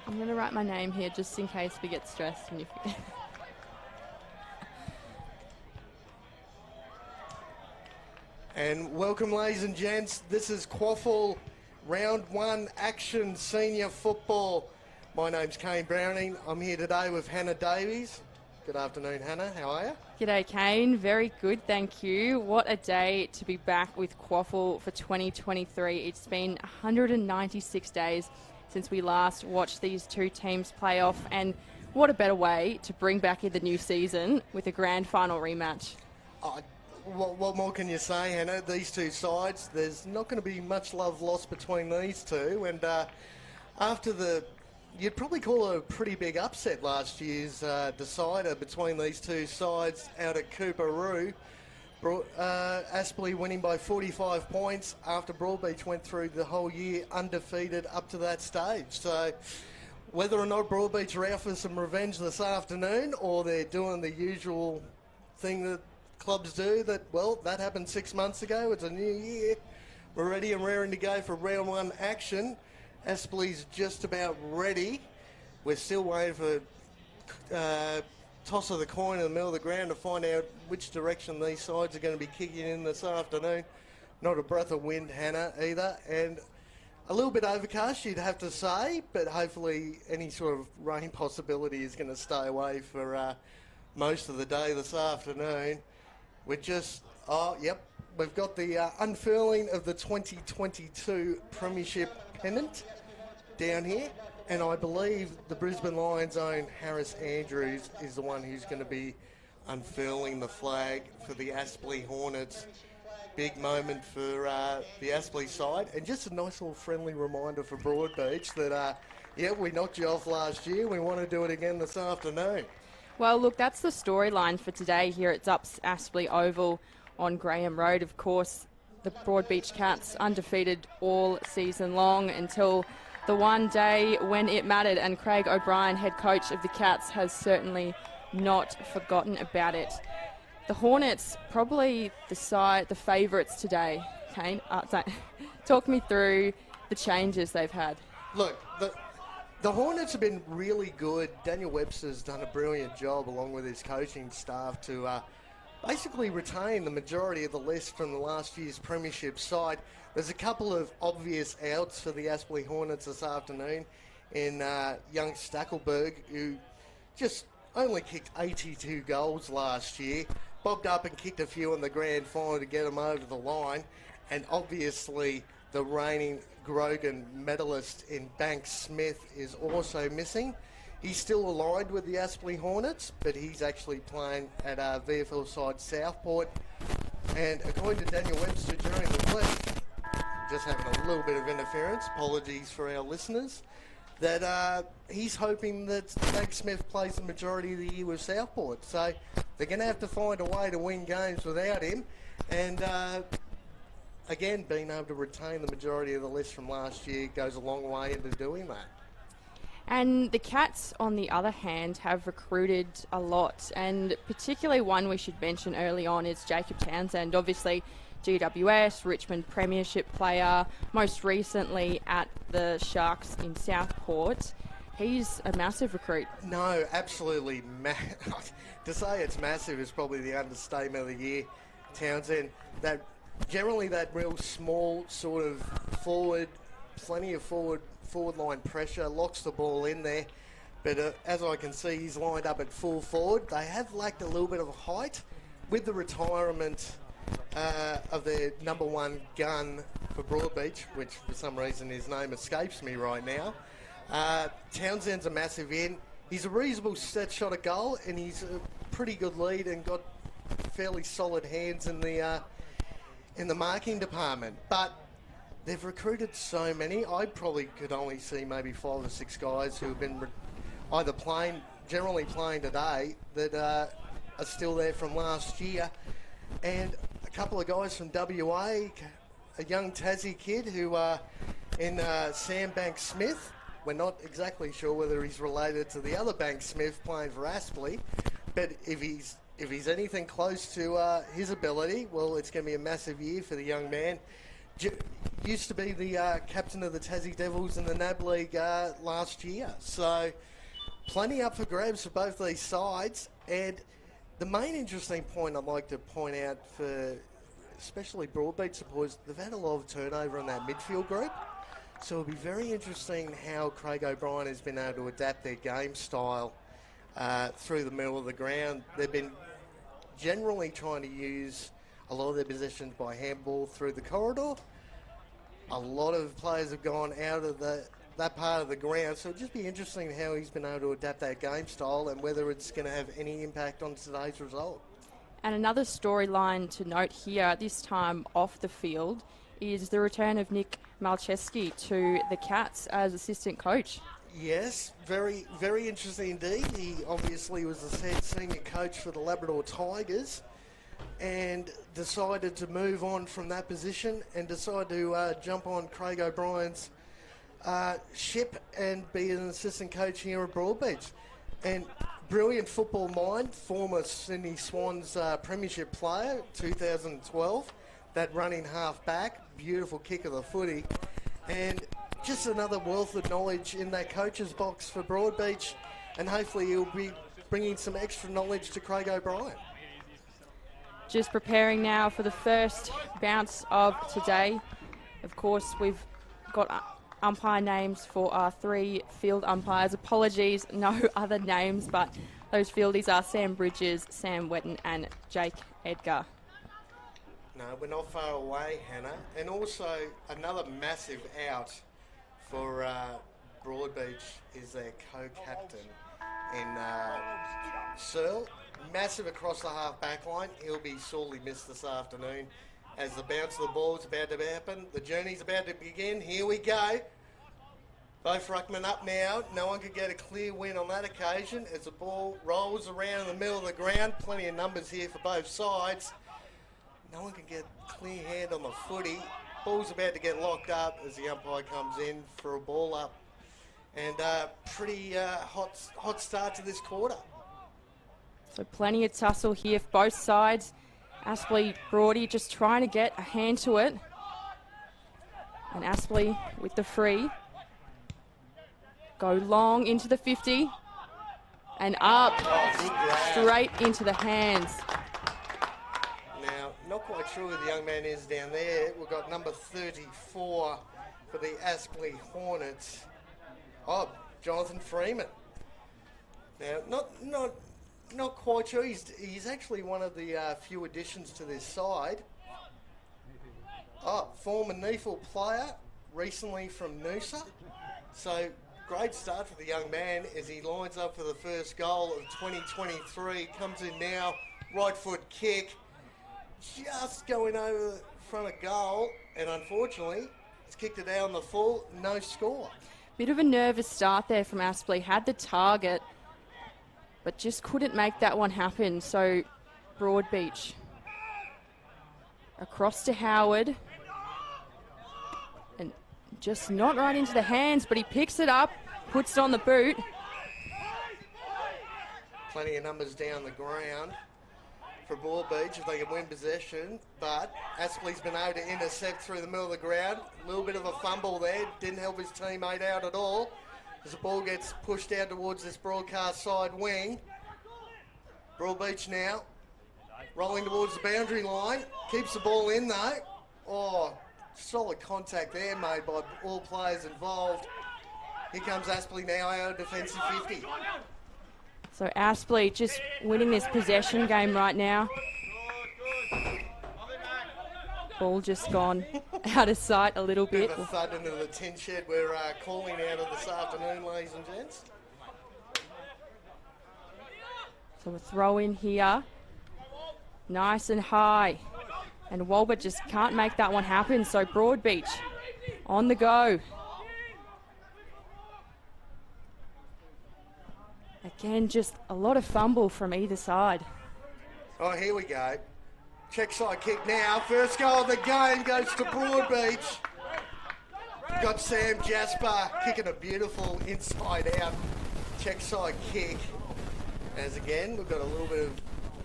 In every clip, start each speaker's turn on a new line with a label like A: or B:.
A: I'm going to write my name here just in case we get stressed and you forget.
B: And welcome, ladies and gents. This is QAFL Round 1 Action Senior Football. My name's Kane Browning. I'm here today with Hannah Davies. Good afternoon, Hannah. How are you?
A: G'day, Kane. Very good, thank you. What a day to be back with QAFL for 2023. It's been 196 days since we last watched these two teams play off, and what a better way to bring back in the new season with a grand final rematch.
B: What more can you say, Hannah? These two sides, there's not going to be much love lost between these two. And after you'd probably call it a pretty big upset last year's decider between these two sides out at Cooperoo. Aspley winning by 45 points after Broadbeach went through the whole year undefeated up to that stage. So whether or not Broadbeach are out for some revenge this afternoon or they're doing the usual thing that clubs do, that happened 6 months ago. It's a new year. We're ready and raring to go for round 1 action. Aspley's just about ready. We're still waiting for toss of the coin in the middle of the ground to find out which direction these sides are going to be kicking in this afternoon. Not a breath of wind, Hannah, either. And a little bit overcast, you'd have to say, but hopefully any sort of rain possibility is going to stay away for most of the day this afternoon. We're just, we've got the unfurling of the 2022 Premiership pennant down here, and I believe the Brisbane Lions' own Harris Andrews is the one who's going to be unfurling the flag for the Aspley Hornets. Big moment for the Aspley side, and just a nice little friendly reminder for Broadbeach that, we knocked you off last year. We want to do it again this afternoon.
A: Well, look, that's the storyline for today here at Zups Aspley Oval on Graham Road. Of course, the Broadbeach Cats undefeated all season long until the one day when it mattered, and Craig O'Brien, head coach of the Cats, has certainly not forgotten about it. The Hornets, probably the favourites today. Kane, talk me through the changes they've had.
B: Look, the Hornets have been really good. Daniel Webster's done a brilliant job along with his coaching staff to basically retain the majority of the list from the last year's Premiership side. There's a couple of obvious outs for the Aspley Hornets this afternoon in young Stackelberg, who just only kicked 82 goals last year, bobbed up and kicked a few in the grand final to get them over the line, and obviously the reigning Grogan medalist in Banks Smith is also missing. He's still aligned with the Aspley Hornets, but he's actually playing at VFL side Southport. And according to Daniel Webster during the week, just having a little bit of interference, apologies for our listeners, that he's hoping that Banks Smith plays the majority of the year with Southport. So they're going to have to find a way to win games without him. And again, being able to retain the majority of the list from last year goes a long way into doing that.
A: And the Cats, on the other hand, have recruited a lot, and particularly one we should mention early on is Jacob Townsend, obviously GWS, Richmond Premiership player, most recently at the Sharks in Southport. He's a massive recruit.
B: No, absolutely. To say it's massive is probably the understatement of the year. Townsend, that real small sort of forward, plenty of forward line pressure, locks the ball in there. But as I can see, he's lined up at full forward. They have lacked a little bit of height with the retirement of their number one gun for Broadbeach, which for some reason his name escapes me right now. Townsend's a massive in. He's a reasonable set shot at goal, and he's a pretty good lead and got fairly solid hands in the marking department. But they've recruited so many. I probably could only see maybe 5 or 6 guys who have been either generally playing today, that are still there from last year. And a couple of guys from WA, a young Tassie kid who in Sam Banks Smith. We're not exactly sure whether he's related to the other Banks Smith playing for Aspley, but if he's anything close to his ability, well, it's going to be a massive year for the young man. used to be the captain of the Tassie Devils in the NAB League last year. So plenty up for grabs for both these sides. And the main interesting point I'd like to point out for especially Broadbeach supporters, they've had a lot of turnover in that midfield group. So it'll be very interesting how Craig O'Brien has been able to adapt their game style through the middle of the ground. They've been generally trying to use a lot of their possessions by handball through the corridor. A lot of players have gone out of that part of the ground, so it'll just be interesting how he's been able to adapt that game style and whether it's going to have any impact on today's result.
A: And another storyline to note here, this time off the field, is the return of Nick Malcheski to the Cats as assistant coach.
B: Yes, very, very interesting indeed. He obviously was the senior coach for the Labrador Tigers and decided to move on from that position and decided to jump on Craig O'Brien's ship and be an assistant coach here at Broadbeach. And brilliant football mind, former Sydney Swans premiership player, 2012, that running half back, beautiful kick of the footy, and just another wealth of knowledge in that coach's box for Broadbeach, and hopefully he'll be bringing some extra knowledge to Craig O'Brien.
A: Just preparing now for the first bounce of today. Of course, we've got umpire names for our 3 field umpires. Apologies, no other names, but those fieldies are Sam Bridges, Sam Wetton and Jake Edgar.
B: No, we're not far away, Hannah. And also another massive out for Broadbeach is their co-captain in Searle. Massive across the half-back line. He'll be sorely missed this afternoon as the bounce of the ball is about to happen. The journey's about to begin. Here we go. Both ruckmen up now. No one could get a clear win on that occasion as the ball rolls around in the middle of the ground. Plenty of numbers here for both sides. No one can get a clear hand on the footy. Ball's about to get locked up as the umpire comes in for a ball up. And pretty hot start to this quarter.
A: So plenty of tussle here for both sides. Aspley, Broady just trying to get a hand to it. And Aspley with the free. Go long into the 50. And up, straight into the hands.
B: Now, not quite sure who the young man is down there. We've got number 34 for the Aspley Hornets. Oh, Jonathan Freeman. Now, not quite sure. He's actually one of the few additions to this side. Oh, former NEFL player, recently from Noosa. So, great start for the young man as he lines up for the first goal of 2023. Comes in now, right foot kick. Just going over the front of goal. And unfortunately, he's kicked it out on the full. No score.
A: Bit of a nervous start there from Aspley. Had the target, but just couldn't make that one happen. So Broadbeach across to Howard. And just not right into the hands, but he picks it up, puts it on the boot.
B: Plenty of numbers down the ground for Broadbeach if they can win possession, but Aspley's been able to intercept through the middle of the ground. A little bit of a fumble there, didn't help his teammate out at all. As the ball gets pushed out towards this broadcast side wing. Broadbeach now rolling towards the boundary line. Keeps the ball in though. Oh, solid contact there made by all players involved. Here comes Aspley now out of defensive 50.
A: So Aspley just winning this possession game right now. Ball just gone out of sight a little bit.
B: Bit of a thud into the tin shed we're calling out of this afternoon, ladies and gents.
A: So a throw in here. Nice and high. And Walbert just can't make that one happen. So Broadbeach on the go. Again, just a lot of fumble from either side.
B: Oh, here we go. Check side kick now. First goal of the game goes to Broadbeach. Got Sam Jasper kicking a beautiful inside out check side kick. As again, we've got a little bit of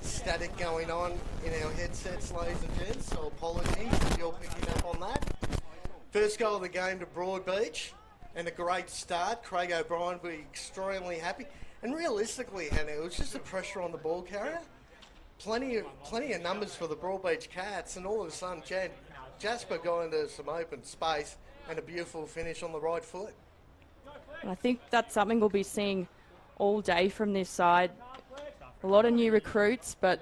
B: static going on in our headsets, ladies and gents, so apologies if you're picking up on that. First goal of the game to Broadbeach, and a great start. Craig O'Brien will be extremely happy. And realistically, Hannah, it was just the pressure on the ball carrier. Plenty of numbers for the Broadbeach Cats, and all of a sudden, Jasper got into some open space and a beautiful finish on the right foot.
A: And I think that's something we'll be seeing all day from this side. A lot of new recruits, but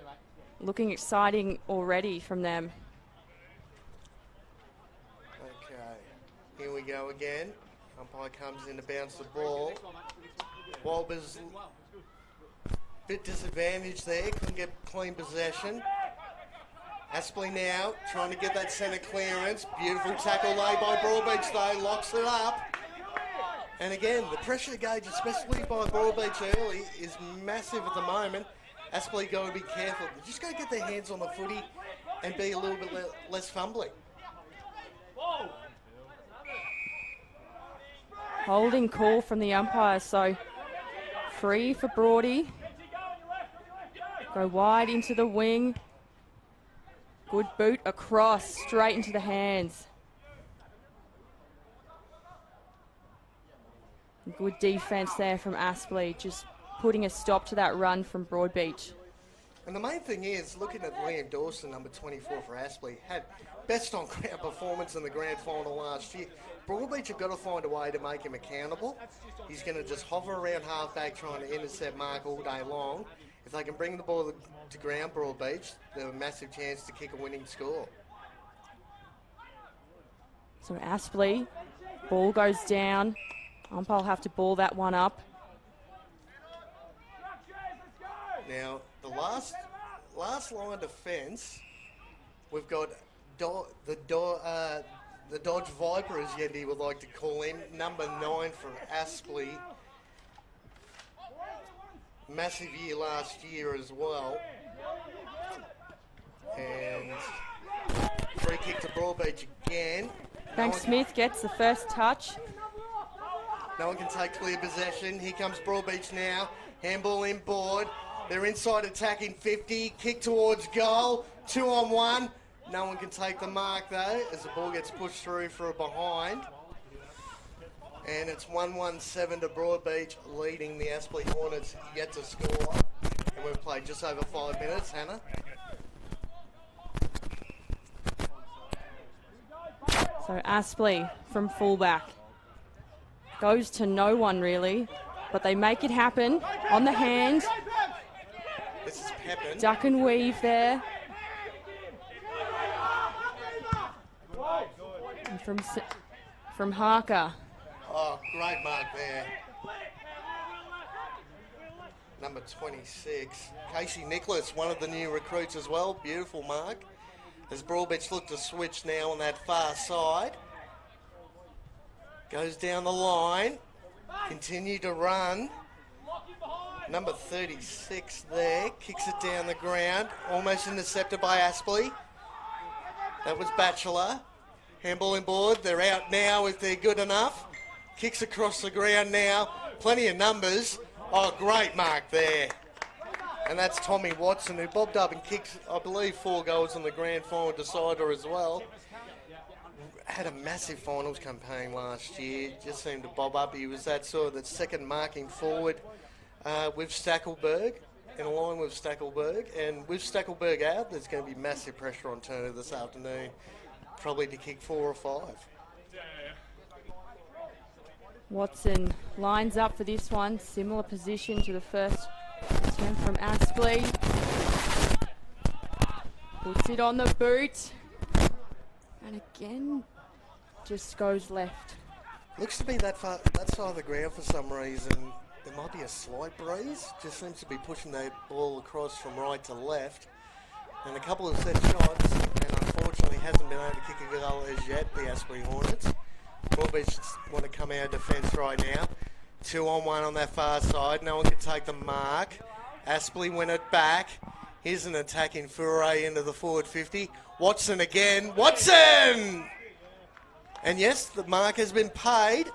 A: looking exciting already from them.
B: Here we go again. Umpire comes in to bounce the ball. Walber's a bit disadvantaged there, couldn't get clean possession. Aspley now trying to get that centre clearance. Beautiful tackle laid by Broadbeach though, locks it up. And again, the pressure gauge, especially by Broadbeach early, is massive at the moment. Aspley got to be careful. They just got to get their hands on the footy and be a little bit less fumbling.
A: Holding call from the umpire, so free for Broady. Go wide into the wing. Good boot across, straight into the hands. Good defence there from Aspley, just putting a stop to that run from Broadbeach.
B: And the main thing is, looking at Liam Dawson, number 24 for Aspley, had best on-ground performance in the grand final last year. Broadbeach have got to find a way to make him accountable. He's going to just hover around halfback trying to intercept Mark all day long. If they can bring the ball to ground, Broadbeach, they have a massive chance to kick a winning score.
A: So Aspley, ball goes down. Umpire will have to ball that one up.
B: Now, the last line of defence, we've got the Dodge Viper, as Yendi would like to call him, number 9 for Aspley. Massive year last year as well. And free kick to Broadbeach again.
A: Frank Smith gets the first touch.
B: No one can take clear possession. Here comes Broadbeach now. Handball inboard. They're inside attacking 50. Kick towards goal. 2-on-1. No one can take the mark though, as the ball gets pushed through for a behind. And it's 1-1-7 to Broadbeach, leading the Aspley Hornets yet to score. And we've played just over 5 minutes, Hannah.
A: So Aspley from fullback. Goes to no one really, but they make it happen on the hand.
B: This is Pepin.
A: Duck and weave there. And from Harker.
B: Oh, great mark there. Number 26. Casey Nicholas, one of the new recruits as well. Beautiful mark. As Broadbeach look to switch now on that far side. Goes down the line. Continue to run. Number 36 there. Kicks it down the ground. Almost intercepted by Aspley. That was Batchelor. Handball inboard. They're out now if they're good enough. Kicks across the ground now. Plenty of numbers. Oh, great mark there. And that's Tommy Watson, who bobbed up and kicked, I believe, 4 goals in the grand final decider as well. Had a massive finals campaign last year. Just seemed to bob up. He was that sort of the second marking forward with Stackelberg, in a line with Stackelberg. And with Stackelberg out, there's going to be massive pressure on Turner this afternoon, probably to kick 4 or 5.
A: Watson lines up for this one. Similar position to the first attempt from Aspley. Puts it on the boot. And again, just goes left.
B: Looks to be that side of the ground for some reason. There might be a slight breeze. Just seems to be pushing that ball across from right to left. And a couple of set shots, and unfortunately hasn't been able to kick a goal as yet, the Aspley Hornets. Broadbeach want to come out of defence right now. 2-on-1 on that far side. No one can take the mark. Aspley win it back. Here's an attacking foray into the forward 50. Watson again. Watson! And yes, the mark has been paid.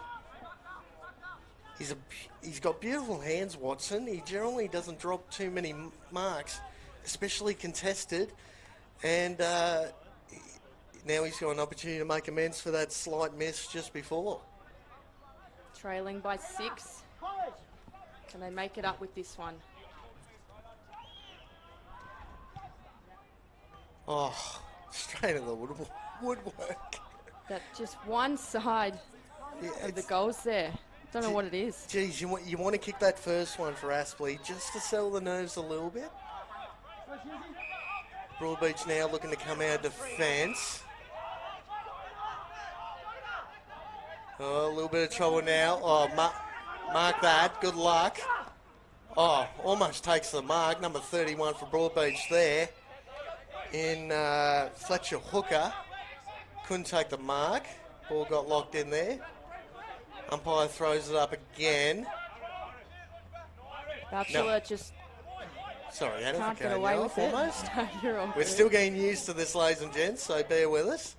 B: He's got beautiful hands, Watson. He generally doesn't drop too many marks, especially contested. And Now he's got an opportunity to make amends for that slight miss just before.
A: Trailing by 6. Can they make it up with this one?
B: Oh, straight in the woodwork.
A: That just one side of the goals there. Don't know what it is.
B: Geez, you want to kick that first one for Aspley just to settle the nerves a little bit. Broadbeach now looking to come out defence. Oh, a little bit of trouble now. Oh, mark that. Good luck. Oh, almost takes the mark. Number 31 for Broadbeach there. In Fletcher Hooker. Couldn't take the mark. Ball got locked in there. Umpire throws it up again.
A: Bachelor just
B: sorry, Anna,
A: can't
B: for
A: get
B: cutting
A: away
B: you
A: with
B: off
A: it.
B: almost.
A: No, you're all
B: We're
A: good.
B: still getting used to this, ladies and gents, so bear with us.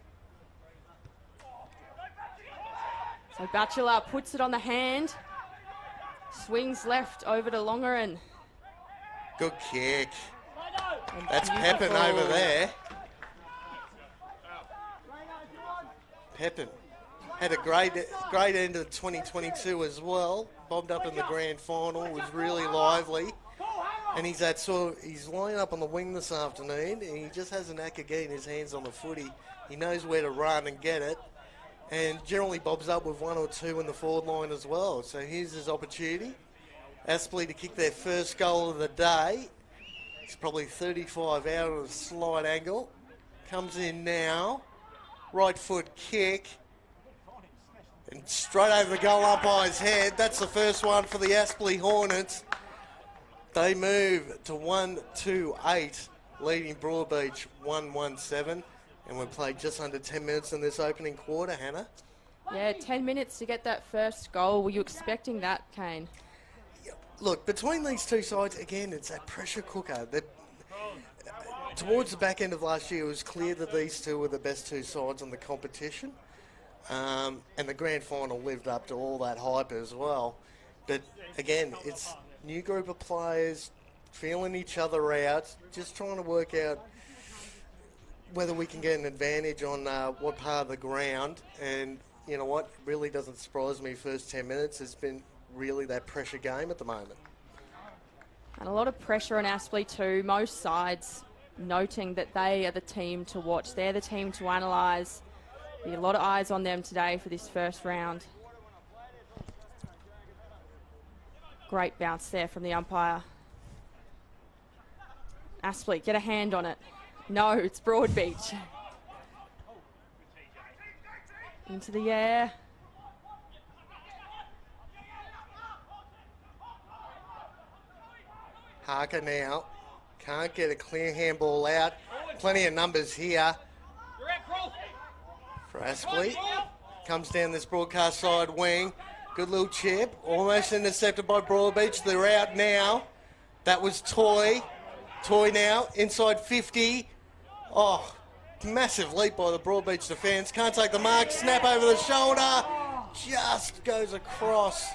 A: So Bachelor puts it on the hand. Swings left over to Longerin.
B: Good kick.
A: And
B: That's
A: beautiful.
B: Pepin over there. Pepin had a great end of 2022 as well. Bobbed up in the grand final, was really lively. And he's lining up on the wing this afternoon, and he just has a knack of getting his hands on the footy. He knows where to run and get it, and generally bobs up with 1 or 2 in the forward line as well. So here's his opportunity. Aspley to kick their first goal of the day. He's probably 35 out of a slight angle. Comes in now. Right foot kick. And straight over the goal umpire's head. That's the first one for the Aspley Hornets. They move to 1-2-8, leading Broadbeach 1-1-7. And we've played just under 10 minutes in this opening quarter, Hannah.
A: Yeah, 10 minutes to get that first goal. Were you expecting that, Kane?
B: Look, between these two sides, again, it's that pressure cooker. Towards the back end of last year, it was clear that these two were the best two sides in the competition. And the grand final lived up to all that hype as well. But again, it's new group of players, feeling each other out, just trying to work out whether we can get an advantage on what part of the ground. And you know what, it really doesn't surprise me. First 10 minutes has been really that pressure game at the moment.
A: And a lot of pressure on Aspley too. Most sides noting that they are the team to watch. They're the team to analyse. Be a lot of eyes on them today for this first round. Great bounce there from the umpire. Aspley, get a hand on it. No, it's Broadbeach. Into the air.
B: Harker now. Can't get a clear handball out. Plenty of numbers here for Aspley. Comes down this broadcast side wing. Good little chip. Almost intercepted by Broadbeach. They're out now. That was Toy. Toy now. Inside 50. Oh, massive leap by the Broadbeach defence. Can't take the mark. Snap over the shoulder. Just goes across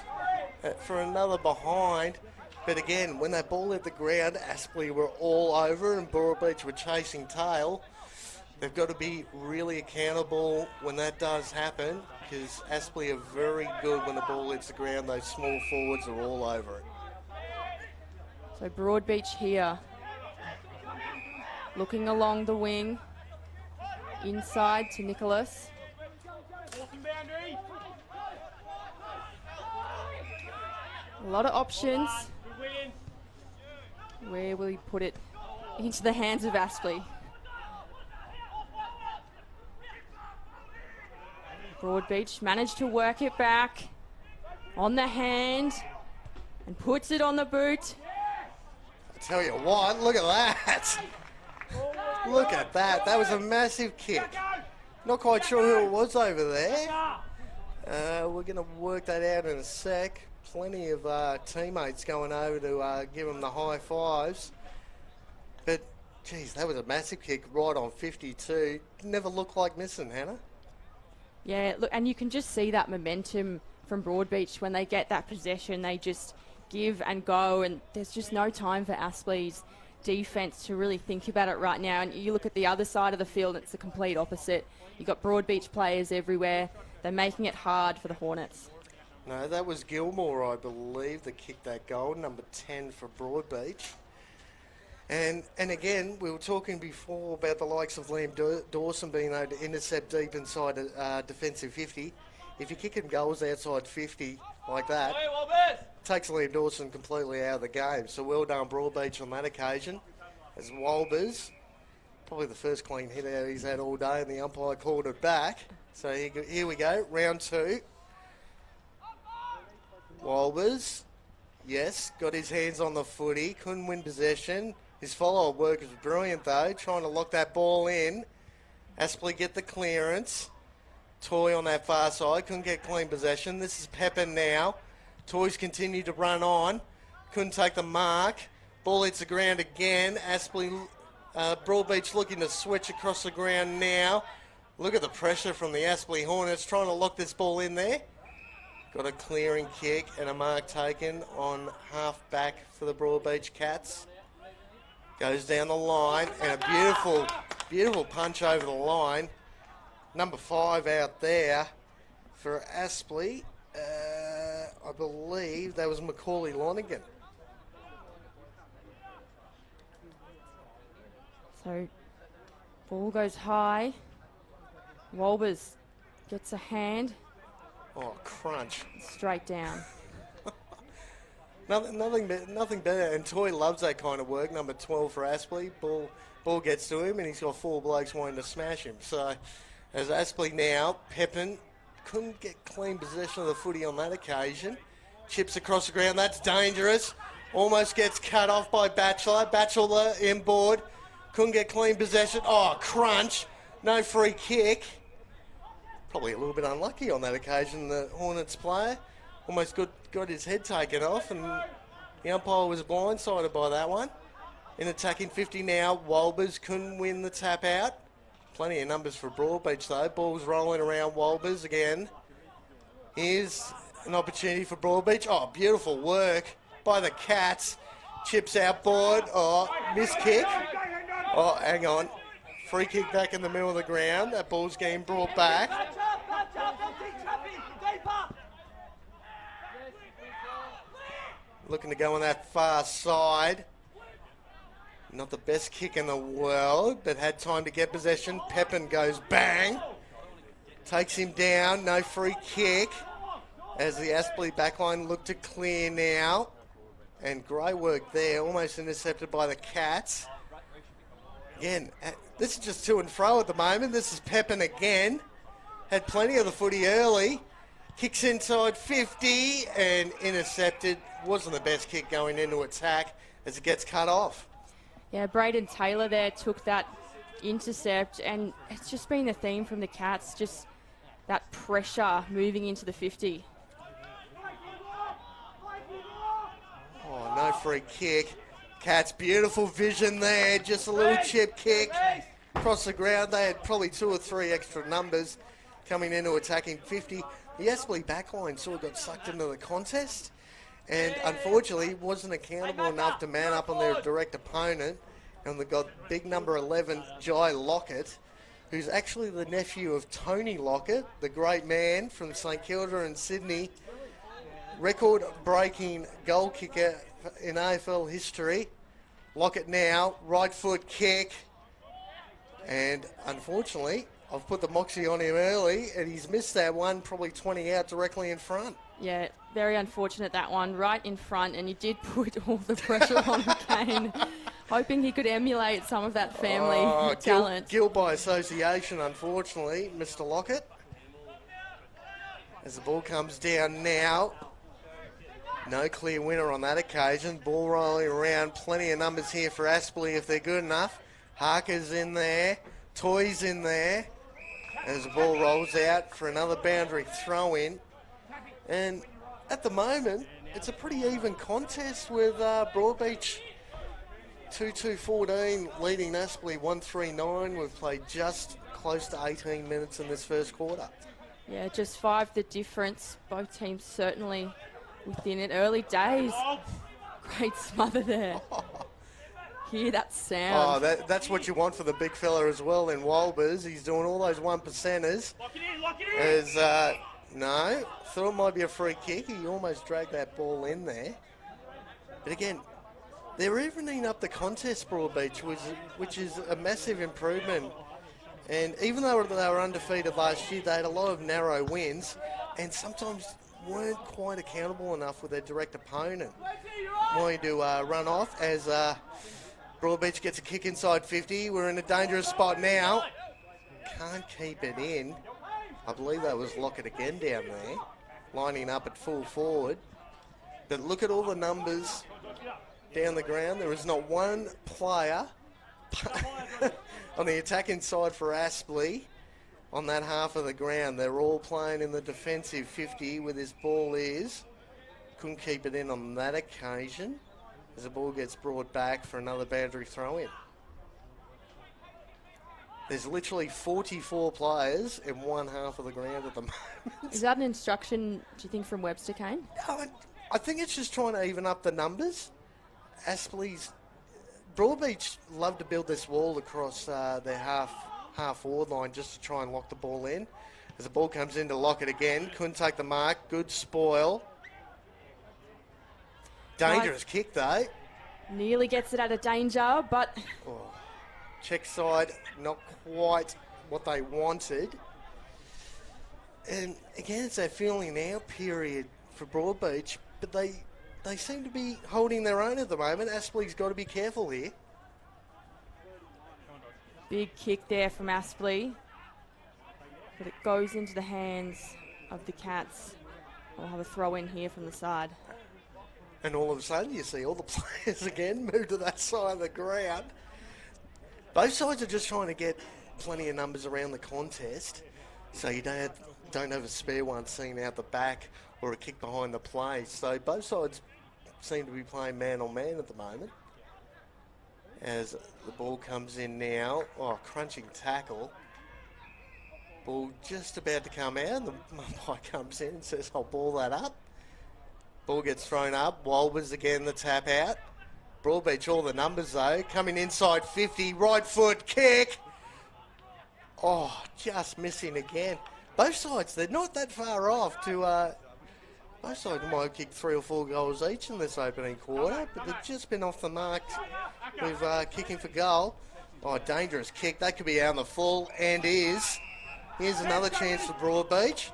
B: for another behind. But again, when that ball hit the ground, Aspley were all over and Broadbeach were chasing tail. They've got to be really accountable when that does happen, because Aspley are very good when the ball hits the ground. Those small forwards are all over it.
A: So Broadbeach here. Looking along the wing. Inside to Nicholas. A lot of options. Where will he put it? Into the hands of Aspley. Broadbeach managed to work it back on the hand and puts it on the boot.
B: I tell you what, look at that. Look at that. That was a massive kick. Not quite sure who it was over there. We're going to work that out in a sec. Plenty of teammates going over to give them the high fives. But, geez, that was a massive kick right on 52. Never looked like missing, Hannah.
A: Yeah, look, and you can just see that momentum from Broadbeach. When they get that possession, they just give and go, and there's just no time for Aspley's defence to really think about it right now. And you look at the other side of the field, it's the complete opposite. You've got Broadbeach players everywhere. They're making it hard for the Hornets.
B: No, that was Gilmore, I believe, that kicked that goal, number 10 for Broadbeach. And again, we were talking before about the likes of Liam Dawson being able to intercept deep inside a defensive 50. If you're kicking goals outside 50 like that, takes Liam Dawson completely out of the game. So well done, Broadbeach, on that occasion. As Walbers, probably the first clean hit out he's had all day, and the umpire called it back. So here we go, round 2. Walbers, yes, got his hands on the footy, couldn't win possession. His follow-up work is brilliant, though, trying to lock that ball in. Aspley get the clearance. Toy on that far side, couldn't get clean possession. This is Pepin now. Toys continue to run on, couldn't take the mark. Ball hits the ground again. Aspley, Broadbeach looking to switch across the ground now. Look at the pressure from the Aspley Hornets, trying to lock this ball in there. Got a clearing kick and a mark taken on half back for the Broadbeach Cats. Goes down the line and a beautiful, beautiful punch over the line. Number 5 out there for Aspley. I believe that was Macaulay Lonigan.
A: So, ball goes high. Walbers gets a hand.
B: Oh, crunch.
A: Straight down.
B: Nothing better, and Toy loves that kind of work. Number 12 for Aspley. Ball gets to him, and he's got 4 blokes wanting to smash him. So, as Aspley now, Pepin couldn't get clean possession of the footy on that occasion. Chips across the ground, that's dangerous. Almost gets cut off by Batchelor. Batchelor inboard. Couldn't get clean possession. Oh, crunch. No free kick. Probably a little bit unlucky on that occasion, the Hornets player. Almost got his head taken off, and the umpire was blindsided by that one. In attacking 50 now, Walbers couldn't win the tap out. Plenty of numbers for Broadbeach though. Ball's rolling around Walbers again. Here's an opportunity for Broadbeach. Oh, beautiful work by the Cats. Chips outboard. Oh, missed kick. Oh, hang on. Free kick back in the middle of the ground. That ball's getting brought back. Looking to go on that far side. Not the best kick in the world, but had time to get possession. Pepin goes bang. Takes him down. No free kick. As the Aspley backline look to clear now. And great work there. Almost intercepted by the Cats. Again, this is just to and fro at the moment. This is Pepin again. Had plenty of the footy early. Kicks inside 50 and intercepted. Wasn't the best kick going into attack as it gets cut off.
A: Yeah, Braden Taylor there took that intercept, and it's just been the theme from the Cats, just that pressure moving into the 50.
B: Oh, no free kick. Cats, beautiful vision there. Just a little chip kick across the ground. They had probably 2 or 3 extra numbers coming into attacking 50. The Aspley backline sort of got sucked into the contest, and unfortunately wasn't accountable enough to man up on their direct opponent. And they got big number 11, Jai Lockett, who's actually the nephew of Tony Lockett, the great man from St Kilda and Sydney, record-breaking goal kicker in AFL history. Lockett now, right foot kick, and unfortunately, I've put the moxie on him early, and he's missed that one, probably 20 out directly in front.
A: Yeah, very unfortunate that one, right in front, and you did put all the pressure on Kane, hoping he could emulate some of that family talent.
B: Guilt by association, unfortunately, Mr. Lockett. As the ball comes down now, no clear winner on that occasion. Ball rolling around, plenty of numbers here for Aspley if they're good enough. Harker's in there, Toy's in there. As the ball rolls out for another boundary throw-in. And at the moment, it's a pretty even contest with Broadbeach 2-2-14 leading Aspley 1-3-9. We've played just close to 18 minutes in this first quarter.
A: Yeah, just 5 the difference. Both teams certainly within it. Early days. Great smother there. hear that sound.
B: Oh, that's what you want for the big fella as well in Walbers. He's doing all those 1%ers.
C: Lock it in.
B: No, thought it might be a free kick. He almost dragged that ball in there. But again, they're evening up the contest, Broadbeach, which is a massive improvement. And even though they were undefeated last year, they had a lot of narrow wins and sometimes weren't quite accountable enough with their direct opponent. Wanting to run off as Broadbeach gets a kick inside 50. We're in a dangerous spot now. Can't keep it in. I believe that was Lockett again down there, lining up at full forward. But look at all the numbers down the ground. There is not one player on the attacking side for Aspley on that half of the ground. They're all playing in the defensive 50 where this ball is. Couldn't keep it in on that occasion as the ball gets brought back for another boundary throw in. There's literally 44 players in one half of the ground at the moment.
A: Is that an instruction, do you think, from Webster Kane?
B: No, I think it's just trying to even up the numbers. Broadbeach love to build this wall across their half forward line just to try and lock the ball in. As the ball comes in to lock it again, couldn't take the mark. Good spoil. Dangerous kick though.
A: Nearly gets it out of danger, but...
B: Oh. Check side, not quite what they wanted. And again, it's that feeling out period for Broadbeach, but they seem to be holding their own at the moment. Aspley's got to be careful here.
A: Big kick there from Aspley, but it goes into the hands of the Cats. We'll have a throw in here from the side.
B: And all of a sudden, you see all the players again move to that side of the ground. Both sides are just trying to get plenty of numbers around the contest, so you don't have a spare one seen out the back or a kick behind the play. So both sides seem to be playing man on man at the moment. As the ball comes in now, crunching tackle. Ball just about to come out. The umpire comes in and says, "I'll ball that up." Ball gets thrown up. Walbers again the tap out. Broadbeach, all the numbers though, coming inside 50, right foot kick. Oh, just missing again. Both sides, they're not that far off to, both sides might kick 3 or 4 goals each in this opening quarter, but they've just been off the mark with kicking for goal. Oh, dangerous kick, that could be out on the full, and is. Here's another chance for Broadbeach.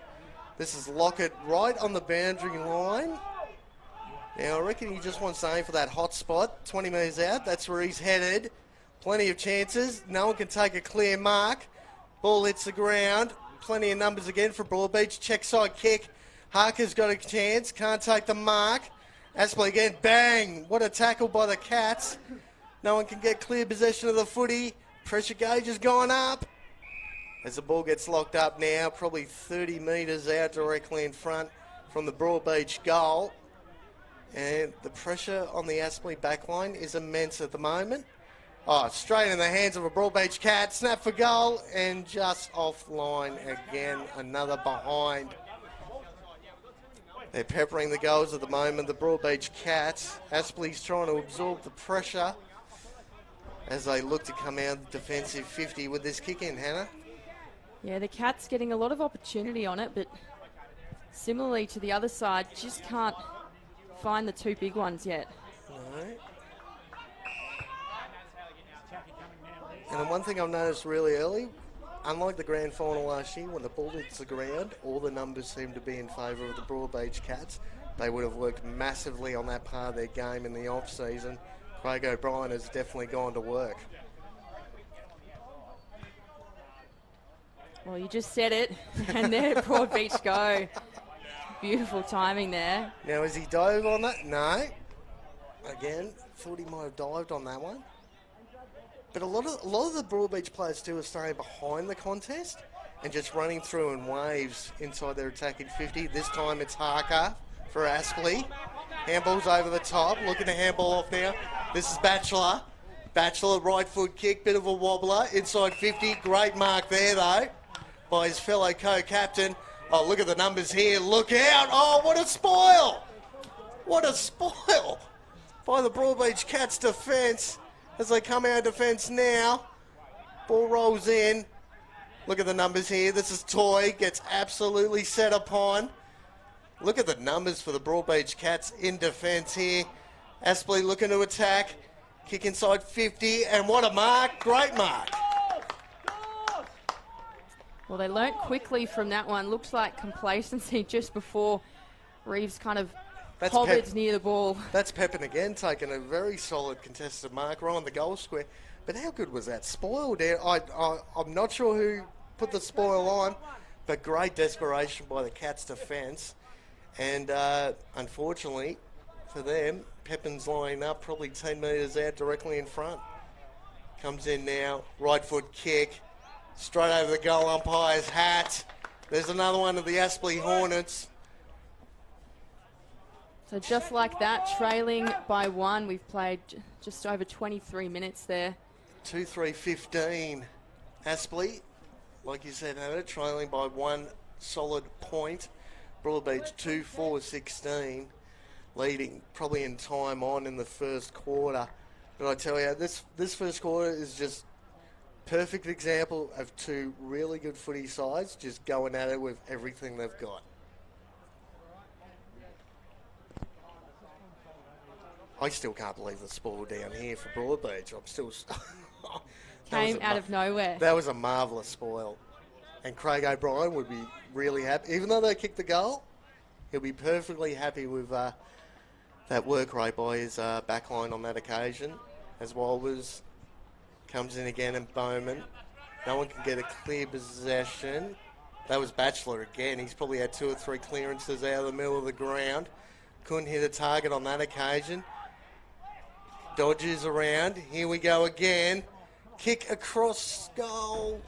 B: This is Lockett right on the boundary line. Now, I reckon he just wants to aim for that hot spot. 20 metres out, that's where he's headed. Plenty of chances. No one can take a clear mark. Ball hits the ground. Plenty of numbers again for Broadbeach. Check side kick. Harker's got a chance. Can't take the mark. Aspley again. Bang! What a tackle by the Cats. No one can get clear possession of the footy. Pressure gauge is going up. As the ball gets locked up now, probably 30 metres out directly in front from the Broadbeach goal. And the pressure on the Aspley backline is immense at the moment. Oh, straight in the hands of a Broadbeach Cat. Snap for goal and just offline again. Another behind. They're peppering the goals at the moment. The Broadbeach Cats. Aspley's trying to absorb the pressure as they look to come out defensive 50 with this kick in, Hannah.
A: Yeah, the Cats getting a lot of opportunity on it, but similarly to the other side, just can't find the 2 big ones yet.
B: No. And the one thing I've noticed really early, unlike the grand final last year when the ball hits the ground, all the numbers seem to be in favour of the Broadbeach Cats. They would have worked massively on that part of their game in the off-season. Craig O'Brien has definitely gone to work.
A: Well, you just said it, and there Broadbeach go. Beautiful timing there.
B: Now, has he dove on that? No. Again, thought he might have dived on that one. But a lot of the Broadbeach players too are staying behind the contest and just running through in waves inside their attacking 50. This time it's Harker for Aspley. Handball's over the top. Looking to handball off now. This is Batchelor. Batchelor, right foot kick, bit of a wobbler. Inside 50. Great mark there though by his fellow co-captain. Oh, look at the numbers here. Look out. Oh, what a spoil. What a spoil by the Broadbeach Cats defence as they come out of defence now. Ball rolls in. Look at the numbers here. This is Toy, gets absolutely set upon. Look at the numbers for the Broadbeach Cats in defence here. Aspley looking to attack. Kick inside 50, and what a mark. Great mark.
A: Well, they learnt quickly from that one. Looks like complacency just before Reeves kind of hovered near the ball.
B: That's Pepin again, taking a very solid contested mark right on the goal square. But how good was that spoil there? I'm not sure who put the spoil on, but great desperation by the Cats' defence. And unfortunately for them, Pepin's lining up probably 10 metres out directly in front. Comes in now, right foot kick, straight over the goal umpire's hat. There's another one of the Aspley Hornets.
A: So just like that, trailing by 1, we've played just over 23 minutes there.
B: 2-3-15. Aspley, like you said, had it, trailing by 1 solid point. Broadbeach 2-4-16, leading probably in time on in the first quarter. But I tell you, this first quarter is just perfect example of 2 really good footy sides just going at it with everything they've got. I still can't believe the spoil down here for Broadbeach. I'm still...
A: Came out of nowhere.
B: That was a marvellous spoil. And Craig O'Brien would be really happy. Even though they kicked the goal, he'll be perfectly happy with that work rate by his backline on that occasion. As Walbers comes in again and Bowman. No one can get a clear possession. That was Batchelor again. He's probably had 2 or 3 clearances out of the middle of the ground. Couldn't hit a target on that occasion. Dodges around. Here we go again. Kick across goal.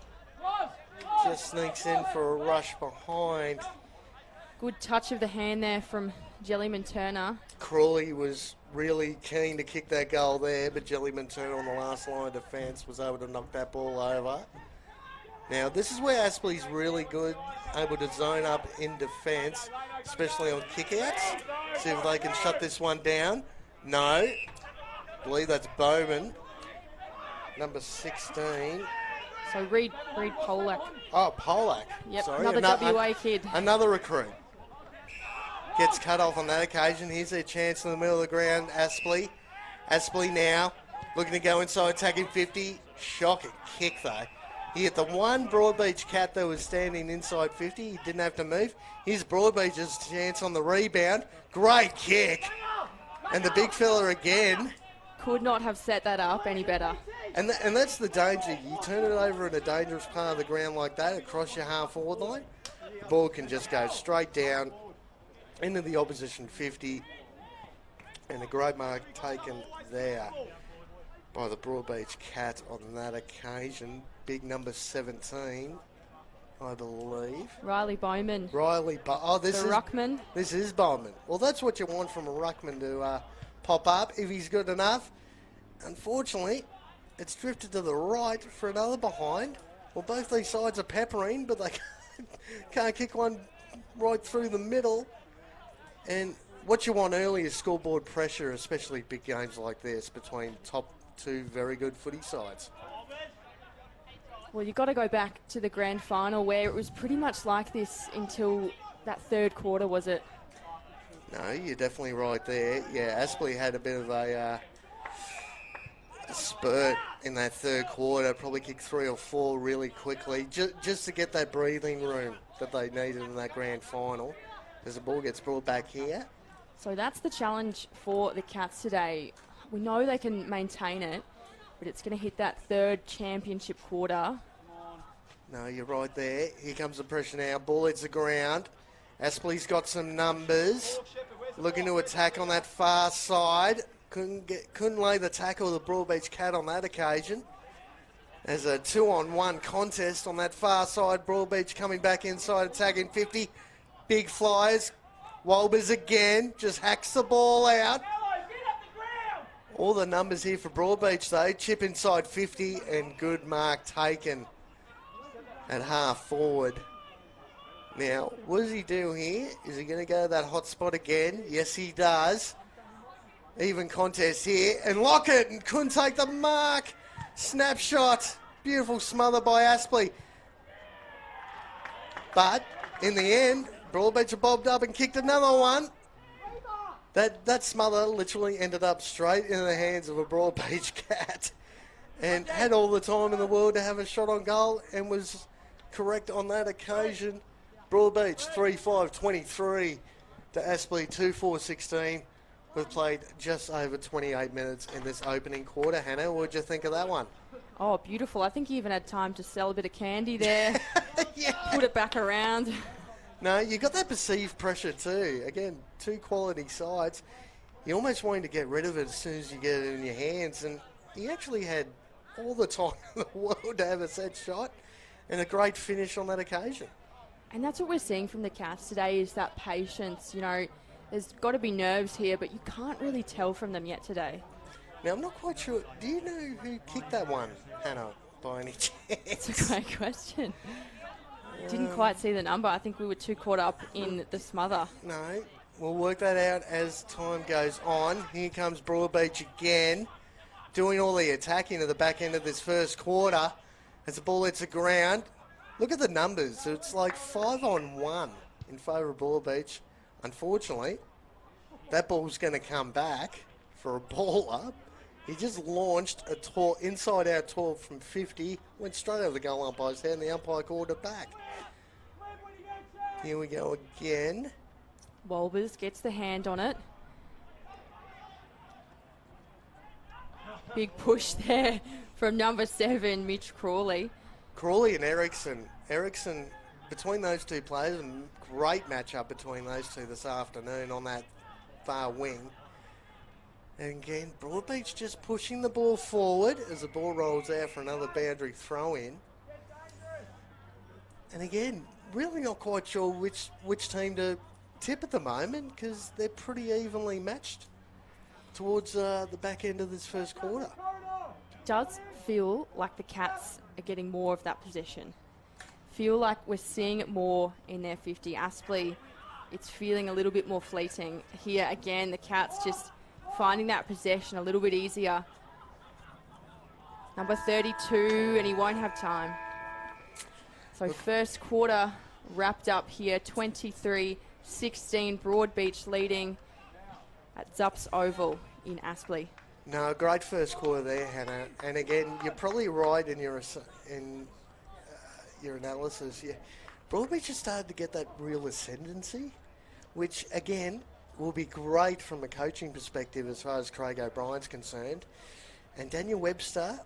B: Just sneaks in for a rush behind.
A: Good touch of the hand there from Jellyman Turner.
B: Crawley was really keen to kick that goal there, but Jellyman Turner on the last line of defence was able to knock that ball over. Now, this is where Aspley's really good, able to zone up in defence, especially on kickouts. See if they can shut this one down. No. I believe that's Bowman, number 16.
A: So Reed Polak.
B: Oh, Polak.
A: Yep,
B: sorry.
A: another WA kid.
B: Another recruit. Gets cut off on that occasion. Here's their chance in the middle of the ground, Aspley. Aspley now looking to go inside, attacking 50. Shocking kick, though. He hit the one Broadbeach Cat that was standing inside 50. He didn't have to move. Here's Broadbeach's chance on the rebound. Great kick. And the big fella again.
A: Could not have set that up any better.
B: And that's the danger. You turn it over in a dangerous part of the ground like that, across your half-forward line, the ball can just go straight down into the opposition 50. And a great mark taken there by the Broadbeach Cat on that occasion. Big number 17, I believe.
A: Riley Bowman.
B: This
A: ruckman.
B: This is Bowman. Well, that's what you want from a ruckman to pop up if he's good enough. Unfortunately, it's drifted to the right for another behind. Well, both these sides are peppering, but they can't kick one right through the middle. And what you want early is scoreboard pressure, especially big games like this between top 2 very good footy sides.
A: Well, you've got to go back to the grand final where it was pretty much like this until that third quarter, was it?
B: No, you're definitely right there. Yeah, Aspley had a bit of a spurt in that third quarter, probably kicked 3 or 4 really quickly, just to get that breathing room that they needed in that grand final. As the ball gets brought back here.
A: So that's the challenge for the Cats today. We know they can maintain it, but it's going to hit that third championship quarter.
B: No, you're right there. Here comes the pressure now. Ball hits the ground. Aspley's got some numbers. Looking to attack on that far side. Couldn't lay the tackle of the Broadbeach Cat on that occasion. There's a 2-on-1 contest on that far side. Broadbeach coming back inside, attacking 50. Big flyers. Walbers again. Just hacks the ball out. All the numbers here for Broadbeach, though. Chip inside 50 and good mark taken at half forward. Now, what does he do here? Is he going to go to that hot spot again? Yes, he does. Even contest here, and Lockett and couldn't take the mark. Snapshot. Beautiful smother by Aspley. But in the end, Broadbeach bobbed up and kicked another one. That smother literally ended up straight in the hands of a Broadbeach cat and had all the time in the world to have a shot on goal and was correct on that occasion. Broadbeach 3-5-23 to Aspley 2-4-16. We've played just over 28 minutes in this opening quarter. Hannah, what did you think of that one?
A: Oh, beautiful. I think he even had time to sell a bit of candy there.
B: Yeah.
A: Put it back around.
B: No, you got that perceived pressure too. Again, two quality sides. You almost wanted to get rid of it as soon as you get it in your hands, and he actually had all the time in the world to have a set shot and a great finish on that occasion.
A: And that's what we're seeing from the Cats today is that patience. You know, there's got to be nerves here, but you can't really tell from them yet today.
B: Now, I'm not quite sure. Do you know who kicked that one, Hannah, by any chance?
A: It's a great question. Didn't quite see the number. I think we were too caught up in the smother.
B: No, we'll work that out as time goes on. Here comes Broadbeach again, doing all the attacking at the back end of this first quarter as the ball hits the ground. Look at the numbers. It's like 5-on-1 in favour of Broadbeach. Unfortunately, that ball's going to come back for a ball up. He just launched a inside-out 12 from 50, went straight over the goal umpire's head, and the umpire called it back. Here we go again.
A: Wolbers gets the hand on it. Big push there from number 7, Mitch Crawley.
B: Crawley and Ericsson. Ericsson, between those two players, a great matchup between those two this afternoon on that far wing. And again, Broadbeach just pushing the ball forward as the ball rolls out for another boundary throw in. And again, really not quite sure which team to tip at the moment because they're pretty evenly matched towards the back end of this first quarter.
A: Does feel like the Cats are getting more of that possession. Feel like we're seeing it more in their 50. Aspley, it's feeling a little bit more fleeting. Here again, the Cats just finding that possession a little bit easier. Number 32, and he won't have time. So first quarter wrapped up here, 23-16, Broadbeach leading at Zups Oval in Aspley.
B: No, great first quarter there, Hannah. And again, you're probably right in your analysis. Yeah. Broadbeach has started to get that real ascendancy, which again will be great from a coaching perspective as far as Craig O'Brien's concerned. And Daniel Webster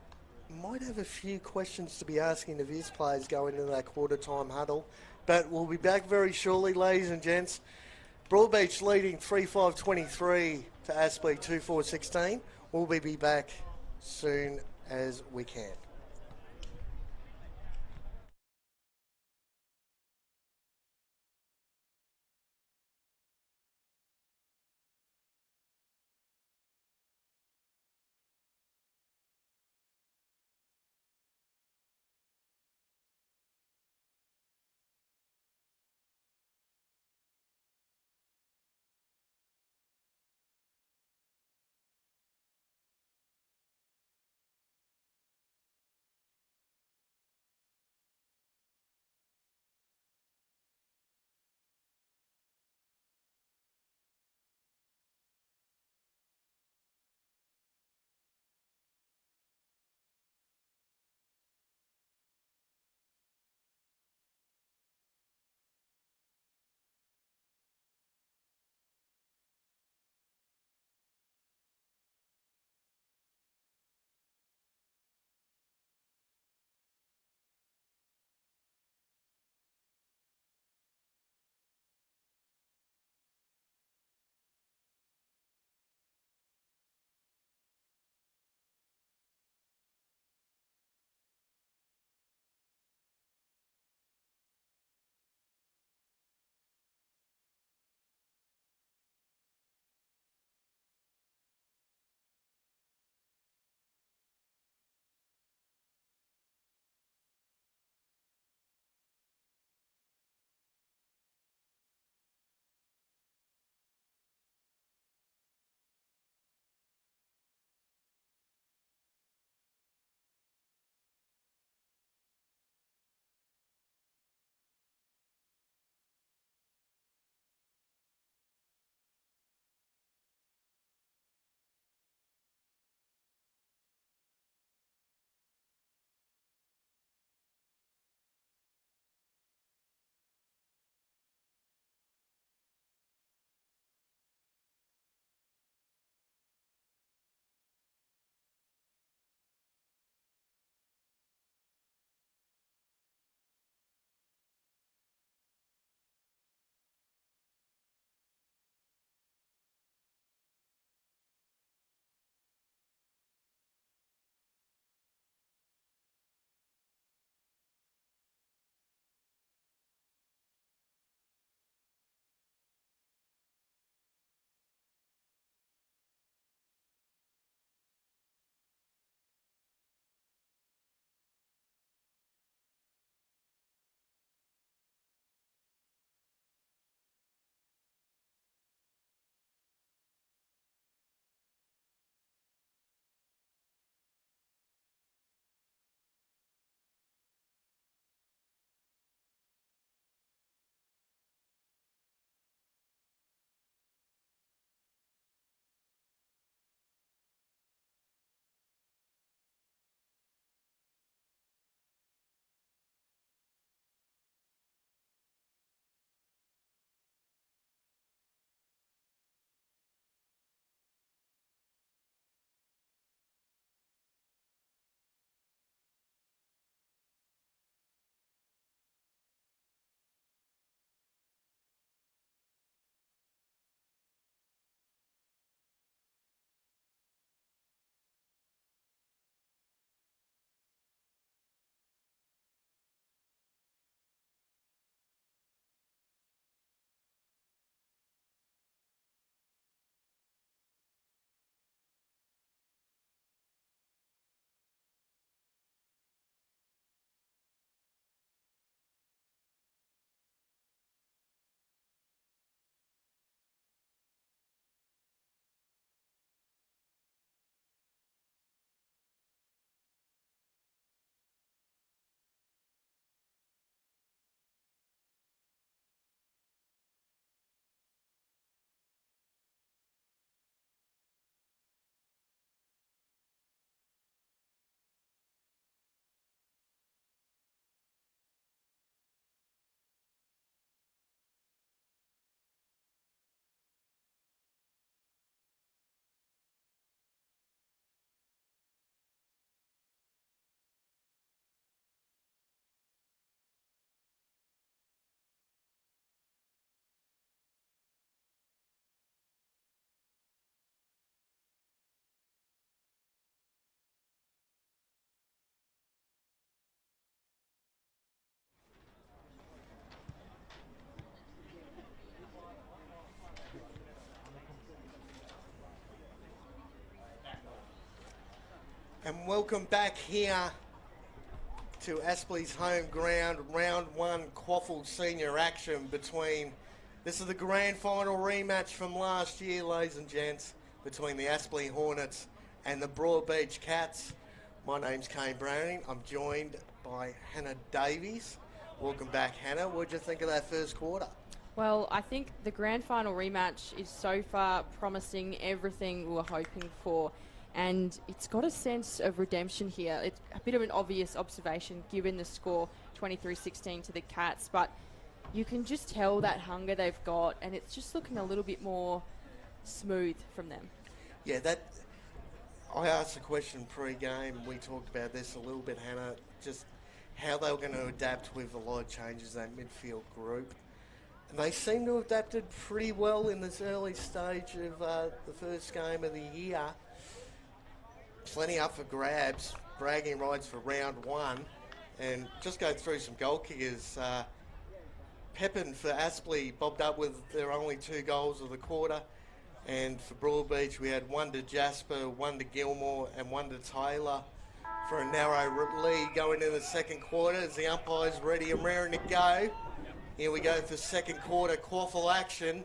B: might have a few questions to be asking of his players going into that quarter time huddle. But we'll be back very shortly, ladies and gents. Broadbeach leading 3-5-23 to Aspley 2-4-16. We'll be back soon as we can. And welcome back here to Aspley's home ground, round one QAFL senior action between, this is the grand final rematch from last year, ladies and gents, between the Aspley Hornets and the Broadbeach Cats. My name's Kane Browning. I'm joined by Hannah Davies. Welcome back, Hannah. What did you think of that first quarter?
A: Well, I think the grand final rematch is so far promising everything we were hoping for. And it's got a sense of redemption here. It's a bit of an obvious observation given the score 23-16 to the Cats, but you can just tell that hunger they've got, and it's just looking a little bit more smooth from them.
B: Yeah, I asked a question pre-game. We talked about this a little bit, Hannah, just how they were going to adapt with a lot of changes in that midfield group. And they seem to have adapted pretty well in this early stage of the first game of the year. Plenty up for grabs, bragging rights for round one. And just go through some goal kickers. Pepin for Aspley bobbed up with their only 2 goals of the quarter. And for Broadbeach, we had 1 to Jasper, 1 to Gilmore, and 1 to Taylor for a narrow lead going into the second quarter as the umpire's ready and raring to go. Here we go for second quarter QAFL action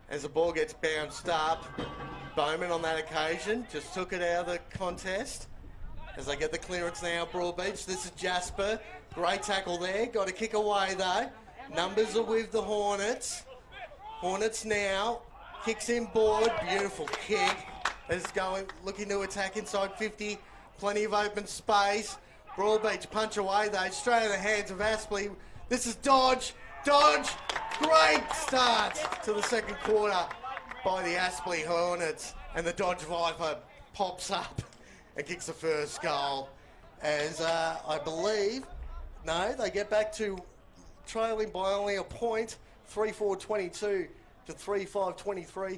B: as the ball gets bounced up. Bowman on that occasion just took it out of the contest as they get the clearance now. Broadbeach, this is Jasper. Great tackle there. Got to kick away though. Numbers are with the Hornets. Hornets now. Kicks in board. Beautiful kick. Is going, looking to attack inside 50. Plenty of open space. Broadbeach punch away though. Straight in the hands of Aspley. This is Dodge. Dodge. Great start to the second quarter by the Aspley Hornets, and the Dodge Viper pops up and kicks the first goal as I believe, no, they get back to trailing by only a point, 3-4-22 to 3-5-23.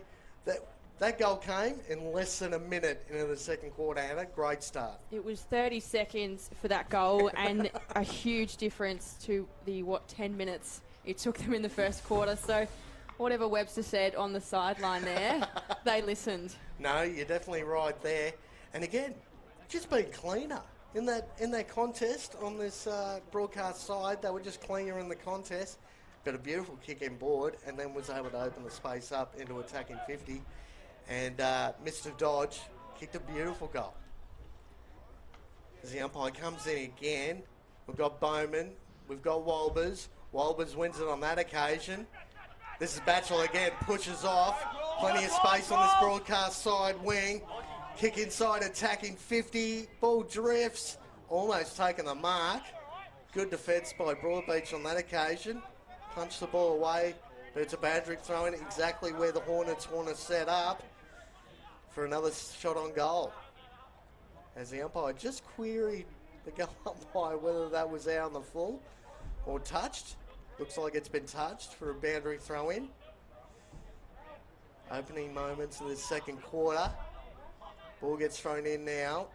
B: That goal came in less than a minute into the second quarter, Hannah. Great start.
A: It was 30 seconds for that goal and a huge difference to the, 10 minutes it took them in the first quarter. So whatever Webster said on the sideline there, they listened.
B: No, you're definitely right there. And again, just being cleaner in that contest on this broadcast side. They were just cleaner in the contest. Got a beautiful kick in board and then was able to open the space up into attacking 50. And Mr. Dodge kicked a beautiful goal. As the umpire comes in again, we've got Bowman, we've got Walbers. Walbers wins it on that occasion. This is Batchel again, pushes off. Plenty of space on this broadcast side wing. Kick inside, attacking 50. Ball drifts, almost taking the mark. Good defence by Broadbeach on that occasion. Punch the ball away, but it's a Badrick throw in exactly where the Hornets want to set up for another shot on goal. As the umpire just queried the goal umpire whether that was out on the full or touched. Looks like it's been touched for a boundary throw in. Opening moments of the second quarter. Ball gets thrown in now.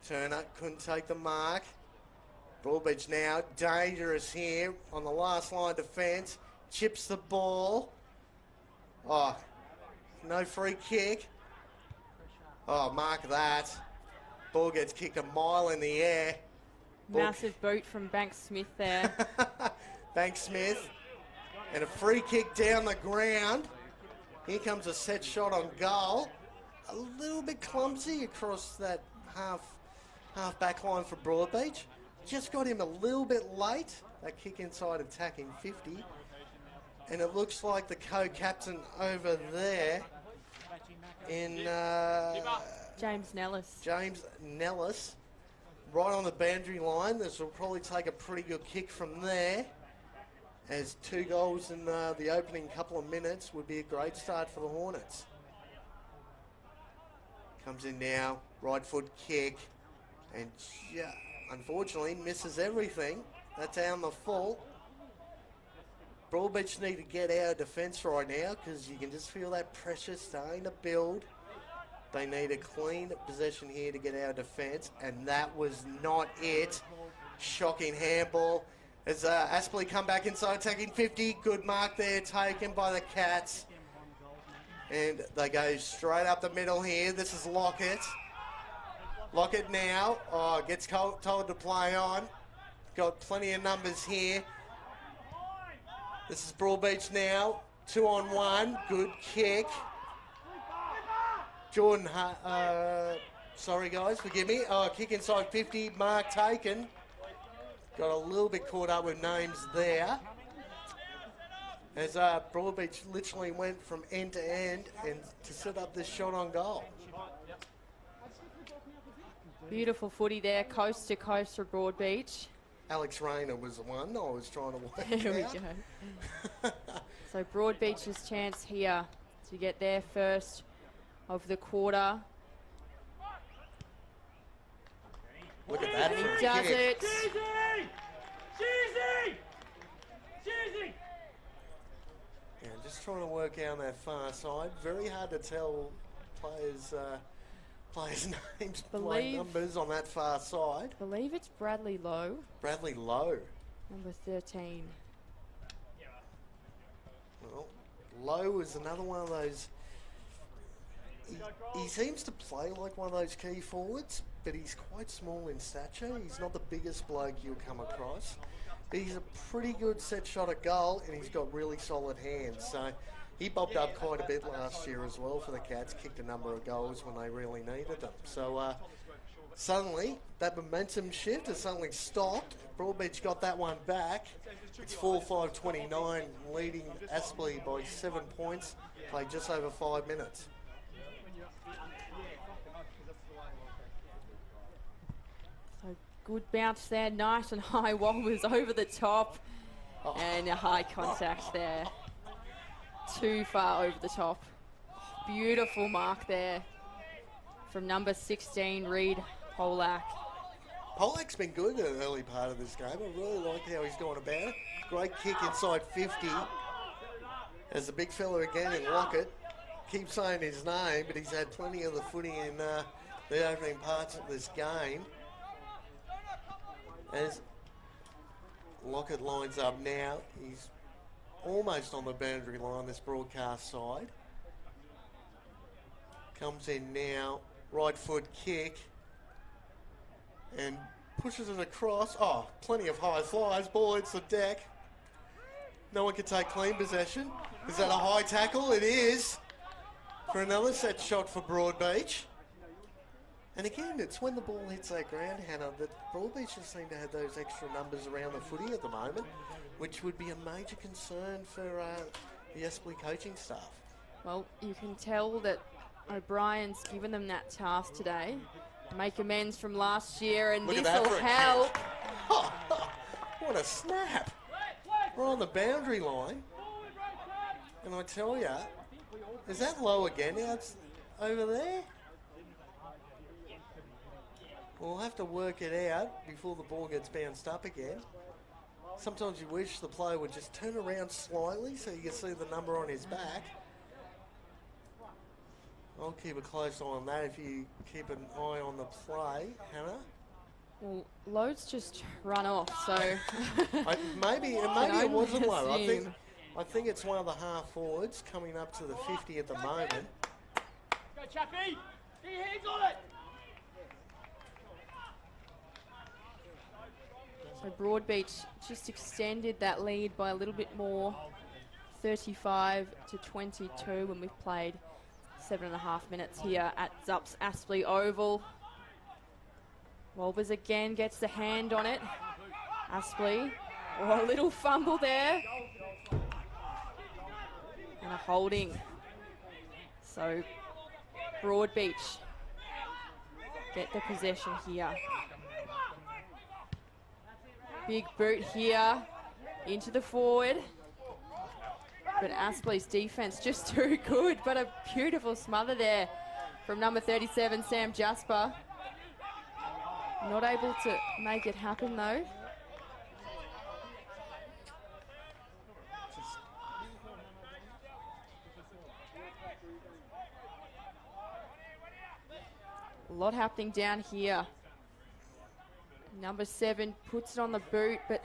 B: Turner couldn't take the mark. Broadbeach now dangerous here on the last line defence. Chips the ball. Oh, no free kick. Oh, mark that. Ball gets kicked a mile in the air.
A: Massive boot from Banks Smith there.
B: Banks Smith. And a free kick down the ground. Here comes a set shot on goal. A little bit clumsy across that half back line for Broadbeach. Just got him a little bit late. That kick inside attacking 50. And it looks like the co-captain over there in
A: James Nellis.
B: James Nellis. Right on the boundary line. This will probably take a pretty good kick from there. As 2 goals in the opening couple of minutes would be a great start for the Hornets. Comes in now, right foot kick, and unfortunately misses everything. That's on the full. Broadbeach need to get out of defence right now because you can just feel that pressure starting to build. They need a clean possession here to get out of defence, and that was not it. Shocking handball. As Aspley come back inside attacking 50. Good mark there taken by the Cats. And they go straight up the middle here. This is Lockett. Lockett now. Oh, gets told to play on. Got plenty of numbers here. This is Broadbeach now. 2-on-1. Good kick. Jordan, sorry guys, forgive me. Oh, kick inside 50. Mark taken. Got a little bit caught up with names there. As Broadbeach literally went from end to end and to set up this shot on goal.
A: Beautiful footy there, coast to coast for Broadbeach.
B: Alex Rayner was the one I was trying to work
A: Here we
B: out.
A: go. So Broadbeach's chance here to get their first of the quarter.
B: Look at that.
A: He
B: for a
A: does
B: kick.
A: it.
B: Yeah, just trying to work out that far side. Very hard to tell players' names, play numbers on that far side.
A: I believe it's Bradley Lowe.
B: Bradley Lowe.
A: Number 13.
B: Well, Lowe is another one of those. He seems to play like one of those key forwards, but he's quite small in stature. He's not the biggest bloke you'll come across. But he's a pretty good set shot at goal, and he's got really solid hands. So he bobbed up quite a bit last year as well for the Cats, kicked a number of goals when they really needed them. So suddenly, that momentum shift has suddenly stopped. Broadbeach got that one back. It's 4-5-29, leading Aspley by 7 points, played just over 5 minutes.
A: So good bounce there, nice and high. Wobblers over the top, and a high contact there. Too far over the top. Beautiful mark there from number 16, Reed Polak.
B: Polak's been good in the early part of this game. I really like how he's gone about it. Great kick inside 50. As the big fella again in Lockett. Keeps saying his name, but he's had plenty of the footy in the opening parts of this game. As Lockett lines up now, he's almost on the boundary line, this broadcast side. Comes in now, right foot kick, and pushes it across. Oh, plenty of high flies, ball hits the deck. No one can take clean possession. Is that a high tackle? It is. For another set shot for Broadbeach. And again, it's when the ball hits that ground, Hannah, that Broadbeach just seem to have those extra numbers around the footy at the moment, which would be a major concern for the Aspley coaching staff.
A: Well, you can tell that O'Brien's given them that task today. Make amends from last year, and this will help.
B: What a snap. We're on the boundary line. And I tell you, is that low again out over there? We'll have to work it out before the ball gets bounced up again. Sometimes you wish the player would just turn around slightly so you can see the number on his back. I'll keep a close eye on that if you keep an eye on the play, Hannah.
A: Well, Lowe's just run off, so...
B: maybe it wasn't low. I think it's one of the half forwards coming up to the 50 at the moment.
C: Go, Chappie! Get your hands on it!
A: So Broadbeach just extended that lead by a little bit more, 35 to 22, when we've played 7.5 minutes here at Zups Aspley Oval. Wolvers again gets the hand on it. Aspley, a little fumble there. And a holding. So Broadbeach get the possession here. Big boot here into the forward. But Aspley's defense just too good, but a beautiful smother there from number 37, Sam Jasper. Not able to make it happen though. A lot happening down here. Number 7 puts it on the boot, but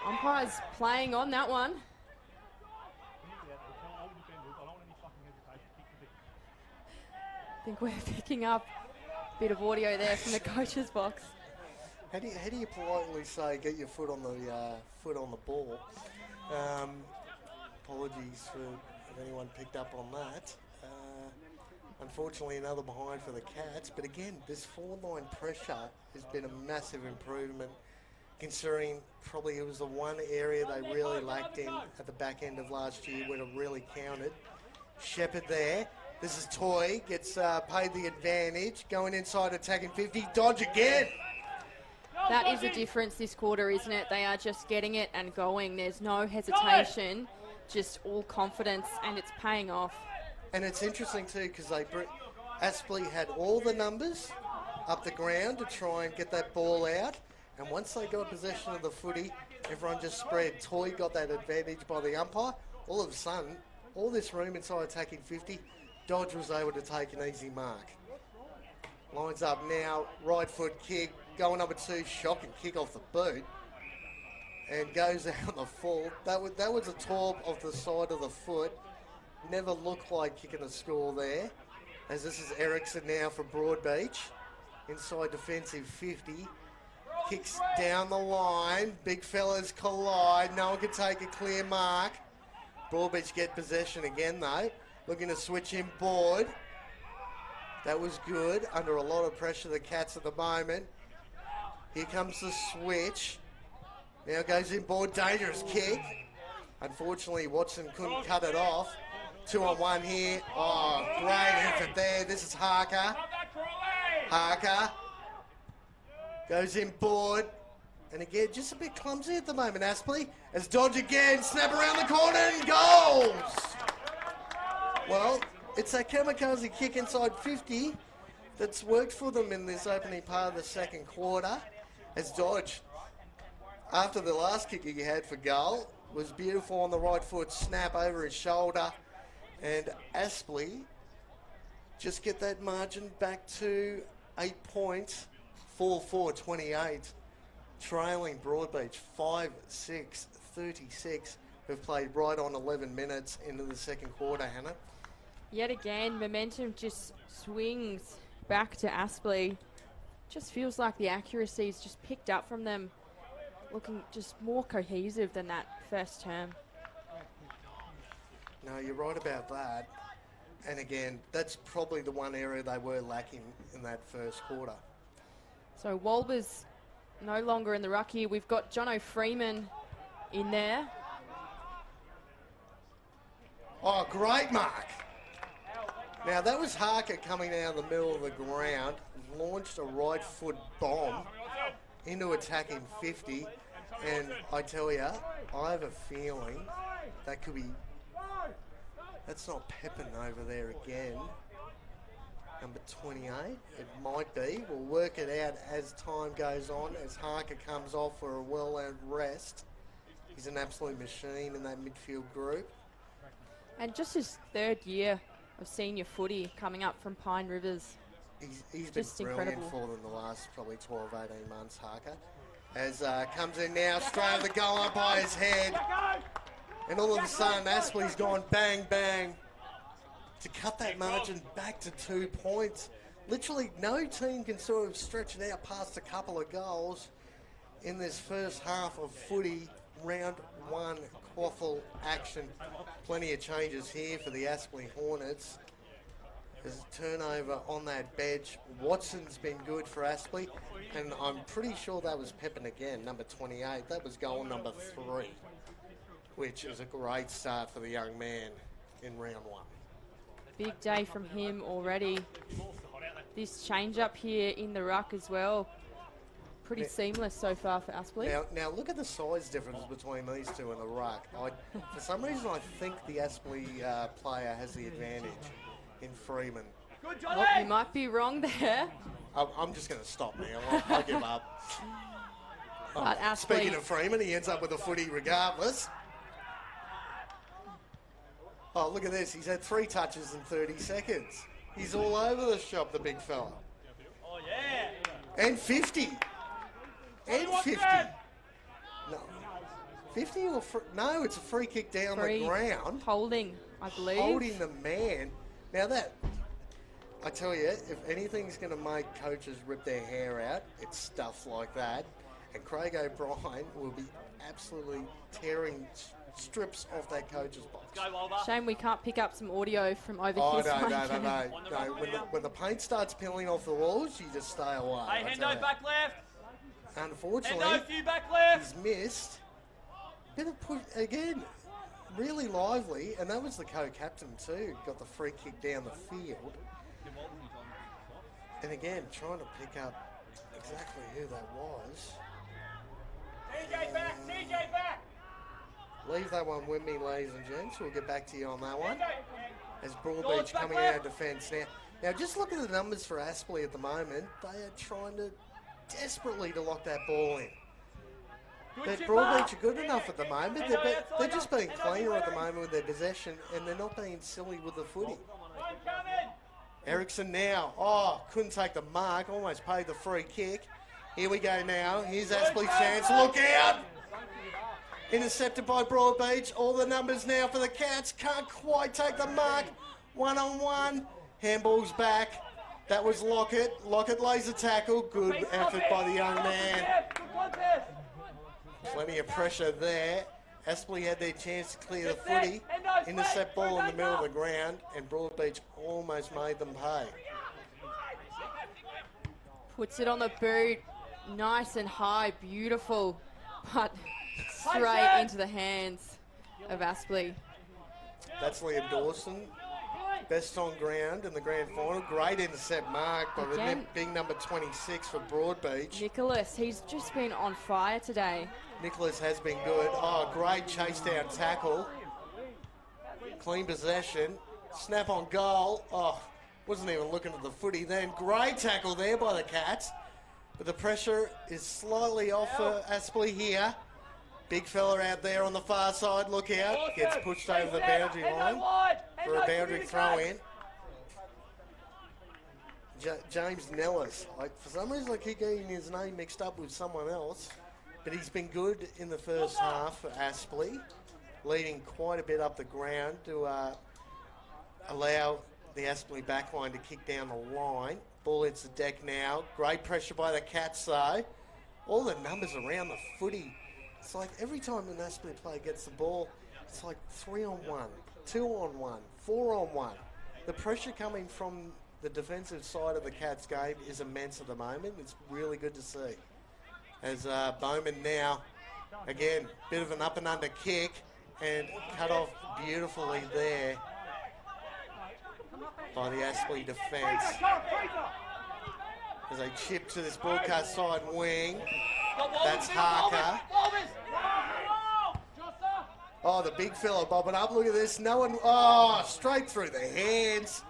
A: umpire's playing on that one. I think we're picking up a bit of audio there from the coach's box.
B: How do you politely say get your foot on the ball? Apologies if anyone picked up on that. Unfortunately, another behind for the Cats. But again, this forward-line pressure has been a massive improvement, considering probably it was the one area they really lacked in at the back end of last year when it really counted. Shepherd there. This is Toy, gets paid the advantage, going inside, attacking 50, dodge again.
A: That is a difference this quarter, isn't it? They are just getting it and going. There's no hesitation, just all confidence, and it's paying off.
B: And it's interesting too, because Aspley had all the numbers up the ground to try and get that ball out. And once they got possession of the footy, everyone just spread. Toy got that advantage by the umpire. All of a sudden, all this room inside attacking 50, Dodge was able to take an easy mark. Lines up now, right foot kick, goal number 2, shocking kick off the boot. And goes out the full. That was a torp off the side of the foot. Never looked like kicking a score there. As this is Ericsson now for Broadbeach. Inside defensive 50. Kicks down the line. Big fellas collide. No one can take a clear mark. Broadbeach get possession again though. Looking to switch in board. That was good. Under a lot of pressure, the Cats at the moment. Here comes the switch. Now goes in board. Dangerous kick. Unfortunately, Watson couldn't cut it off. 2-on-1 here. Oh, great effort there. This is Harker. Harker goes in board. And again, just a bit clumsy at the moment, Aspley. As Dodge again, snap around the corner and goals! Well, it's that kamikaze kick inside 50 that's worked for them in this opening part of the second quarter. As Dodge, after the last kick he had for goal, was beautiful on the right foot, snap over his shoulder. And Aspley just get that margin back to 8 points, 4-4-28. Trailing Broadbeach 5-6-36. Who've played right on 11 minutes into the second quarter, Hannah.
A: Yet again, momentum just swings back to Aspley. Just feels like the accuracy's just picked up from them, looking just more cohesive than that first term.
B: No, you're right about that. And again, that's probably the one area they were lacking in that first quarter.
A: So Walber's no longer in the ruck here. We've got Jono Freeman in there.
B: Oh, great mark. Now, that was Harker coming out of the middle of the ground, launched a right foot bomb into attacking 50. And I tell you, I have a feeling that could be... That's not Pepin over there again. Number 28, it might be. We'll work it out as time goes on, as Harker comes off for a well-earned rest. He's an absolute machine in that midfield group.
A: And just his third year of senior footy coming up from Pine Rivers.
B: He's been
A: just
B: brilliant
A: incredible
B: for them the last probably 12, 18 months, Harker. As comes in now, straight over the goal up by his head. And all of a sudden, Aspley's gone bang, bang to cut that margin back to 2 points. Literally, no team can sort of stretch it out past a couple of goals in this first half of footy, round 1 QAFL action. Plenty of changes here for the Aspley Hornets. There's a turnover on that bench. Watson's been good for Aspley, and I'm pretty sure that was Pepin again, number 28. That was goal number 3, which is a great start for the young man in round 1.
A: Big day from him already. This change up here in the ruck as well. Pretty seamless so far for Aspley.
B: Now look at the size difference between these two in the ruck. For some reason, I think the Aspley player has the advantage in Freeman.
A: Oh, you might be wrong there.
B: I'm just going to stop now. I give up.
A: But Aspley,
B: speaking of Freeman, he ends up with a footy regardless. Oh, look at this. He's had 3 touches in 30 seconds. He's all over the shop, the big fella.
C: Oh, yeah.
B: And 50. And 50. No. 50 or... No, it's a free kick down the ground.
A: Holding, I believe.
B: Holding the man. Now I tell you, if anything's going to make coaches rip their hair out, it's stuff like that. And Craig O'Brien will be absolutely tearing strips off that coach's box.
A: Shame we can't pick up some audio from over
B: Oh,
A: here.
B: no. When the paint starts peeling off the walls, you just stay away.
C: Hey, Hendo, back left.
B: Unfortunately,
C: Hendo, few back left.
B: he's missed. Bit of push again, really lively, and that was the co-captain too. Got the free kick down the field. And again, trying to pick up exactly who that was.
C: TJ back.
B: Leave that one with me, ladies and gents. We'll get back to you on that one. As Broadbeach coming out of defence now. Now, just look at the numbers for Aspley at the moment. They are trying to desperately to lock that ball in. But Broadbeach are good enough at the moment. They're just being cleaner at the moment with their possession, and they're not being silly with the footy. Ericsson now. Oh, couldn't take the mark. Almost paid the free kick. Here we go now. Here's Aspley's chance. Look out! Intercepted by Broadbeach. All the numbers now for the Cats. Can't quite take the mark. 1-on-1. Handball's back. That was Lockett. Lockett lays a tackle. Good effort by the young man. Plenty of pressure there. Aspley had their chance to clear the footy. Intercept ball in the middle of the ground, and Broadbeach almost made them pay.
A: Puts it on the boot. Nice and high. Beautiful. But straight into the hands of Aspley.
B: That's Liam Dawson. Best on ground in the grand final. Great intercept mark by the big number 26 for Broadbeach.
A: Nicholas, he's just been on fire today.
B: Nicholas has been good. Oh, great chase down tackle. Clean possession. Snap on goal. Oh, wasn't even looking at the footy then. Great tackle there by the Cats. But the pressure is slightly off for Aspley here. Big fella out there on the far side. Look out. Gets pushed over the boundary line for a boundary throw in. James Nellis. For some reason I keep getting his name mixed up with someone else. But he's been good in the first half for Aspley. Leading quite a bit up the ground to allow the Aspley backline to kick down the line. Ball hits the deck now. Great pressure by the Cats though. All the numbers around the footy. It's like every time an Aspley player gets the ball, it's like 3-on-1, 2-on-1, 4-on-1. The pressure coming from the defensive side of the Cats game is immense at the moment. It's really good to see. As Bowman now, again, bit of an up and under kick and cut off beautifully there by the Aspley defence. As they chip to this broadcast side wing, that's Harker. Oh, the big fella bobbing up. Look at this. No one. Oh, straight through the hands.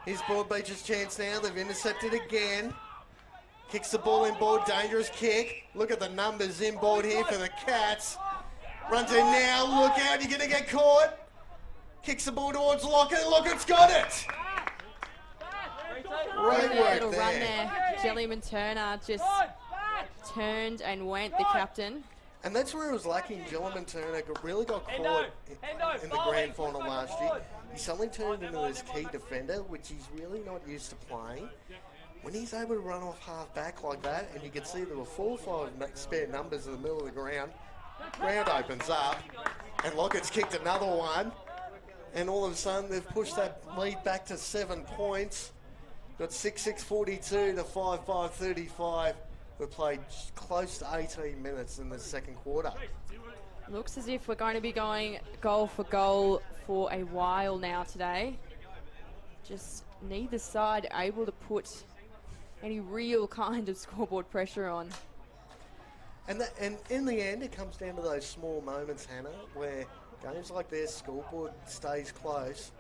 B: Here's Broadbeach's chance now. They've intercepted again. Kicks the ball inboard. Dangerous kick. Look at the numbers inboard here for the Cats. Runs in now. Look out. You're going to get caught. Kicks the ball towards Lockett. Lockett's got it. Great work
A: little
B: there.
A: Run there. Jellyman Turner just turned and went, the captain.
B: And that's where it was lacking. Jellyman Turner really got caught in the grand final last year. He suddenly turned into this key defender, which he's really not used to playing. When he's able to run off half back like that, and you can see there were 4 or 5 spare numbers in the middle of the ground opens up, and Lockett's kicked another one, and all of a sudden they've pushed that lead back to 7 points. Got 6-6-42 to 5-5-35. We played close to 18 minutes in the second quarter.
A: Looks as if we're going to be going goal for goal for a while now today. Just neither side able to put any real kind of scoreboard pressure on.
B: And in the end, it comes down to those small moments, Hannah, where games like this, scoreboard stays close.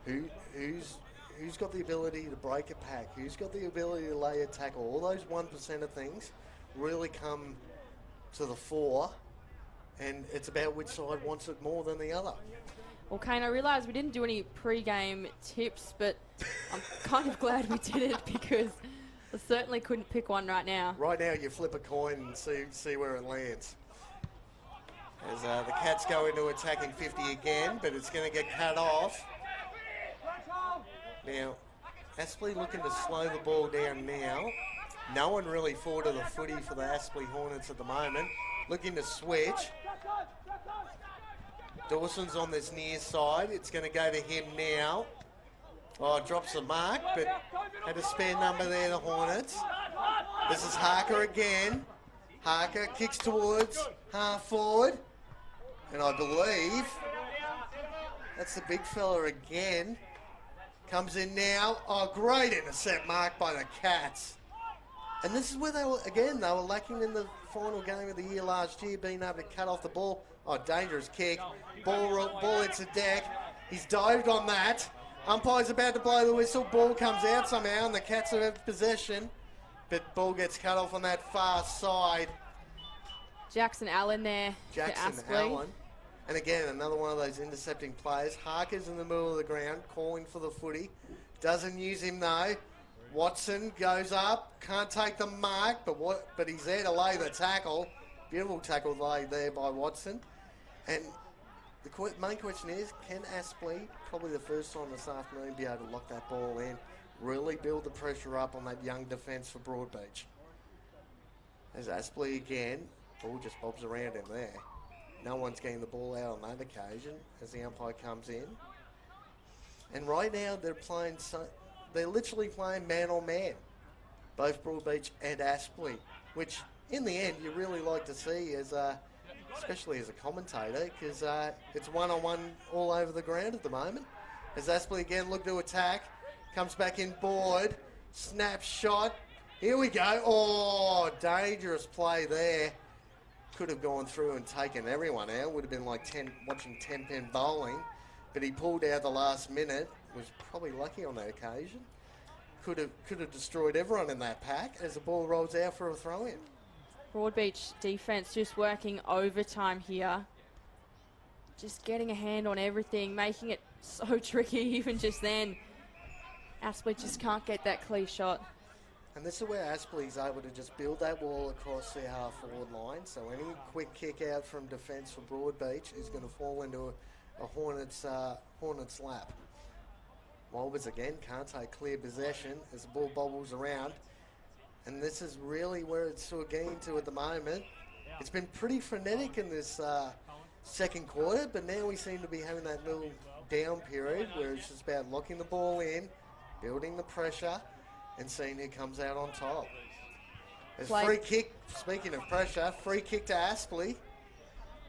B: Who's got the ability to break a pack? Who's got the ability to lay a tackle? All those 1% of things really come to the fore, and it's about which side wants it more than the other.
A: Well, Kane, I realise we didn't do any pre-game tips, but I'm kind of glad we did it because I certainly couldn't pick one right now.
B: Right now, you flip a coin and see where it lands. As the Cats go into attacking 50 again, but it's going to get cut off. Now, Aspley looking to slow the ball down now. No one really forward of the footy for the Aspley Hornets at the moment. Looking to switch. Dawson's on this near side. It's going to go to him now. Oh, drops the mark, but had a spare number there, the Hornets. This is Harker again. Harker kicks towards half forward. And I believe that's the big fella again. Comes in now. Oh, great intercept mark by the Cats. And this is where they were lacking in the final game of the year last year, being able to cut off the ball. Oh, dangerous kick. Ball hits the deck. He's dived on that. Umpire's about to blow the whistle. Ball comes out somehow, and the Cats have possession. But ball gets cut off on that far side.
A: Jackson Allen there.
B: Jackson Allen. And again, another one of those intercepting players. Harker's in the middle of the ground, calling for the footy. Doesn't use him though. Watson goes up, can't take the mark, but he's there to lay the tackle. Beautiful tackle laid there by Watson. And the main question is, can Aspley, probably the first time this afternoon, be able to lock that ball in, really build the pressure up on that young defence for Broadbeach? As Aspley again, ball just bobs around him there. No one's getting the ball out on that occasion as the umpire comes in. And right now they're literally playing man on man, both Broadbeach and Aspley, which in the end you really like to see especially as a commentator, because it's one-on-one all over the ground at the moment. As Aspley again look to attack, comes back in board, snap shot. Here we go. Oh, dangerous play there. Could have gone through and taken everyone out. Would have been like watching 10-pin bowling. But he pulled out the last minute. Was probably lucky on that occasion. Could have destroyed everyone in that pack as the ball rolls out for a throw-in.
A: Broadbeach defence just working overtime here. Just getting a hand on everything, making it so tricky even just then. Aspley just can't get that clear shot.
B: And this is where Aspley's able to just build that wall across their half-forward line. So any quick kick out from defence for Broadbeach is going to fall into a Hornets lap. Walbers again can't take clear possession as the ball bobbles around. And this is really where it's sort of getting to at the moment. It's been pretty frenetic in this second quarter, but now we seem to be having that little down period where it's just about locking the ball in, building the pressure, and seeing who comes out on top. There's free kick, speaking of pressure, free kick to Aspley.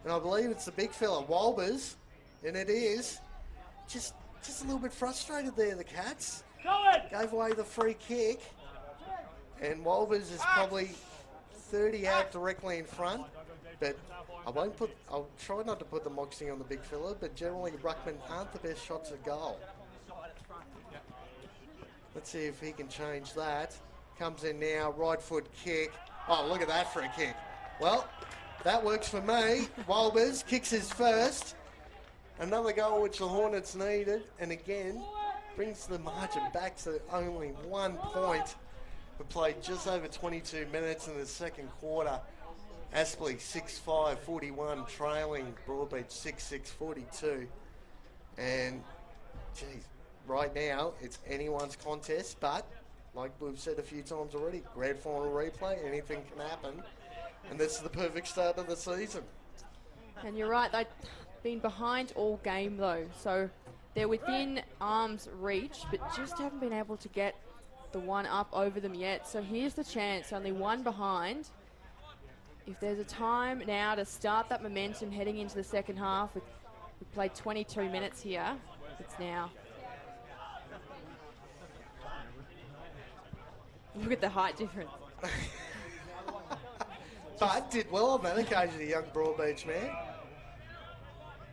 B: And I believe it's the big fella, Walbers, and it is. Just a little bit frustrated there, the Cats. Gave away the free kick. And Walbers is probably 30 out directly in front. But I'll try not to put the moxie on the big fella, but generally ruckmen aren't the best shots at goal. Let's see if he can change that. Comes in now, right foot kick. Oh, look at that free kick. Well, that works for me. Walbers kicks his first. Another goal which the Hornets needed. And again, brings the margin back to only 1 point. We played just over 22 minutes in the second quarter. Aspley 6-5-41, trailing Broadbeach 6-6-42. And, geez, right now, it's anyone's contest, but like we've said a few times already, grand final replay, anything can happen. And this is the perfect start of the season.
A: And you're right, they've been behind all game though, so they're within arm's reach, but just haven't been able to get the one up over them yet. So here's the chance, only one behind. If there's a time now to start that momentum heading into the second half, we've played 22 minutes here, it's now. Look at the height difference.
B: But did well on that occasion, a young Broadbeach man.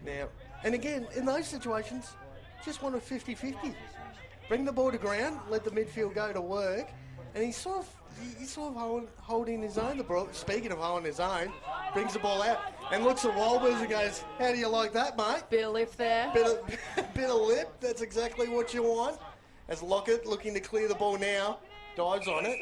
B: Now, and again, in those situations, just want a 50-50. Bring the ball to ground, let the midfield go to work, and he's sort of holding his own. Speaking of holding his own, brings the ball out and looks at Walbers and goes, "How do you like that, mate?"
A: Bit of lift there.
B: Bit of lip. That's exactly what you want. As Lockett looking to clear the ball now, dives on it.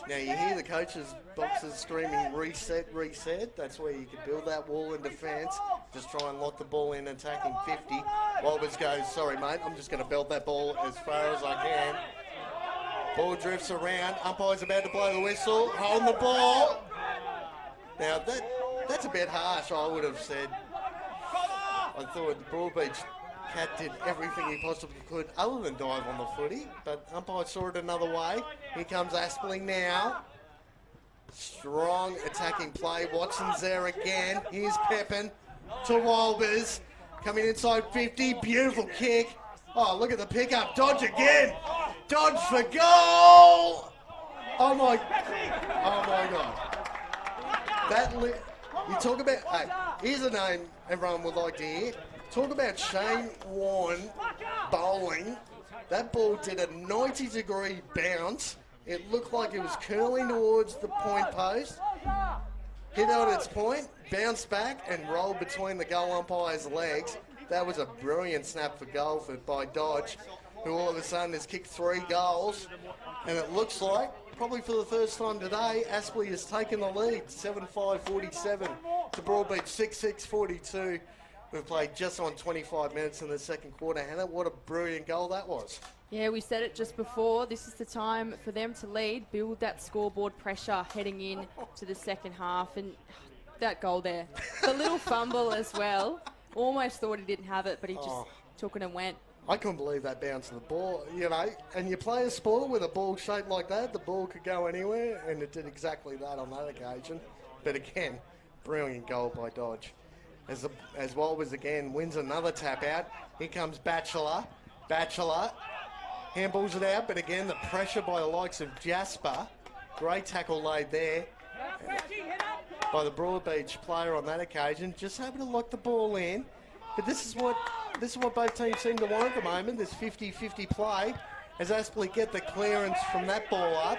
B: Now you hear the coaches, boxers screaming, reset, reset. That's where you can build that wall in defence. Just try and lock the ball in, attacking 50. Walbers goes, sorry mate, I'm just going to belt that ball as far as I can. Ball drifts around. Umpire's about to blow the whistle. Holding the ball. Now that's a bit harsh, I would have said. I thought the Broadbeach Cat did everything he possibly could other than dive on the footy, but umpire saw it another way. Here comes Aspley now. Strong attacking play. Watson's there again. Here's Pepin to Walbers. Coming inside 50. Beautiful kick. Oh, look at the pickup. Dodge again. Dodge for goal. Oh my God. You talk about, hey, here's a name everyone would like to hear. Talk about Shane Warne bowling. That ball did a 90-degree bounce. It looked like it was curling towards the point post. Hit out its point, bounced back, and rolled between the goal umpire's legs. That was a brilliant snap for goal by Dodge, who all of a sudden has kicked 3 goals. And it looks like, probably for the first time today, Aspley has taken the lead, 7-5-47 to Broadbeach 6-6-42. We've played just on 25 minutes in the second quarter. Hannah, what a brilliant goal that was.
A: Yeah, we said it just before. This is the time for them to lead, build that scoreboard pressure heading in to the second half. And that goal there, the little fumble as well. Almost thought he didn't have it, but he just took it and went.
B: I couldn't believe that bounce of the ball, and you play a sport with a ball shaped like that, the ball could go anywhere, and it did exactly that on that occasion. But again, brilliant goal by Dodge. As Walbers again wins another tap out. Here comes Batchelor. Handballs it out, but again, the pressure by the likes of Jasper. Great tackle laid there by the Broadbeach player on that occasion. Just able to lock the ball in. But this is what both teams seem to want at the moment, this 50-50 play, as Aspley get the clearance from that ball up.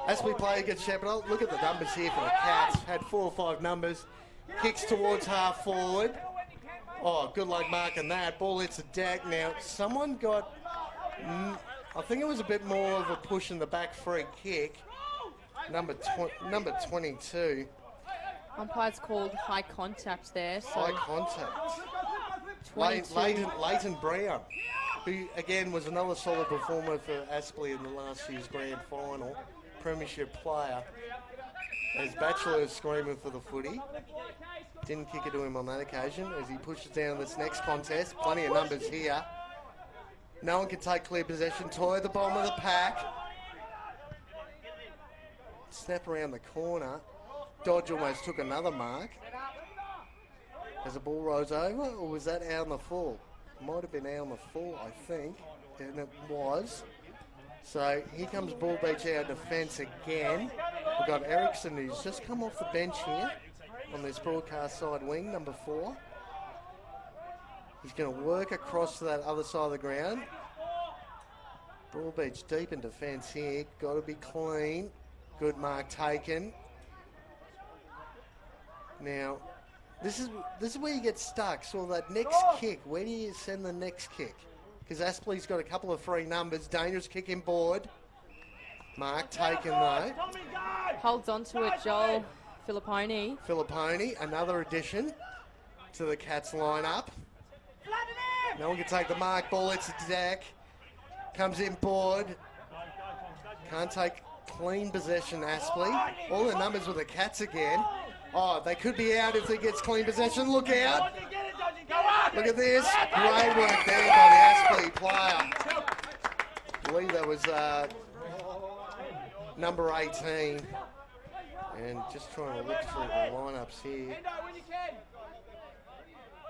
B: Aspley player gets Shepherd. Look at the numbers here for the Cats. Had 4 or 5 numbers. Kicks towards half forward. Oh, good luck marking that. Ball hits the deck. Now, someone got, I think it was a bit more of a push in the back free kick. Number 22.
A: Umpire's called high contact there. So
B: high contact.
A: 22.
B: Leighton Brown, who again was another solid performer for Aspley in the last year's grand final. Premiership player. As Batchelor is screaming for the footy. Didn't kick it to him on that occasion as he pushes down this next contest. Plenty of numbers here. No one can take clear possession. Toy at the bottom of the pack. Snap around the corner. Dodge almost took another mark. As the ball rose over, or was that out on the full? Might have been out on the full, I think. And it was. So here comes Broadbeach out defence again. We've got Ericsson, who's just come off the bench here on this broadcast side wing, number 4. He's going to work across to that other side of the ground. Broadbeach deep in defence here. Got to be clean. Good mark taken. Now, this is where you get stuck. So that next kick, where do you send the next kick? Because Aspley's got a couple of free numbers. Dangerous kick in board. Mark taken though.
A: Holds on to it, Joel Filipponi.
B: Another addition to the Cats lineup. No one can take the mark. Ball hits the deck. Comes in board. Can't take clean possession, Aspley. All the numbers with the Cats again. Oh, they could be out if he gets clean possession. Look out. Look at this. Great work there by the Aspley player. I believe that was number 18. And just trying to look through the lineups here.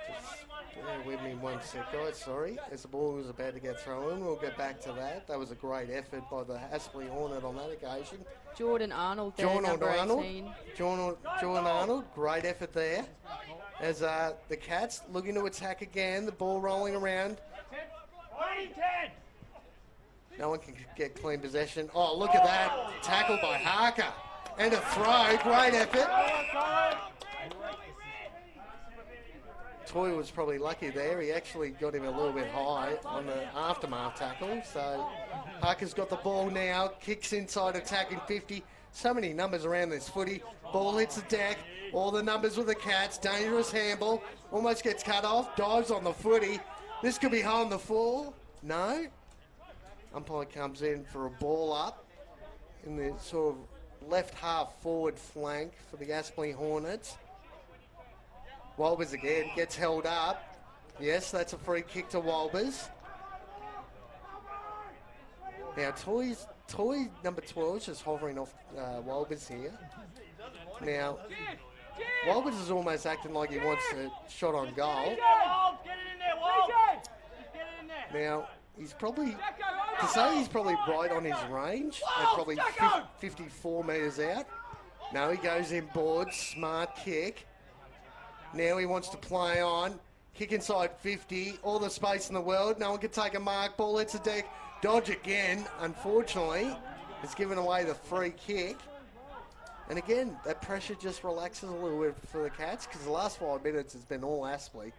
B: Just bear with me one sec, guys. Sorry. As the ball was about to get thrown, we'll get back to that. That was a great effort by the Aspley Hornet on that occasion.
A: Jordan Arnold there, number 18.
B: Jordan Arnold, great effort there. As the Cats looking to attack again, the ball rolling around. No one can get clean possession. Oh, look at that. Tackle by Harker. And a throw. Great effort. Toy was probably lucky there. He actually got him a little bit high on the aftermath tackle. So Harker's got the ball now, kicks inside attacking 50. So many numbers around this footy. Ball hits the deck. All the numbers with the Cats. Dangerous handball. Almost gets cut off. Dives on the footy. This could be home the fall. No. Umpire comes in for a ball up in the sort of left half forward flank for the Aspley Hornets. Walbers again gets held up. Yes, that's a free kick to Walbers. Now Toy number 12 is just hovering off Walbers here. Now Walbers is almost acting like he wants a shot on goal. Now he's probably, to say he's probably right on his range, at probably 54 metres out. No, he goes in board, smart kick. Now he wants to play on. Kick inside 50. All the space in the world. No one can take a mark. Ball hits the deck. Dodge again, unfortunately. Has given away the free kick. And again, that pressure just relaxes a little bit for the Cats because the last 5 minutes has been all Aspley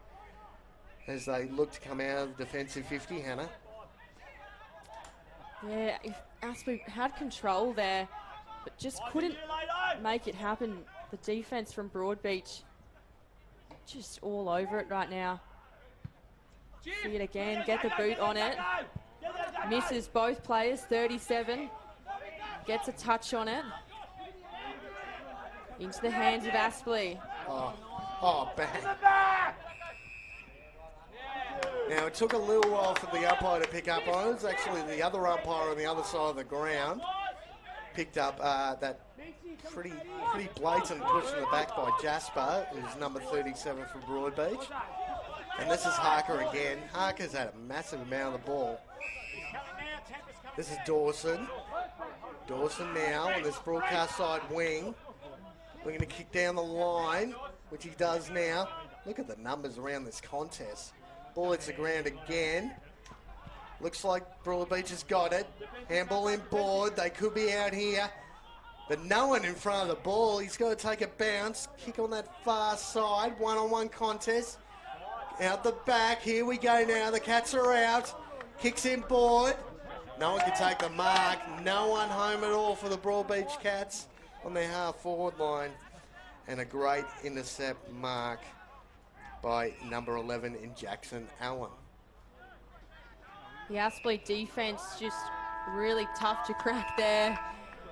B: as they look to come out of the defensive 50, Hannah.
A: Yeah, if Aspley had control there, but just couldn't make it happen. The defence from Broadbeach just all over it right now. See it again, get the boot on it. Misses both players, 37. Gets a touch on it. Into the hands of Aspley.
B: Oh, bang. Now, it took a little while for the umpire to pick up on it. It's actually the other umpire on the other side of the ground picked up that pretty blatant push in the back by Jasper, who's number 37 for Broadbeach. And this is Harker again. Harker's had a massive amount of the ball. This is Dawson. Dawson now on this broadcast side wing. We're going to kick down the line, which he does now. Look at the numbers around this contest. Ball hits the ground again. Looks like Broadbeach has got it. Handball in board. They could be out here. But no one in front of the ball. He's got to take a bounce. Kick on that far side. One-on-one contest. Out the back. Here we go now. The Cats are out. Kicks in board. No one can take the mark. No one home at all for the Broadbeach Cats on their half-forward line. And a great intercept mark by number 11 in Jackson Allen.
A: The Aspley defence just really tough to crack there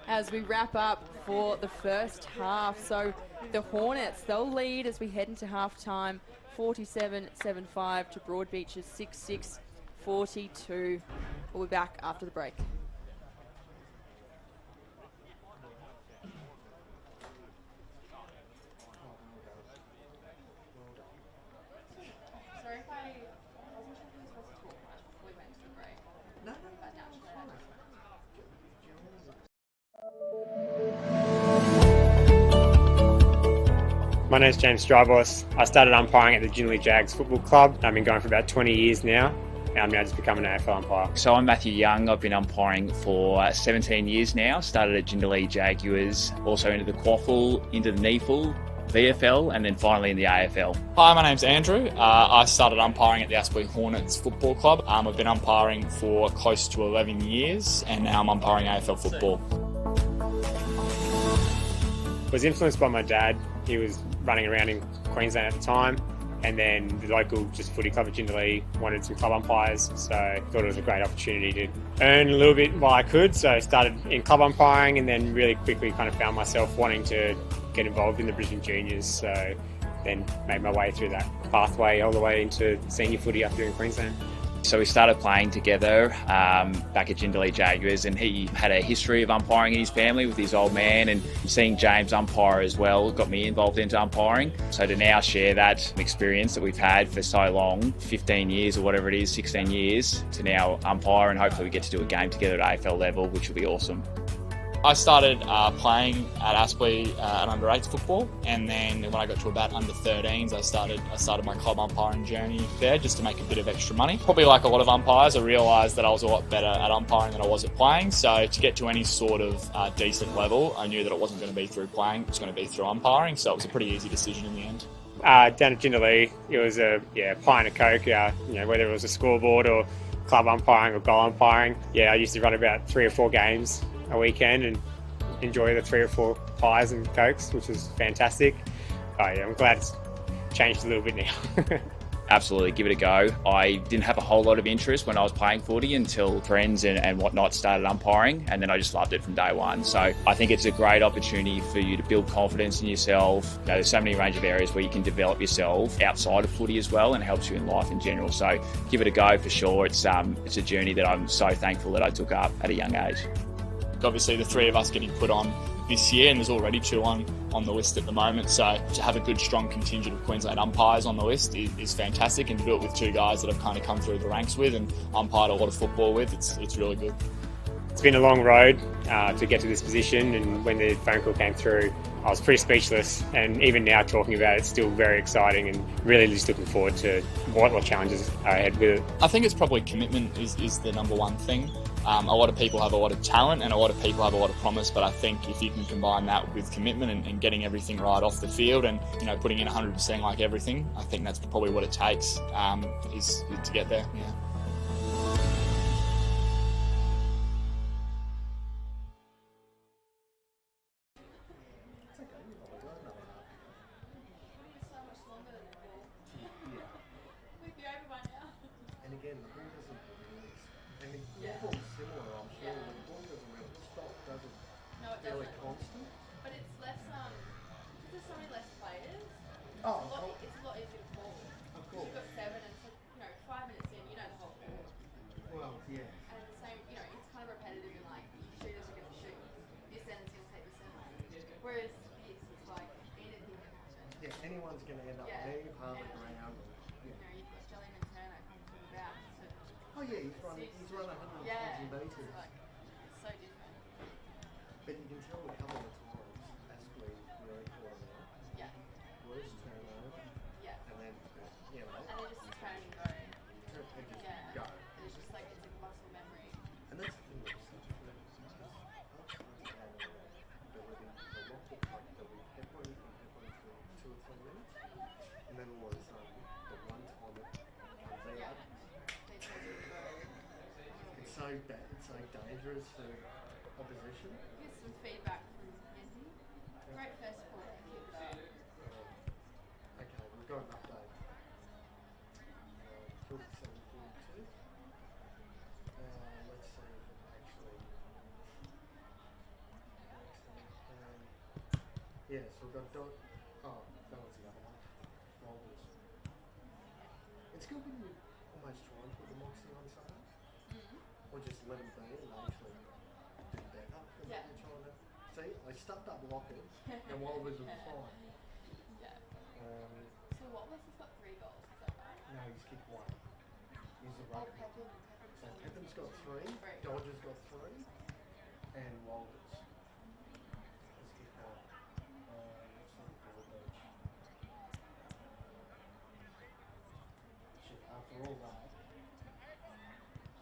A: as we wrap up for the first half. So the Hornets, they'll lead as we head into half-time, 47-75 to Broadbeach's 66-42. We'll be back after the break.
D: My name's James Strybos. I started umpiring at the Jindalee Jags Football Club. I've been going for about 20 years now, and I'm now just becoming an AFL umpire.
E: So I'm Matthew Young. I've been umpiring for 17 years now. Started at Jindalee Jaguars, also into the QAFL, into the NEFL, VFL, and then finally in the AFL.
F: Hi, my name's Andrew. I started umpiring at the Aspley Hornets Football Club. I've been umpiring for close to 11 years, and now I'm umpiring AFL football.
D: I was influenced by my dad. He was running around in Queensland at the time, and then the local just footy club at Jindalee wanted some club umpires, so I thought it was a great opportunity to earn a little bit while I could. So I started in club umpiring and then really quickly kind of found myself wanting to get involved in the Brisbane Juniors, so then made my way through that pathway all the way into senior footy up here in Queensland.
E: So we started playing together back at Jindalee Jaguars, and he had a history of umpiring in his family with his old man, and seeing James umpire as well got me involved into umpiring. So to now share that experience that we've had for so long, 15 years or whatever it is, 16 years, to now umpire, and hopefully we get to do a game together at AFL level, which will be awesome.
F: I started playing at Aspley at under-8s football, and then when I got to about under-13s, I started my club umpiring journey there just to make a bit of extra money. Probably like a lot of umpires, I realised that I was a lot better at umpiring than I was at playing, so to get to any sort of decent level, I knew that it wasn't going to be through playing, it was going to be through umpiring, so it was a pretty easy decision in the end.
D: Down at Jindalee, it was a pint of Coke. Whether it was a scoreboard or club umpiring or goal umpiring. Yeah, I used to run about 3 or 4 games a weekend and enjoy the 3 or 4 pies and Cokes, which was fantastic. I'm glad it's changed a little bit now.
E: Absolutely, give it a go. I didn't have a whole lot of interest when I was playing footy until friends and whatnot started umpiring, and then I just loved it from day one. So I think it's a great opportunity for you to build confidence in yourself. There's so many range of areas where you can develop yourself outside of footy as well, and helps you in life in general. So give it a go for sure. It's a journey that I'm so thankful that I took up at a young age.
F: Obviously, the 3 of us getting put on this year, and there's already 2 on the list at the moment. So to have a good, strong contingent of Queensland umpires on the list is fantastic, and to do it with 2 guys that I've kind of come through the ranks with and umpired a lot of football with, it's really good.
D: It's been a long road to get to this position, and when the phone call came through, I was pretty speechless. And even now, talking about it, it's still very exciting, and really just looking forward to what challenges are ahead with it.
F: I think it's probably commitment is the number one thing. A lot of people have a lot of talent and a lot of people have a lot of promise, but I think if you can combine that with commitment and getting everything right off the field and putting in 100% like everything, I think that's probably what it takes is to get there. Yeah.
B: And again, the ball doesn't really, and the ball's similar, I'm sure, but the ball doesn't really stop, does it?
A: No, it
B: Fairly
A: doesn't.
B: constant.
A: But it's less, because there's so many less players,
B: Oh,
A: it's a lot easier to call.
B: of
A: You've
B: course.
A: got 7 and so, 5 minutes in, you know the whole ball.
B: Well, yeah.
A: And the same, it's kind of repetitive in like, shooters are going to shoot. This end's going to take this end. Whereas this, it's like, anything can happen.
B: Yeah, anyone's going to end up
A: Yeah.
B: on any part of the
A: And,
B: ground. Yeah.
A: You've got Jellyman Turner coming from the back. So
B: Oh yeah, he's run 120
A: yeah,
B: metres.
A: it's like, it's so different.
B: But you can tell a couple of times, Aspley really caught him out.
A: Yeah,
B: Worst turnover,
A: yeah.
B: and then,
A: And they just turn and go.
B: they just
A: Yeah.
B: go.
A: And it's just like, it's a muscle memory.
B: And that's the thing with such players, is half time they have an ability to lock it, like they'll be peppering for 2 or 3 minutes, and then all of a sudden, the one time it comes out,
A: They turn and go.
B: it's so bad, it's so dangerous for opposition.
A: Here's some feedback from Andy. Great first call. Keep it up.
B: Okay, we've got an update. Killed 742. Let's see if it actually yeah, so we've got dot. Oh, that was the other one. Folders. It's good when you almost try and put the moxie on someone, or just let them be and they actually do better than
A: Yeah.
B: what they're trying to. See, I stuffed up lockers, and Walters was fine.
A: Yeah.
B: Um,
A: So what was he's got 3 goals, is that right?
B: no, he's kicked 1. He's a
A: Oh,
B: rugby.
A: Pepin.
B: So Pepin's got 3, Dodger's got 3, and Walters has kicked 1. Let's look at Broadbeach. Shit, after all that,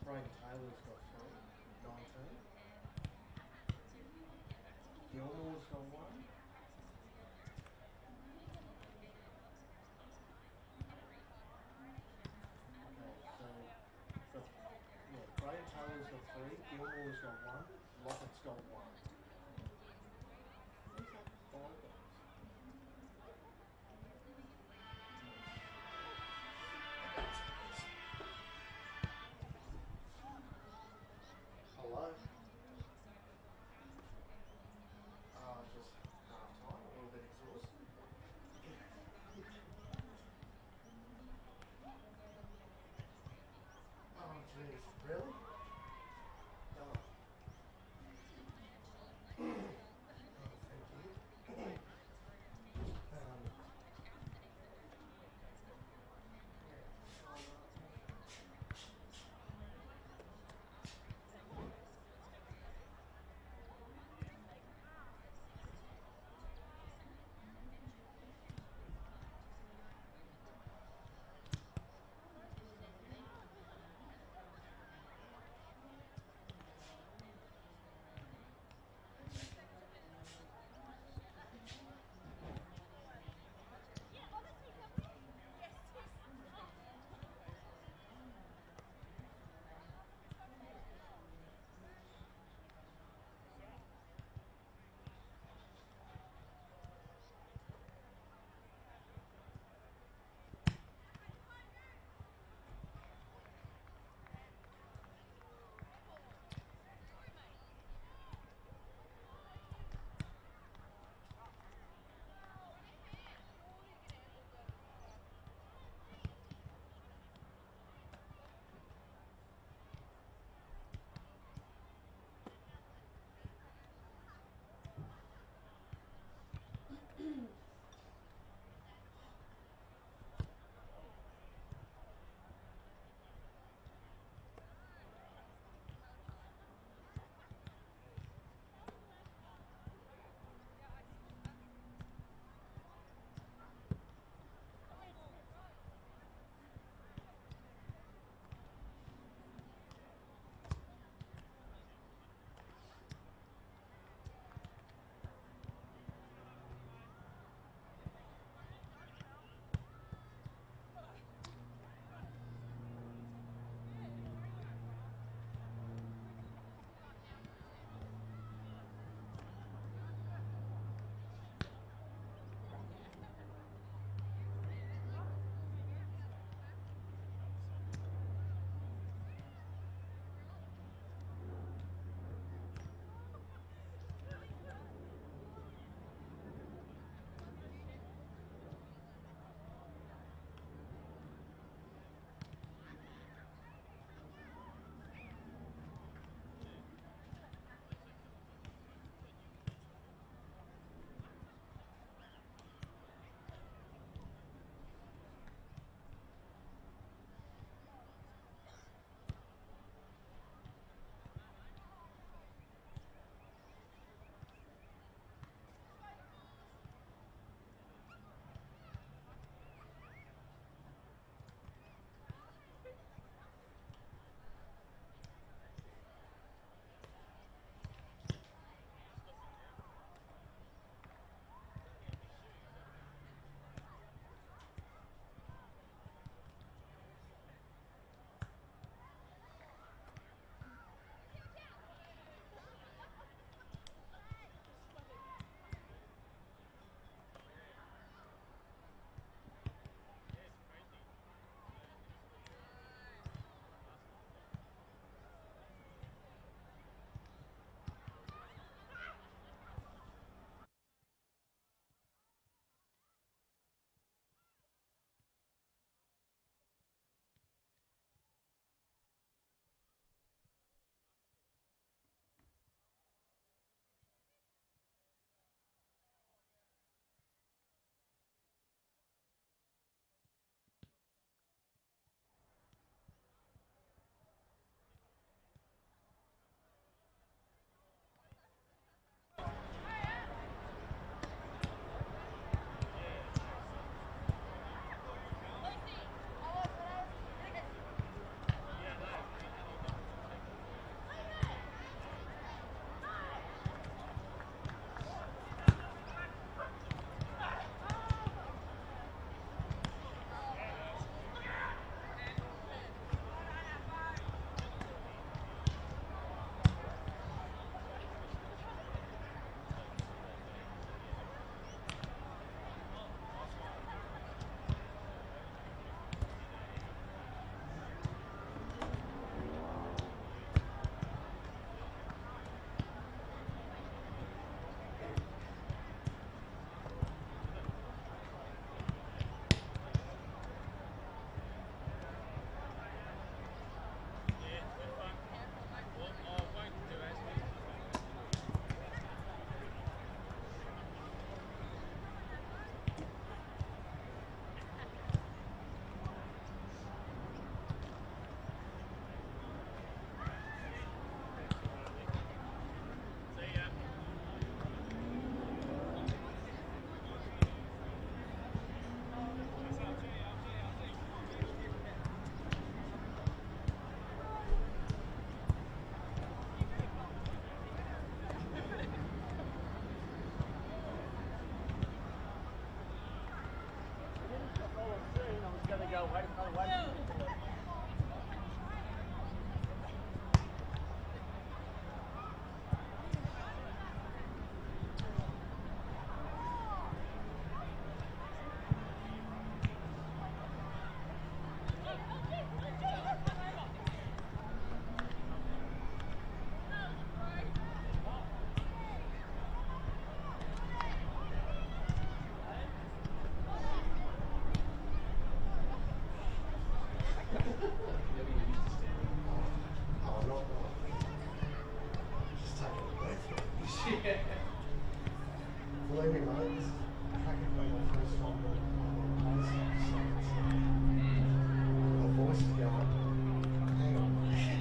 B: Braden Taylor's got 3, 19. Gilmore's got 1. Okay, so Braden Taylor's got 3, Gilmore's got 1, Lockett's got 1. Who's that 5 goals? Hello? Just half time, a little bit exhausted. Oh jeez, really? Oh.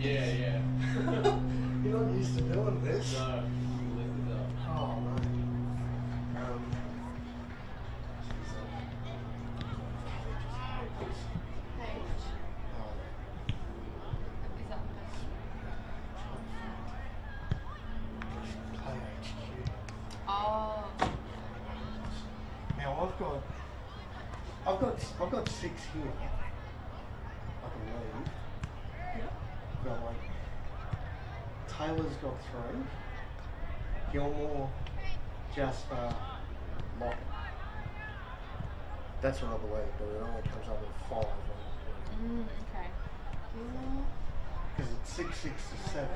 F: Yeah.
B: You're not used to doing this.
F: No.
B: Oh, mate.
A: Oh.
B: Now I've got 6 here. I can leave. Got like Taylor's got 3. Gilmore, Jasper, Lockett. That's what I believe, but it only comes up with 5.
A: Okay.
B: Because it's 6, 6 to 7.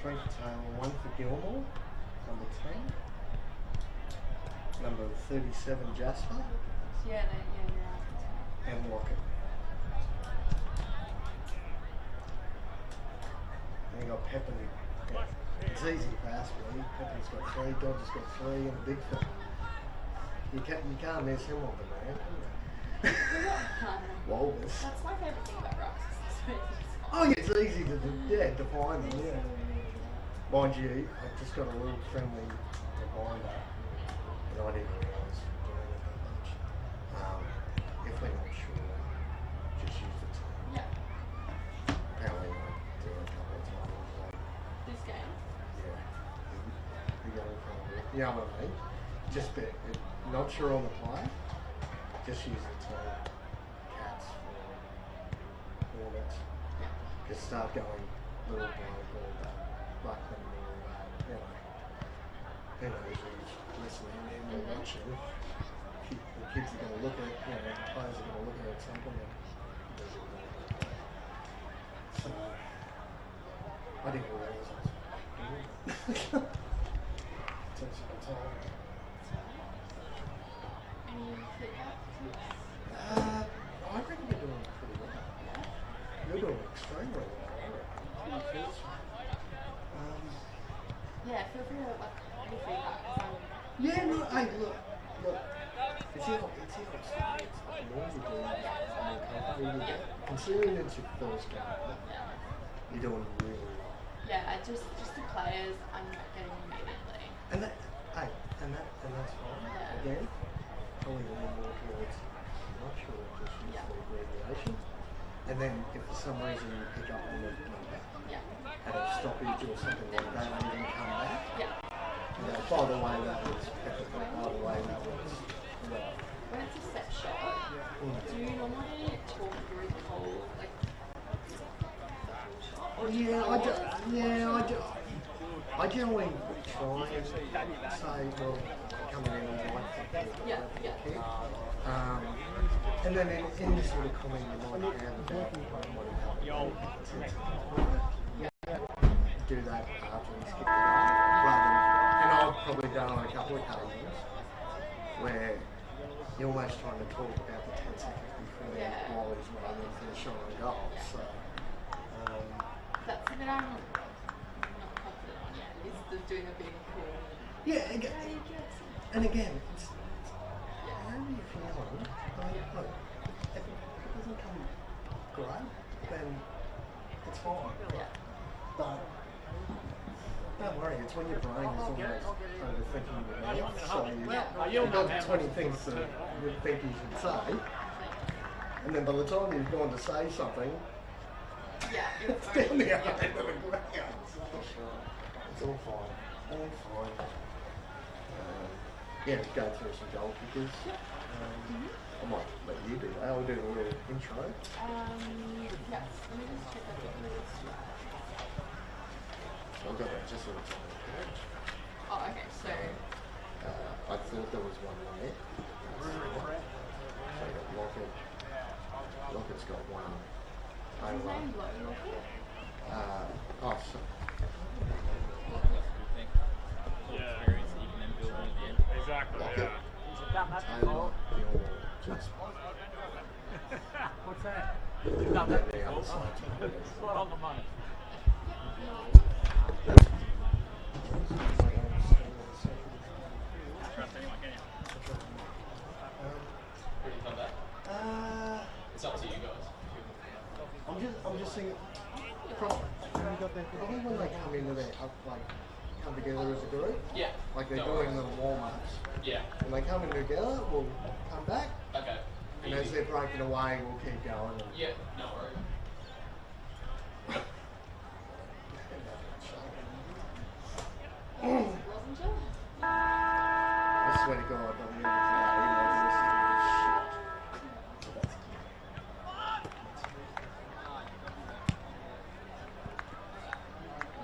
B: 3 for Taylor, 1 for Gilmore, number 10. Number 37, Jasper,
A: Yeah, you're right.
B: and Lockett. And you got Pepper. Yeah. It's easy for Aspley. Pepper's got 3, Dodger's got 3, and a big fella. You can't miss him on the man, can you? Walrus.
A: That's my favourite thing about rocks.
B: Oh yeah, it's easy to define them, yeah. Mind you, I just got a little friendly reminder, and I didn't realise we were doing it that much. If we're not sure, just use the team.
A: Yeah.
B: Apparently I do it a couple of times. Like,
A: This game.
B: yeah. You go in front of it. You know what I mean? Just not sure on the play, just use the team. Cats, Hornets. Just start going little bloke or Blackman or you know, who knows who's listening and or watching. The kids are going to look at, the players are going to look at something. So, I didn't realise I was doing it. Takes some time.
A: Any feedback?
B: I reckon you're doing pretty well. You're doing extremely well.
A: Yeah, feel free to any feedback.
B: Yeah, no, hey, look. It's the old story. It's like the more you do, the more comfortable you get. Considering it's your first game, you're doing really well.
A: Yeah, just the players I'm not getting immediately.
B: And that's fine.
A: Yeah.
B: Again, probably a little more towards, I'm not sure, just use the abbreviation. And then if for some reason you pick up on the number, at a stoppage or something like that, and then come back.
A: Yeah.
B: By the way, that was perfectly. By the way, that was well.
A: When it's a set shot, do you normally talk through the whole like?
B: I generally try and say, well, coming in and like something. And then in this sort of comment you might have about do that after we skip the game. And I've probably done on a couple of occasions where you're almost trying to talk about the 10 seconds before while he's running for the shot on goal. So,
A: that's something I'm not confident on yet, is doing a big call.
B: yeah, and again, it's how are you feeling? Look, if it doesn't come great, then it's fine. But don't worry, it's when your brain is almost overthinking your mouth, so you've got 20 things that you think you should say, and then by the time you've gone to say something, it's down the other end of the ground. So it's all fine. All fine. Yeah, go through some goal kickers. I might let you do that. I'll do a little intro.
A: Yes, let me just check that list.
B: I've got that just on the page.
A: Oh, okay, so
B: I thought there was one there. So I got Lockett. Lockett's got one.
A: his name Lockett?
B: So
D: Exactly,
B: Lockett,
D: yeah.
B: Taylor, Gilmore, Jasper.
C: What's that?
B: And then the other side.
C: Right on the money.
F: It's up to you guys.
B: pressing across. Probably when they come into their come together as a group.
F: Yeah.
B: Like they're doing the warm-ups.
F: Yeah.
B: When they come in together, we'll come back.
F: Okay.
B: And as they're breaking away, we'll keep going.
F: Yeah, no worries.
B: I swear to God, I'm going to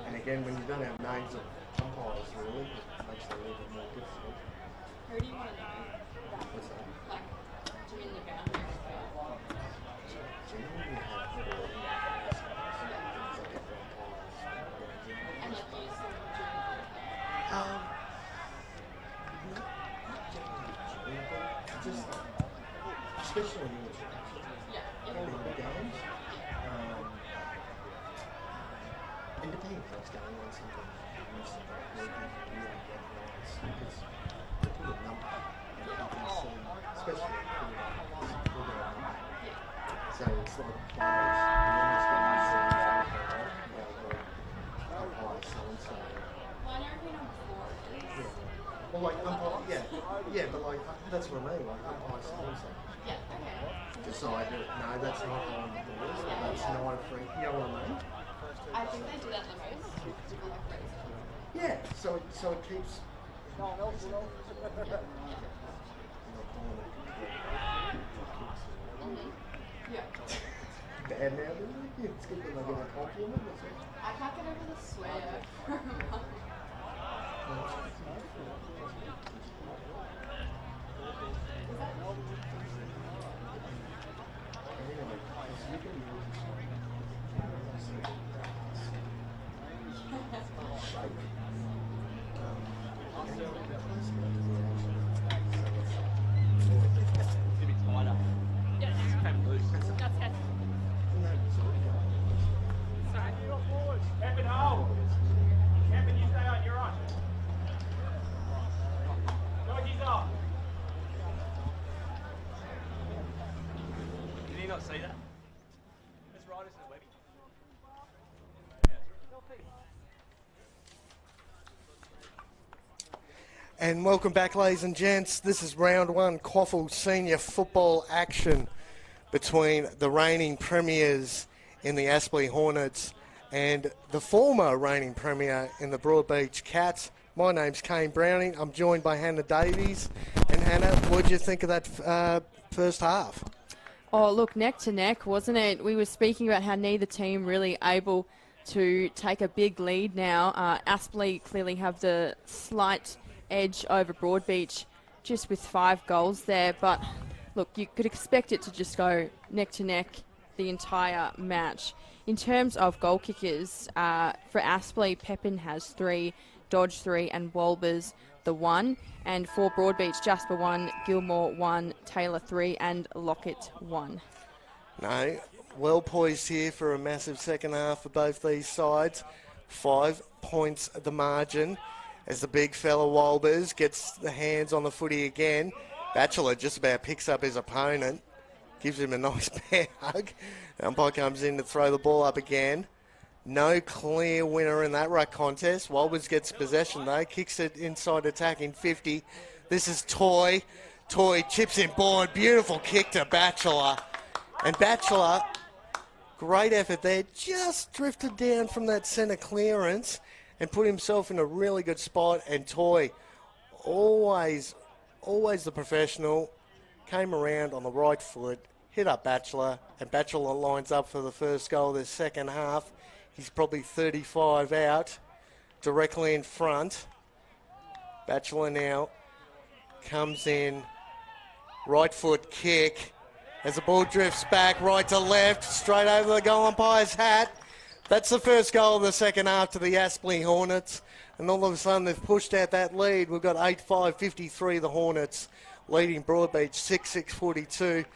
B: and again, when you don't have names of umpires, really, it makes it a little bit more difficult.
A: Who do you want to know?
B: What's that?
A: Like, do you mean the boundary?
B: Generally, you have
A: And like you said,
B: just especially in the games. It depends what's going on. Sometimes it's a good number. You can see, especially so it's like players. Well, like umpire, yeah, but like that's what I mean. Like umpire so-and-so.
A: yeah, okay.
B: Decide that no, that's not on the rules. That's not a free. You know what I mean?
A: I think they do that the most. People like races.
B: Yeah. So it keeps.
A: Yeah.
B: And now it's good when they get a compliment.
A: I can't get over the swear for a month.
C: Did he not see that? Let's ride us in the Webby.
B: And welcome back, ladies and gents. This is round one QAFL senior football action between the reigning premiers in the Aspley Hornets and the former reigning premier in the Broadbeach Cats. My name's Kane Browning. I'm joined by Hannah Davies. And Hannah, what did you think of that first half?
A: Oh, look, neck to neck, wasn't it? We were speaking about how neither team really able to take a big lead now. Aspley clearly have the slight edge over Broadbeach just with 5 goals there. But, look, you could expect it to just go neck to neck the entire match. In terms of goal kickers, for Aspley, Pepin has 3, Dodge 3 and Walbers the 1. And for Broadbeach, Jasper 1, Gilmore 1, Taylor 3 and Lockett 1.
B: No, well poised here for a massive second half for both these sides. 5 points the margin as the big fella Walbers gets the hands on the footy again. Batchelor just about picks up his opponent, gives him a nice bear hug. The umpire comes in to throw the ball up again. No clear winner in that ruck contest. Walbers gets possession though, kicks it inside attacking 50. This is Toy. Toy chips in board, beautiful kick to Batchelor. And Batchelor, great effort there, just drifted down from that centre clearance and put himself in a really good spot. And Toy, always the professional, came around on the right foot, hit up Batchelor, and Batchelor lines up for the first goal of the second half. He's probably 35 out, directly in front. Batchelor now comes in, right foot kick, as the ball drifts back, right to left, straight over the goal umpire's hat. That's the first goal of the second half to the Aspley Hornets. And all of a sudden they've pushed out that lead. We've got 8-5-53 the Hornets leading Broadbeach 6-6-42.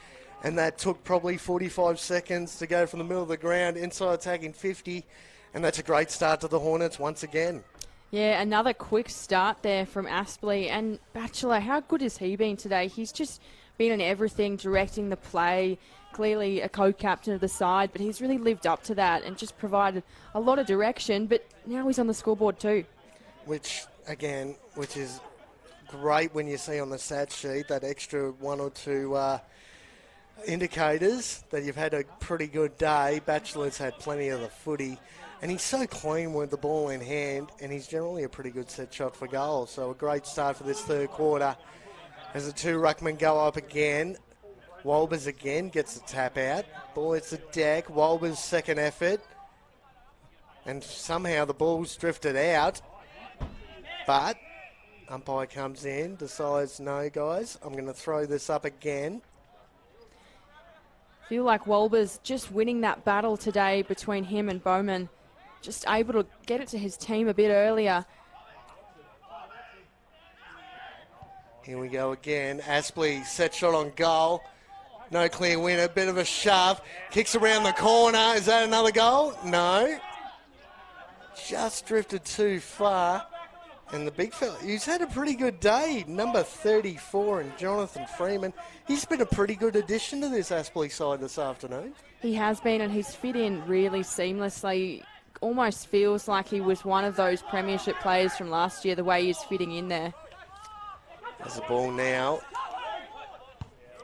B: And that took probably 45 seconds to go from the middle of the ground inside attacking 50. And that's a great start to the Hornets once again.
A: Yeah, another quick start there from Aspley. And Batchelor, how good has he been today? He's just been in everything, directing the play, clearly a co-captain of the side, but he's really lived up to that and just provided a lot of direction, but now he's on the scoreboard too.
B: Which is great when you see on the stat sheet that extra one or two indicators that you've had a pretty good day. Bachelor's had plenty of the footy, and he's so clean with the ball in hand, and he's generally a pretty good set shot for goal. So a great start for this third quarter as the two ruckmen go up again. Wolbers again gets the tap out. Ball hits the deck. Wolbers' second effort, and somehow the ball's drifted out, but umpire comes in, decides, no, guys, I'm going to throw this up again.
A: Feel like Wolbers just winning that battle today between him and Bowman, just able to get it to his team a bit earlier.
B: Here we go again. Aspley set shot on goal. No clear winner, bit of a shove. Kicks around the corner. Is that another goal? No. Just drifted too far. And the big fella, he's had a pretty good day. Number 34 and Jonathan Freeman. He's been a pretty good addition to this Aspley side this afternoon.
A: He has been, and he's fit in really seamlessly. Almost feels like he was one of those premiership players from last year, the way he's fitting in there.
B: There's the ball now.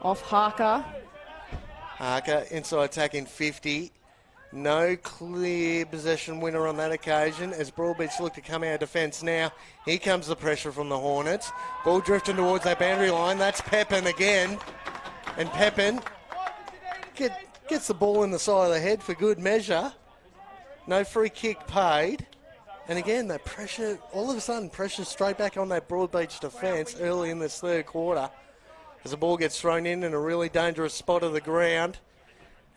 A: Off Harker.
B: Harker inside attacking 50. No clear possession winner on that occasion as Broadbeach look to come out of defence now. Here comes the pressure from the Hornets. Ball drifting towards that boundary line. That's Pepin again. And Pepin gets the ball in the side of the head for good measure. No free kick paid. And again, that pressure, all of a sudden, pressure straight back on that Broadbeach defence early in this third quarter as the ball gets thrown in a really dangerous spot of the ground.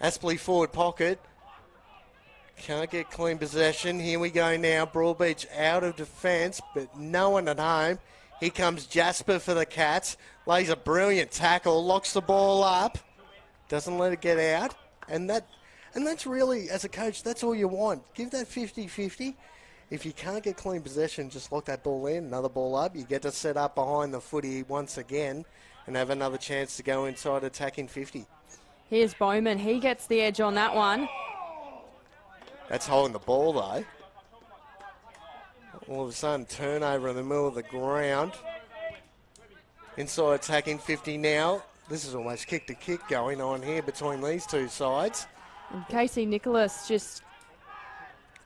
B: Aspley forward pocket. Can't get clean possession. Here we go now. Broadbeach out of defence, but no one at home. Here comes Jasper for the Cats. Lays a brilliant tackle, locks the ball up, doesn't let it get out. And that's really, as a coach, that's all you want. Give that 50-50. If you can't get clean possession, just lock that ball in, another ball up. You get to set up behind the footy once again and have another chance to go inside attacking 50.
A: Here's Bowman. He gets the edge on that one.
B: That's holding the ball, though. All of a sudden, turnover in the middle of the ground. Inside attacking 50 now. This is almost kick-to-kick going on here between these two sides.
A: And Casey Nicholas just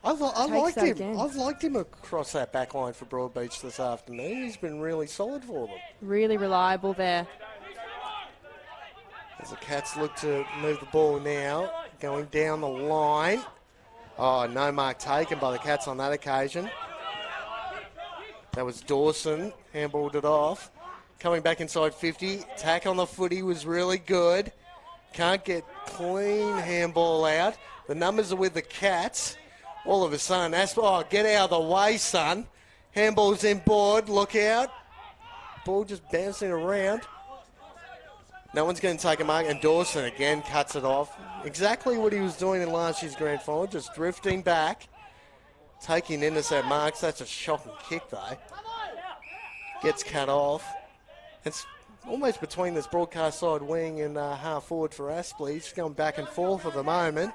B: I liked him.
A: again.
B: I've liked him across that back line for Broadbeach this afternoon. He's been really solid for them.
A: really reliable there.
B: As the Cats look to move the ball now, going down the line. Oh, no mark taken by the Cats on that occasion. That was Dawson, handballed it off. Coming back inside 50, tack on the footy was really good. Can't get clean handball out. The numbers are with the Cats. All of a sudden, get out of the way, son. Handball's in board, look out. Ball just bouncing around. No one's going to take a mark, and Dawson again cuts it off. Exactly what he was doing in last year's grand final, just drifting back, taking intercept marks. That's a shocking kick, though. Gets cut off. It's almost between this broadcast side wing and half forward for Aspley. Just going back and forth at the moment.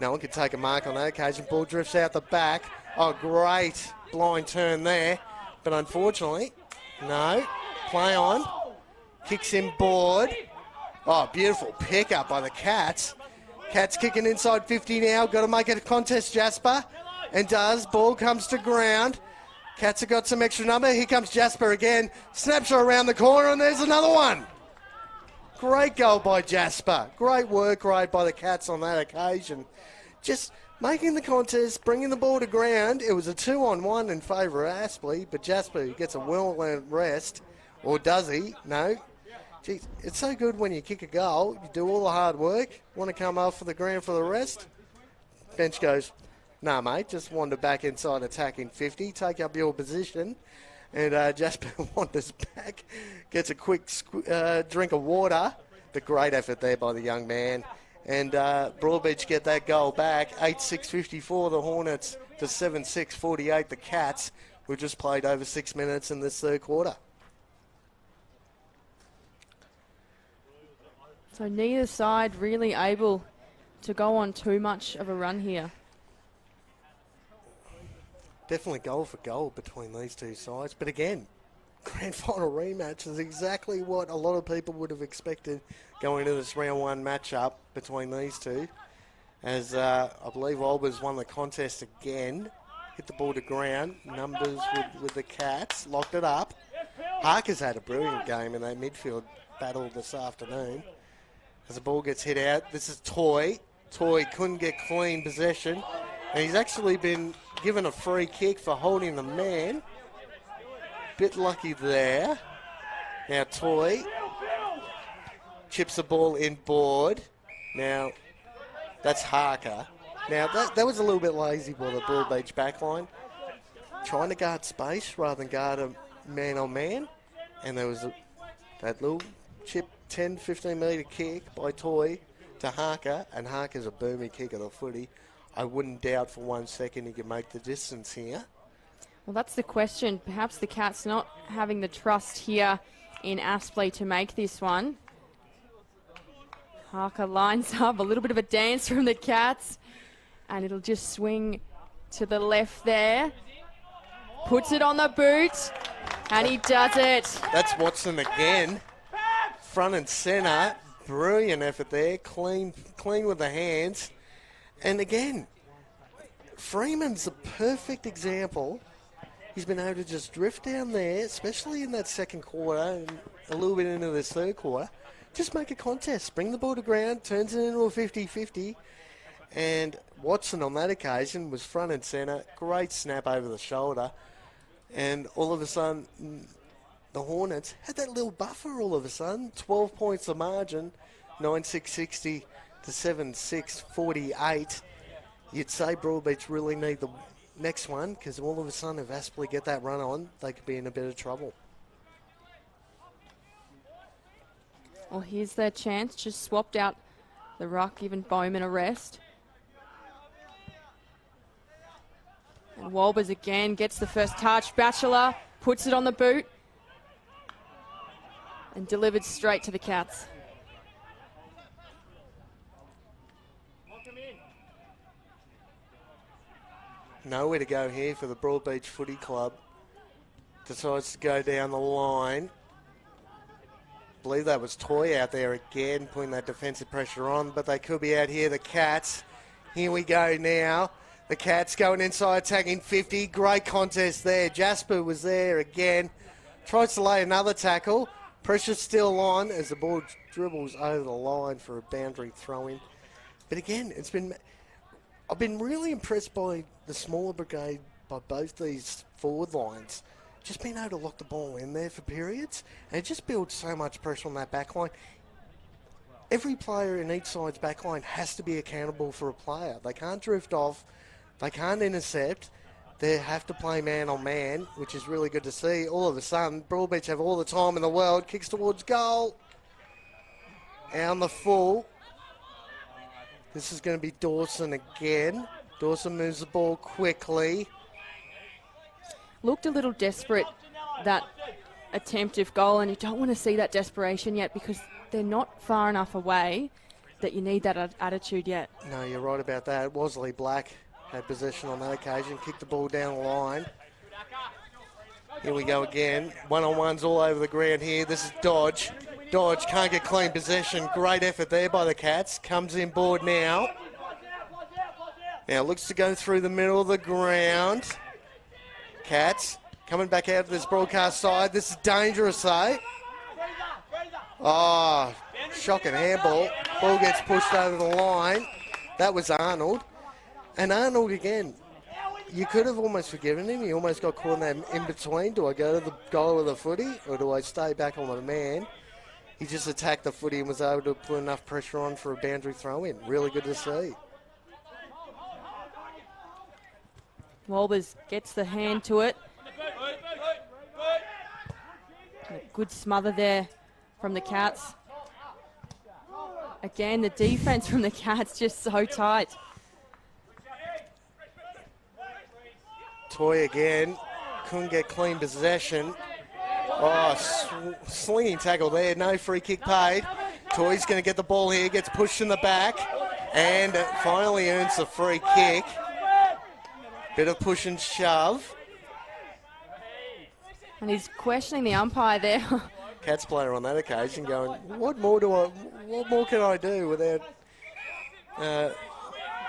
B: No one could take a mark on that occasion. Ball drifts out the back. Oh, great blind turn there. But unfortunately, no. Play on. Kicks in board. Oh, beautiful pickup by the Cats. Cats kicking inside 50 now. Got to make it a contest, Jasper. And does. Ball comes to ground. Cats have got some extra number. Here comes Jasper again. Snapshot around the corner, and there's another one. Great goal by Jasper. Great work rate by the Cats on that occasion. Just making the contest, bringing the ball to ground. It was a 2-on-1 in favour of Aspley, but Jasper gets a well-earned rest. Or does he? No. Geez, it's so good when you kick a goal. You do all the hard work. Want to come off for the ground for the rest? Bench goes, nah, mate, just wander back inside attacking 50. Take up your position. And Jasper wanders back. Gets a quick drink of water. But great effort there by the young man. And Broadbeach get that goal back. 8-6-54 the Hornets to 7-6-48 the Cats. We've just played over 6 minutes in this third quarter.
A: So neither side really able to go on too much of a run here.
B: Definitely goal for goal between these two sides. But again, grand final rematch is exactly what a lot of people would have expected going into this round one matchup between these two. As I believe Olbers won the contest again. Hit the ball to ground. Numbers with the Cats. Locked it up. Harker's had a brilliant game in that midfield battle this afternoon. As the ball gets hit out, this is Toy. Toy couldn't get clean possession. And he's actually been given a free kick for holding the man. Bit lucky there. Now Toy chips the ball inboard. Now that's Harker. Now that was a little bit lazy by the Broadbeach backline. Trying to guard space rather than guard a man on man. And there was that little chip 10-15 metre kick by Toy to Harker. And Harker's a boomy kick of the footy. I wouldn't doubt for 1 second he could make the distance here.
A: Well, that's the question. Perhaps the Cats not having the trust here in Aspley to make this one. Harker lines up, a little bit of a dance from the Cats, and it'll just swing to the left there. Puts it on the boot, and he does it.
B: That's Watson again. Front and centre. Brilliant effort there. Clean with the hands. And again, Freeman's a perfect example. He's been able to just drift down there, especially in that second quarter and a little bit into this third quarter. Just make a contest, bring the ball to ground, turns it into a 50-50. And Watson on that occasion was front and centre. Great snap over the shoulder. And all of a sudden, the Hornets had that little buffer all of a sudden. 12 points of margin, 9-6-60 to 7-6-48. You'd say Broadbeach really need the next one, because all of a sudden if Aspley get that run on, they could be in a bit of trouble.
A: Well, here's their chance. Just swapped out the ruck, giving Bowman a rest. And Walbers again gets the first touch. Batchelor puts it on the boot and delivered straight to the Cats.
B: Nowhere to go here for the Broadbeach Footy Club. Decides to go down the line. Believe that was Toy out there again, putting that defensive pressure on, but they could be out here, the Cats. Here we go now. The Cats going inside, tagging 50. Great contest there. Jasper was there again. Tries to lay another tackle. Pressure's still on as the ball dribbles over the line for a boundary throw-in. But again, I've been really impressed by the smaller brigade, by both these forward lines. Just being able to lock the ball in there for periods, and it just builds so much pressure on that back line. Every player in each side's back line has to be accountable for a player. They can't drift off. They can't intercept. They have to play man on man, which is really good to see. All of a sudden, Broadbeach have all the time in the world. Kicks towards goal. Out on the full. This is going to be Dawson again. Dawson moves the ball quickly.
A: Looked a little desperate, that attemptive goal, and you don't want to see that desperation yet because they're not far enough away that you need that attitude yet.
B: No, you're right about that. Wosley Black had possession on that occasion, kicked the ball down the line. Here we go again. One-on-ones all over the ground here. This is Dodge. Dodge can't get clean possession. Great effort there by the Cats. Comes in board now. Now looks to go through the middle of the ground. Cats coming back out of this broadcast side. This is dangerous, eh? Oh, shocking handball. Ball gets pushed over the line. That was Arnold. And Arnold again, you could have almost forgiven him. He almost got caught in that in-between. Do I go to the goal with the footy or do I stay back on the man? He just attacked the footy and was able to put enough pressure on for a boundary throw-in. Really good to see.
A: Walbers gets the hand to it. A good smother there from the Cats. Again, the defense from the Cats just so tight.
B: Toy again. Couldn't get clean possession. Oh, slinging tackle there. No free kick paid. Toy's going to get the ball here, gets pushed in the back, and finally earns the free kick. Bit of push and shove.
A: And he's questioning the umpire there.
B: Cats player on that occasion going, what more can I do without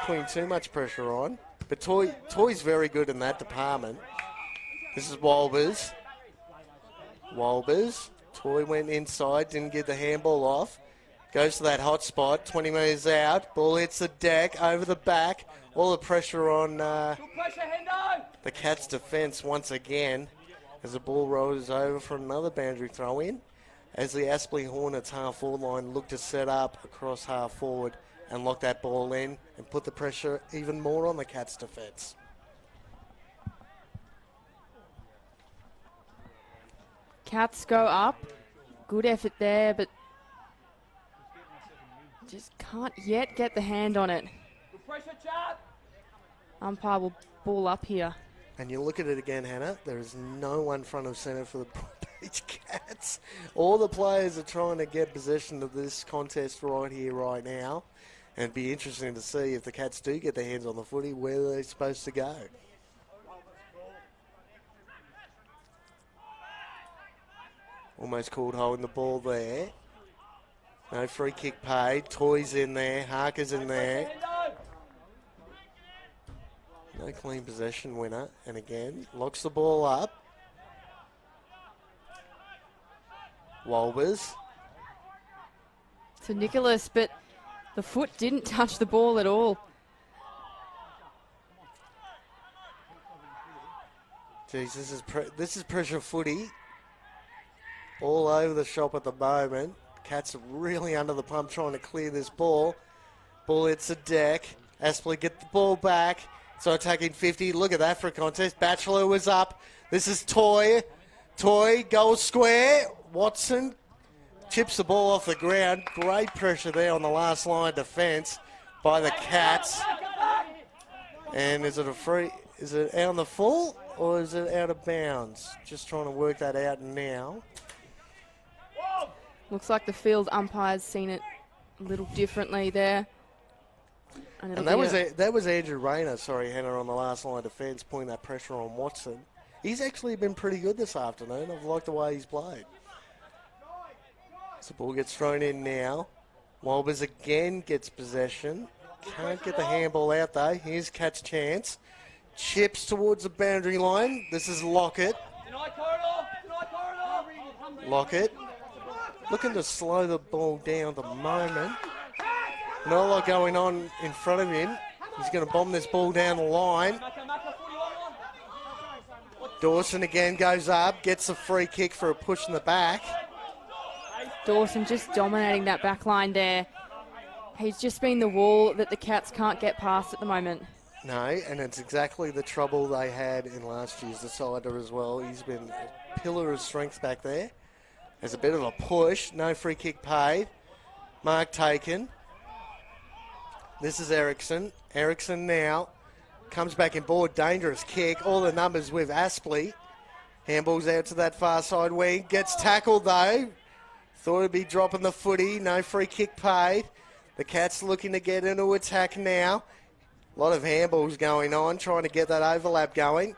B: putting too much pressure on? But Toy's very good in that department. This is Walbers. Toy went inside, didn't get the handball off. Goes to that hot spot, 20 metres out. Ball hits the deck, over the back. All the pressure on the Cats' defence once again as the ball rolls over for another boundary throw in. As the Aspley Hornets half-forward line look to set up across half-forward and lock that ball in and put the pressure even more on the Cats' defence.
A: Cats go up. Good effort there, but just can't yet get the hand on it. Umpire will ball up here.
B: And you look at it again, Hannah, there is no one front of centre for the Broadbeach Cats. All the players are trying to get possession of this contest right here, right now. And it'd be interesting to see if the Cats do get their hands on the footy, where they're supposed to go. Almost called holding the ball there. No free kick paid. Toy's in there. Harker's in there. No clean possession winner. And again, locks the ball up. Walbers.
A: To Nicholas, but the foot didn't touch the ball at all.
B: Jeez, this is pressure footy. All over the shop at the moment. Cats are really under the pump trying to clear this ball. Ball hits the deck. Aspley get the ball back. So attacking 50. Look at that for a contest. Batchelor was up. This is Toy. Toy, goal square. Watson chips the ball off the ground. Great pressure there on the last line defence by the Cats. And is it a free? Is it out on the full or is it out of bounds? Just trying to work that out now.
A: Looks like the field umpire's seen it a little differently there.
B: And that was Andrew Rayner, Hannah, on the last line of defence, putting that pressure on Watson. He's actually been pretty good this afternoon. I've liked the way he's played. So the ball gets thrown in now. Walbers again gets possession. Can't get the handball out though. Here's Cat's chance. Chips towards the boundary line. This is Lockett. Lockett. Looking to slow the ball down at the moment. Not a lot going on in front of him. He's going to bomb this ball down the line. Dawson again goes up, gets a free kick for a push in the back.
A: Dawson just dominating that back line there. He's just been the wall that the Cats can't get past at the moment.
B: No, and it's exactly the trouble they had in last year's decider as well. He's been a pillar of strength back there. There's a bit of a push, no free kick paid. Mark taken. This is Ericsson. Ericsson now comes back in board, dangerous kick. All the numbers with Aspley. Handballs out to that far side wing. Gets tackled though. Thought it'd be dropping the footy, no free kick paid. The Cats looking to get into attack now. A lot of handballs going on, trying to get that overlap going.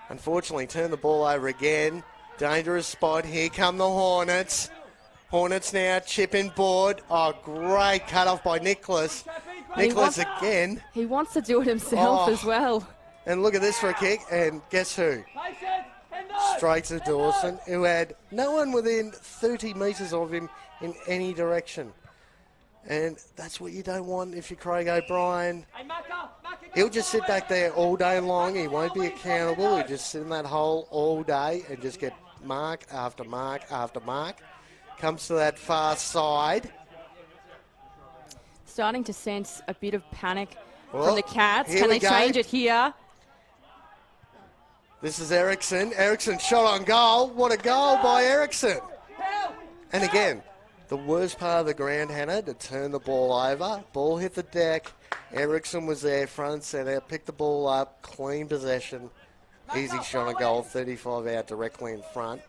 B: Unfortunately, turn the ball over again. Dangerous spot. Here come the Hornets. Hornets now chipping board. Oh, great cut off by Nicholas. Nicholas again.
A: He wants to do it himself as well.
B: And look at this for a kick. And guess who? Straight to Dawson, who had no one within 30 metres of him in any direction. And that's what you don't want if you're Craig O'Brien. He'll just sit back there all day long. He won't be accountable. He'll just sit in that hole all day and just get mark after mark after mark. Comes to that far side.
A: Starting to sense a bit of panic
B: Well,
A: from the Cats.
B: here
A: Can
B: we
A: they
B: go.
A: change it here?
B: This is Ericsson. Ericsson shot on goal. What a goal by Ericsson. And again, the worst part of the ground, Hannah, to turn the ball over. Ball hit the deck. Ericsson was there, front and centre, picked the ball up, clean possession. Easy shot on goal, 35 out directly in front.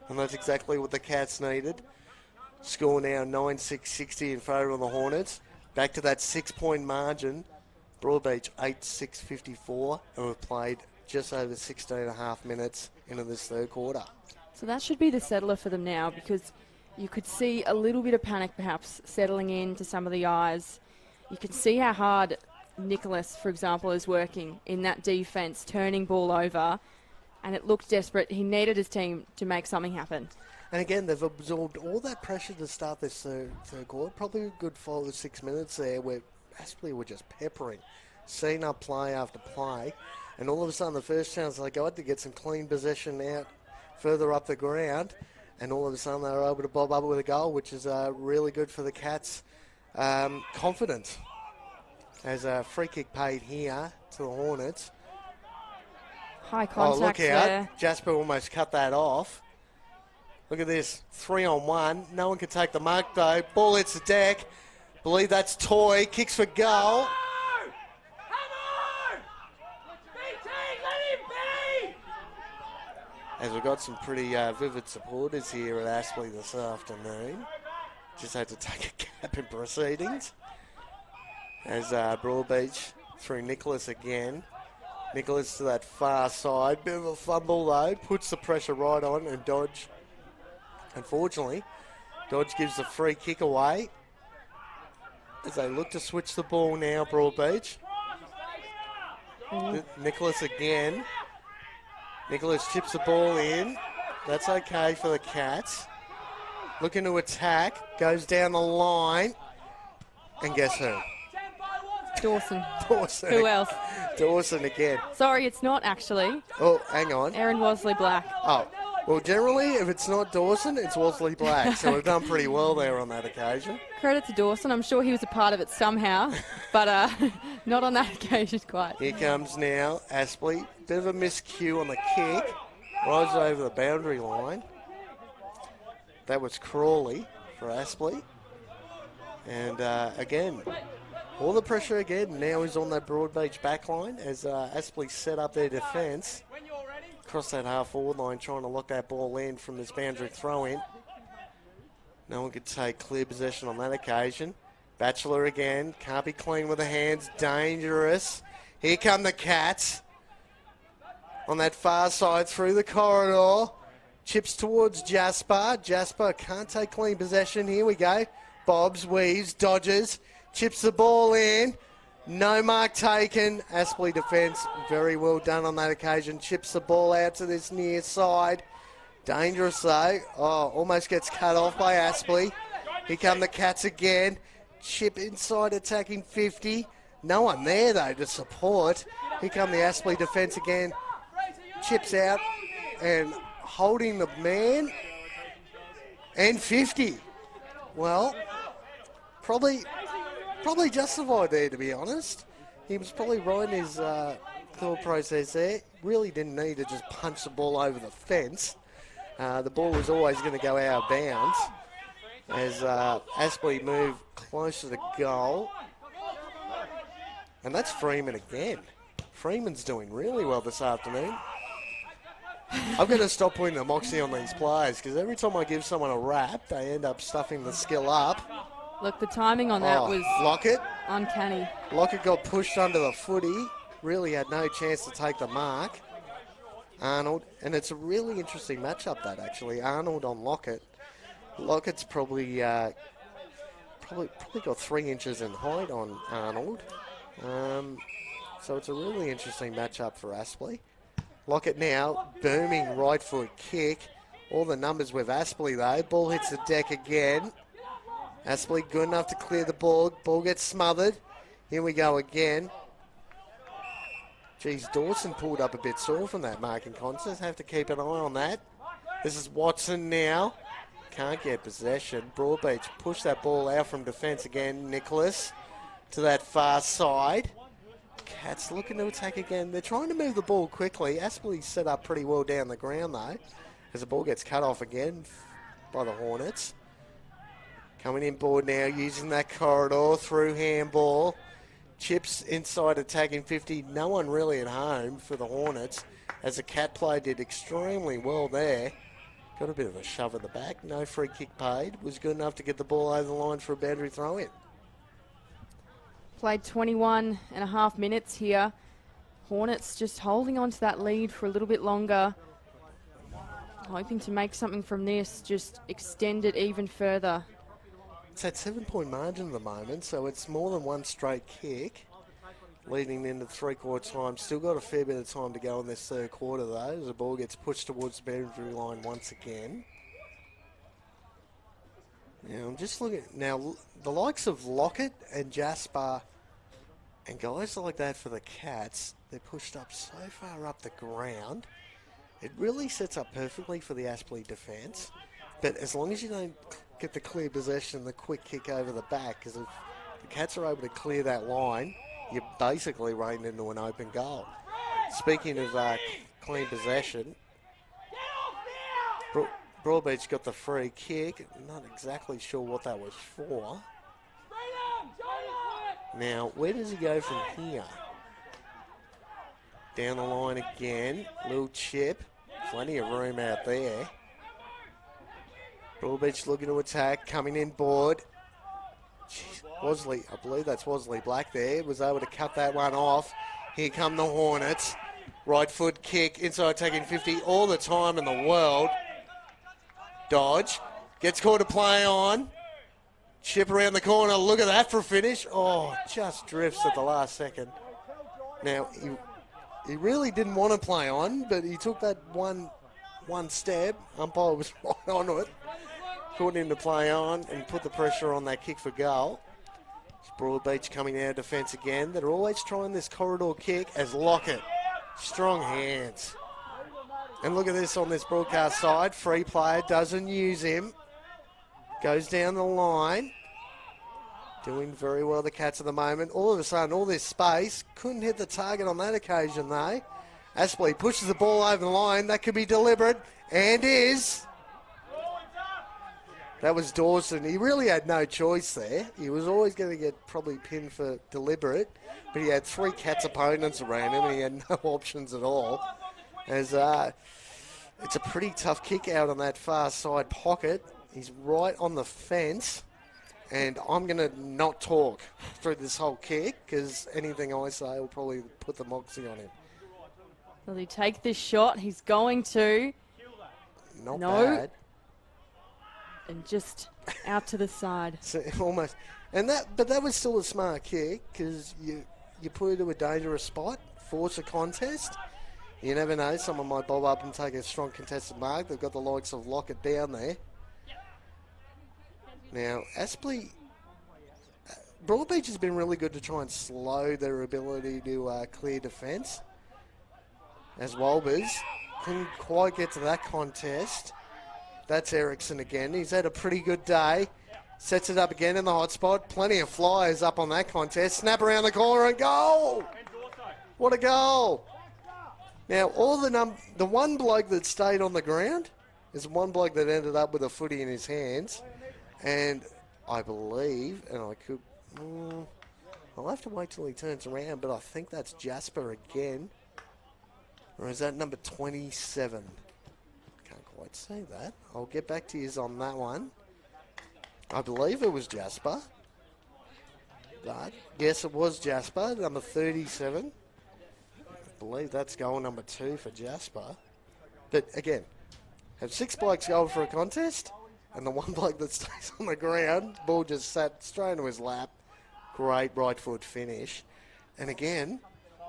B: And that's exactly what the Cats needed. Score now 9-6-60 in favour of the Hornets. Back to that 6-point margin. Broadbeach 8-6-54, and we've played just over 16.5 minutes into this third quarter.
A: So that should be the settler for them now, because you could see a little bit of panic perhaps settling into some of the eyes. You can see how hard Nicholas, for example, is working in that defence, turning ball over, and it looked desperate. He needed his team to make something happen.
B: And again, they've absorbed all that pressure to start this third quarter. Probably a good 5 or 6 minutes there where Aspley were just peppering, seeing up play after play. And all of a sudden, the first chance they got to get some clean possession out further up the ground. And all of a sudden, they were able to bob up with a goal, which is really good for the Cats' confidence. As a free kick paid here to the Hornets.
A: High contact
B: look out.
A: there.
B: Jasper almost cut that off. Look at this, 3-on-1. No one can take the mark though. Ball hits the deck. Believe that's Toy. Kicks for goal. As we've got some pretty vivid supporters here at Aspley this afternoon. Just had to take a gap in proceedings. As Broadbeach through Nicholas again. Nicholas to that far side. Bit of a fumble though. Puts the pressure right on, and Dodge, unfortunately, Dodge gives the free kick away. As they look to switch the ball now, Broadbeach. Nicholas again. Nicholas chips the ball in. That's okay for the Cats. Looking to attack. Goes down the line. And guess who?
A: Dawson.
B: Dawson.
A: Who else?
B: Dawson again.
A: Sorry, it's not actually.
B: Oh, hang on.
A: Aaron Wosley-Black.
B: Oh, well, generally, if it's not Dawson, it's Wosley-Black. So we've done pretty well there on that occasion.
A: Credit to Dawson. I'm sure he was a part of it somehow, but not on that occasion quite.
B: Here comes now Aspley. Bit of a miscue on the kick. Rises over the boundary line. That was Crawley for Aspley. And again, all the pressure again now is on that Broadbeach back line as Aspley set up their defence. Across that half-forward line, trying to lock that ball in from this boundary throw-in. No one could take clear possession on that occasion. Batchelor again, can't be clean with the hands, dangerous. Here come the Cats. On that far side through the corridor. Chips towards Jasper. Jasper can't take clean possession. Here we go. Bobs, weaves, dodges, chips the ball in. No mark taken. Aspley defence very well done on that occasion. Chips the ball out to this near side. Dangerous though. Oh, almost gets cut off by Aspley. Here come the Cats again. Chip inside attacking 50. No one there though to support. Here come the Aspley defence again. Chips out and holding the man. And 50. Well, probably justified there, to be honest. He was probably right in his thought process there. Really didn't need to just punch the ball over the fence. The ball was always going to go out of bounds as Aspley moved close to the goal. And that's Freeman again. Freeman's doing really well this afternoon. I'm going to stop putting the moxie on these players because every time I give someone a rap, they end up stuffing the skill up.
A: Look, the timing on that was
B: Lockett.
A: uncanny.
B: Lockett got pushed under the footy. Really had no chance to take the mark. Arnold, and it's a really interesting matchup that actually. Arnold on Lockett. Lockett's probably got 3 inches in height on Arnold. So it's a really interesting matchup for Aspley. Lockett now, booming right foot kick. All the numbers with Aspley though. Ball hits the deck again. Aspley good enough to clear the ball. Ball gets smothered. Here we go again. Geez, Dawson pulled up a bit sore from that marking contest. Have to keep an eye on that. This is Watson now. Can't get possession. Broadbeach push that ball out from defence again. Nicholas to that far side. Cats looking to attack again. They're trying to move the ball quickly. Aspley set up pretty well down the ground though, as the ball gets cut off again by the Hornets. Coming in board now, using that corridor through handball. Chips inside attacking 50. No one really at home for the Hornets, as the Cat play did extremely well there. Got a bit of a shove at the back. No free kick paid. Was good enough to get the ball over the line for a boundary throw-in.
A: Played 21 and a half minutes here. Hornets just holding on to that lead for a little bit longer. Hoping to make something from this, just extend it even further.
B: It's at 7-point margin at the moment, so it's more than one straight kick. Leading into three-quarter time. Still got a fair bit of time to go in this third quarter, though, as the ball gets pushed towards the boundary line once again. Now, I'm just looking... Now, the likes of Lockett and Jasper and guys like that for the Cats, they're pushed up so far up the ground. It really sets up perfectly for the Aspley defence. But as long as you don't get the clear possession, the quick kick over the back, because if the Cats are able to clear that line, you're basically running into an open goal. Speaking of clean possession, Broadbeach got the free kick. Not exactly sure what that was for. Now, where does he go from here? Down the line again. Little chip. Plenty of room out there. Broadbeach looking to attack. Coming in board. Jeez, Wosley, I believe that's Wosley Black there, was able to cut that one off. Here come the Hornets. Right foot kick, inside taking 50 all the time in the world. Dodge, gets caught to play on. Chip around the corner, look at that for a finish. Oh, just drifts at the last second. Now, he really didn't want to play on, but he took that one step. Umpire was right on it. Caught him to play on and put the pressure on that kick for goal. It's Broadbeach coming out of defence again. They're always trying this corridor kick as Lockett. Strong hands. And look at this on this broadcast side. Free player, doesn't use him. Goes down the line. Doing very well, the Cats at the moment. All of a sudden, all this space. Couldn't hit the target on that occasion, though. Aspley pushes the ball over the line. That could be deliberate. And is... That was Dawson. He really had no choice there. He was always going to get probably pinned for deliberate, but he had three Cats opponents around him and he had no options at all. As it's a pretty tough kick out on that far side pocket. He's right on the fence, and I'm going to not talk through this whole kick because anything I say will probably put the moxie on him.
A: Will he take this shot? He's going to.
B: Not
A: no.
B: bad.
A: And just out to the side.
B: So almost, but that was still a smart kick because you put it to a dangerous spot, force a contest. You never know, someone might bob up and take a strong contested mark. They've got the likes of Lockett down there. Now, Aspley, Broadbeach has been really good to try and slow their ability to clear defence. As Walbers couldn't quite get to that contest. That's Ericsson again. He's had a pretty good day. Sets it up again in the hot spot. Plenty of flyers up on that contest. Snap around the corner and goal! What a goal! Now, the one bloke that stayed on the ground is one bloke that ended up with a footy in his hands. And I believe, and I could... I'll have to wait till he turns around, but I think that's Jasper again. Or is that number 27? Can't quite say that. I'll get back to you on that one. I believe it was Jasper. But yes, it was Jasper, number 37. I believe that's goal number 2 for Jasper. But again, have 6 blokes going for a contest, and the one bloke that stays on the ground, ball just sat straight into his lap. Great right foot finish. And again,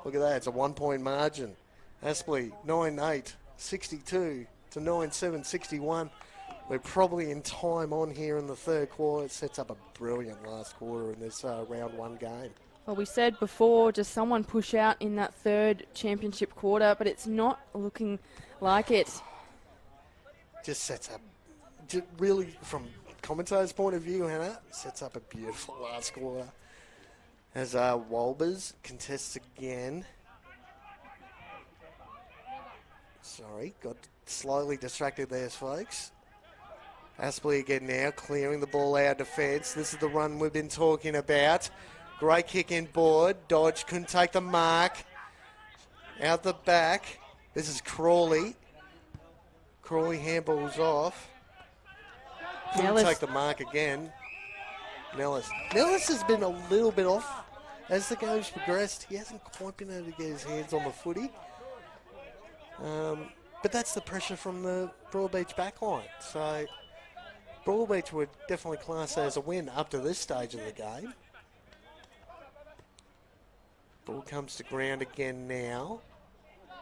B: look at that, it's a 1-point margin. Aspley, 9-8, 62 to 9-7, 61. We're probably in time on here in the third quarter. It sets up a brilliant last quarter in this round 1 game.
A: Well, we said before, does someone push out in that third championship quarter, but it's not looking like it.
B: Just sets up, really, from commentator's point of view, Hannah, sets up a beautiful last quarter. As Walbers contests again. Sorry, got slightly distracted there, folks. Aspley again now, clearing the ball out of defence. This is the run we've been talking about. Great kick in board. Dodge couldn't take the mark. Out the back. This is Crawley. Crawley handballs off. Couldn't
A: Nellis.
B: take the mark again. Nellis has been a little bit off as the game's progressed. He hasn't quite been able to get his hands on the footy. But that's the pressure from the Broadbeach backline. So Broadbeach would definitely class that as a win up to this stage of the game. Ball comes to ground again now.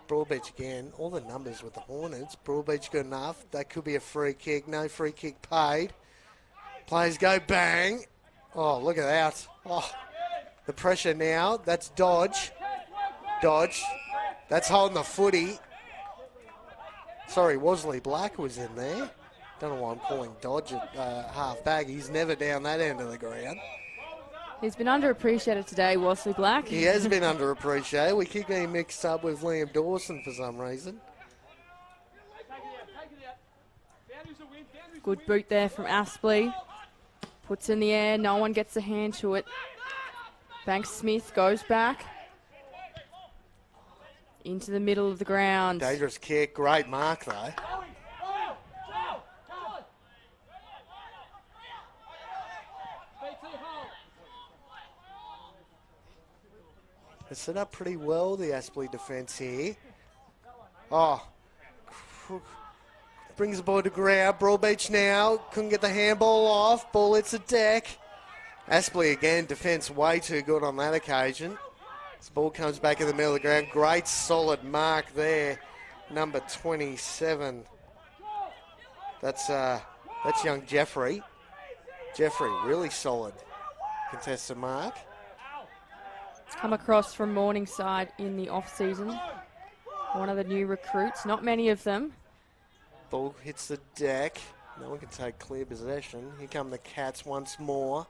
B: Broadbeach again, all the numbers with the Hornets. Broadbeach good enough. That could be a free kick. No free kick paid. Players go bang. Oh, look at that. Oh, the pressure now. That's Dodge. Dodge. That's holding the footy. Sorry, Wosley Black was in there. Don't know why I'm calling Dodge at half back. He's never down that end of the ground.
A: He's been underappreciated today, Wesley Black.
B: He has been underappreciated. We keep getting mixed up with Liam Dawson for some reason.
A: Good boot there from Aspley. Puts in the air, no one gets a hand to it. Banks Smith goes back. Into the middle of the ground.
B: Dangerous kick, great mark though. They set up pretty well, the Aspley defence here. Oh, brings the ball to ground. Broadbeach now, couldn't get the handball off. Ball hits the deck. Aspley again, defence way too good on that occasion. This ball comes back in the middle of the ground. Great solid mark there, number 27. That's young Jeffrey. Jeffrey, really solid contested mark.
A: Come across from Morningside in the off-season. One of the new recruits, not many of them.
B: Ball hits the deck. No one can take clear possession. Here come the Cats once more.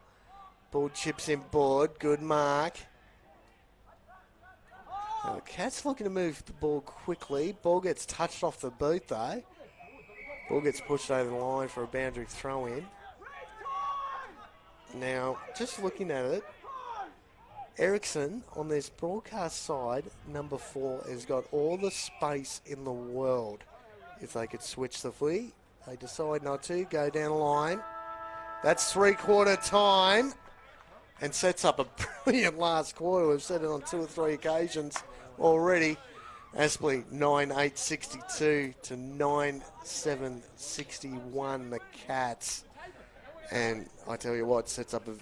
B: Ball chips in board. Good mark. Now the Cats looking to move the ball quickly. Ball gets touched off the boot though. Ball gets pushed over the line for a boundary throw in. Now, just looking at it, Ericsson on this broadcast side, number 4, has got all the space in the world. If they could switch the footy, they decide not to, go down the line. That's 3/4 time and sets up a brilliant last quarter. We've said it on 2 or 3 occasions already. Aspley 9-8-62 to 9-7-61, the Cats. And I tell you what, sets up a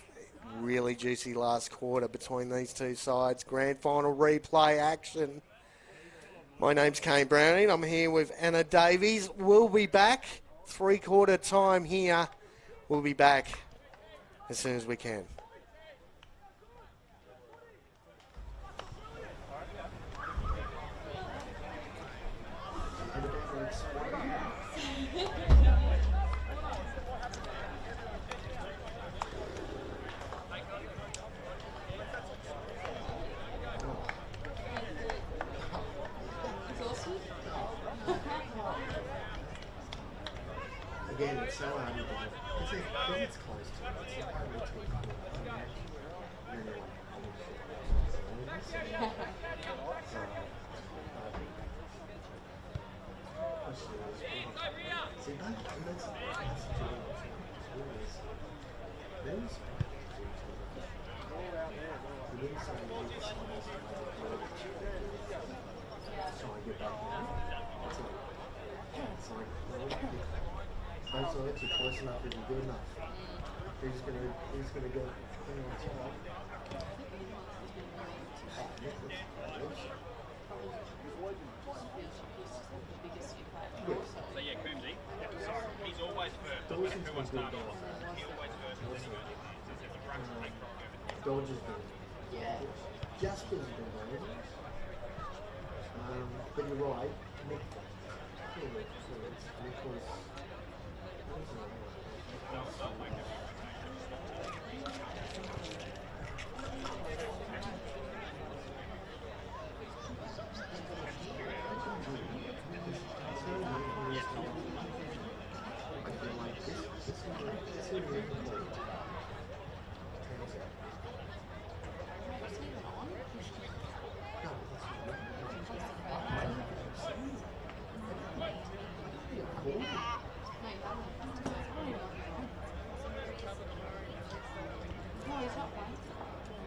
B: really juicy last quarter between these two sides. Grand final replay action. My name's Kane Browning. I'm here with Anna Davies. We'll be back. 3/4 time here. We'll be back as soon as we can. Again, it's so hard because it's close to it. It's not hard to so that's close enough, isn't good enough. He's gonna go on top.
G: So yeah, Coombsy. He's always first.
B: Dawson's
G: Who wants to
B: been
G: start
B: good.
G: off? He's always first.
B: Dodge has been. Yeah. Jasper's been good. But you're right. Nick was.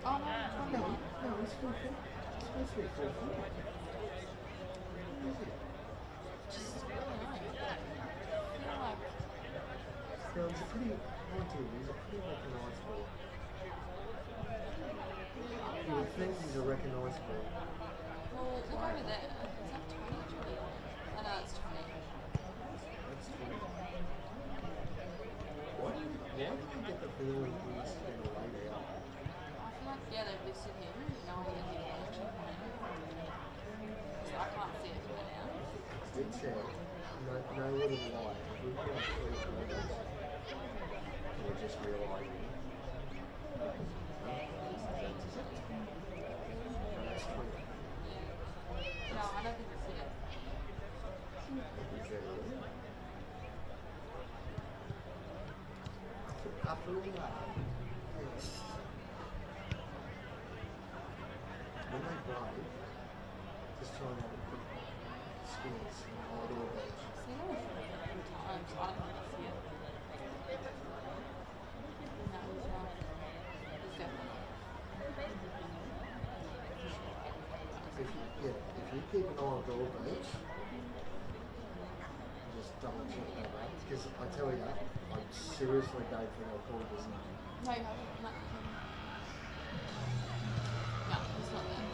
A: Oh, no,
B: No, it's 4 foot. It's supposed to be 4 foot.
A: just, I don't know. I feel like
B: So it's a pretty, he's a pretty recognisable. You would think he's a recognisable.
A: well, look over there. Is that 20 or 21? I know it's 20.
B: That's 20. Why do you get the feeling he's going to lay out?
A: I feel like, yeah, they've listed him knowing that he wanted to win. So I can't see it from now.
B: Did say, no would have lied. If we put up 3 quarters, we're just realising. That's 20.
A: No, I don't think it's it.
B: Is that it? After all that, when they break, just try and have a quick skins on the door bench.
A: See, no, times I don't think it's it. No, it's not. It's definitely.
B: If you keep an eye on door bench, just double check that out. Because I tell you, I seriously don't think I'll call his name.
A: No, you haven't. No. No, it's not that.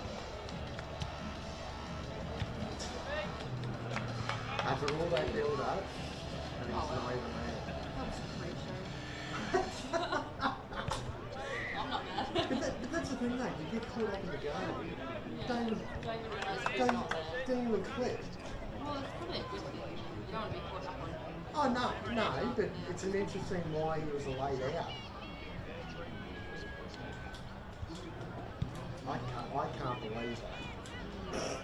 B: After all that build up, and he's not even there.
A: That was pre-show. I'm not mad.
B: But that's the thing, though. You get caught up in the game. Don't
A: Don't even realise he's not there.
B: don't even click.
A: Well, it's probably a good thing. You don't want to be caught up on it.
B: Oh no, but it's an interesting why he was laid out. I can't believe that.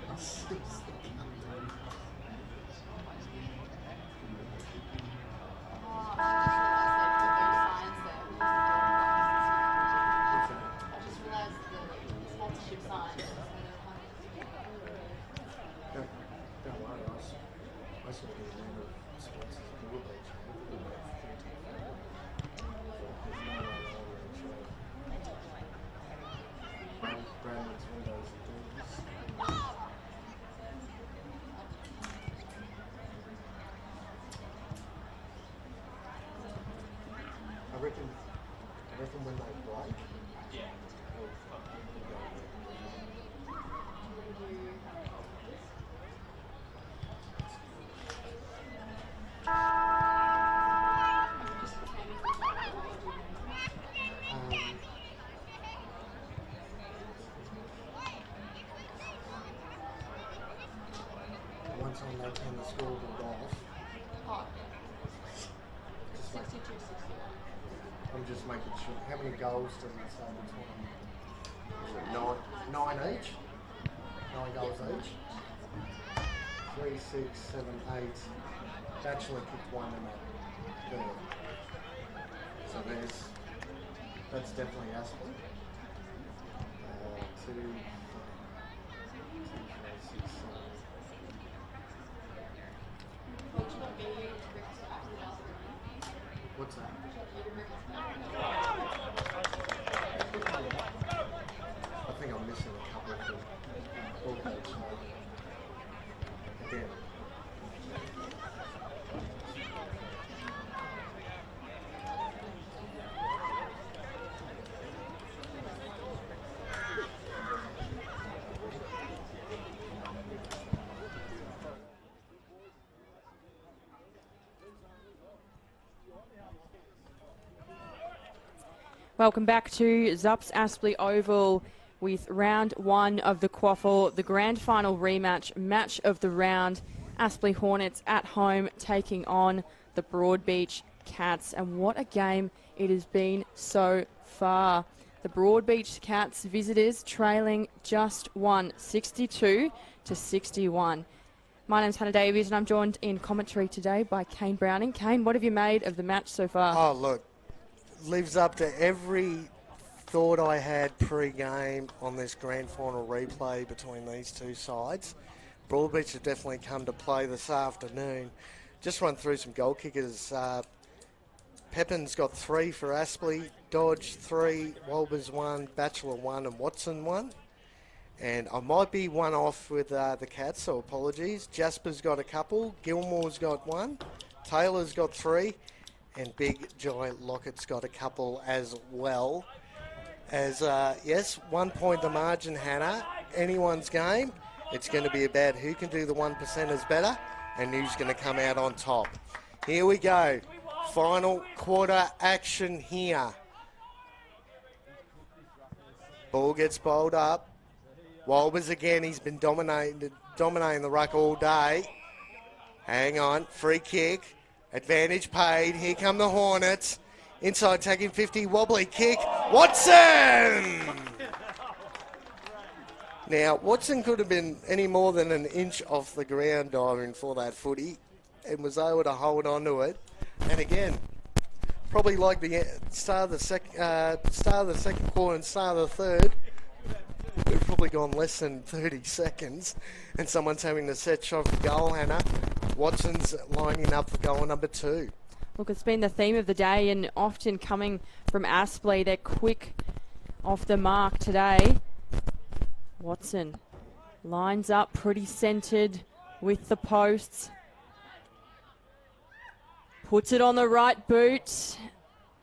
B: I seriously can't.
A: Oh, I just realised they put those signs there. I just realised the sponsorship signs.
B: Don't worry, I saw the amount of sponsors of Broadbeach. There's no way I'll really show. Brandon's windows and doors. I reckon when they break, one time they turn the scoreboard off.
A: Oh,
B: Just like,
A: 62, 61.
B: I'm just making sure. How many goals does it say the tournament? Nine each? 9 goals each? 3, 6, 7, 8. Bachelor kicked one in that third. So that's definitely Aspley. 2, 4, 6, 7.
A: Would you not be here to bring us back to the last round?
B: What's that? I think I'm missing a couple of them. Again.
A: Welcome back to Zups Aspley Oval with round 1 of the QAFL, the grand final rematch, match of the round. Aspley Hornets at home taking on the Broadbeach Cats, and what a game it has been so far. The Broadbeach Cats visitors trailing just 62 to 61. My name's Hannah Davies and I'm joined in commentary today by Kane Browning. Kane, what have you made of the match so far?
B: Oh, look, lives up to every thought I had pre-game on this grand final replay between these two sides. Broadbeach have definitely come to play this afternoon. Just run through some goal kickers. Pepin's got 3 for Aspley. Dodge 3, Walbers 1, Bachelor 1 and Watson 1. And I might be one off with the Cats, so apologies. Jasper's got a couple, Gilmore's got 1, Taylor's got 3, and Big Giant Lockett's got a couple as well. As, yes, 1 point the margin, Hannah. Anyone's game. It's going to be about who can do the 1%ers better and who's going to come out on top. Here we go. Final quarter action here. Ball gets bowled up. Walbers again, he's been dominating the ruck all day. Hang on, free kick. Advantage paid. Here come the Hornets. Inside taking 50, wobbly kick. Watson! Now, Watson could have been any more than an inch off the ground diving for that footy and was able to hold on to it. And again, probably like the start of the second quarter and start of the third, we've probably gone less than 30 seconds and someone's having to set shot for goal, Hannah. Watson's lining up for goal number 2.
A: Look, it's been the theme of the day and often coming from Aspley. They're quick off the mark today. Watson lines up pretty centred with the posts. Puts it on the right boot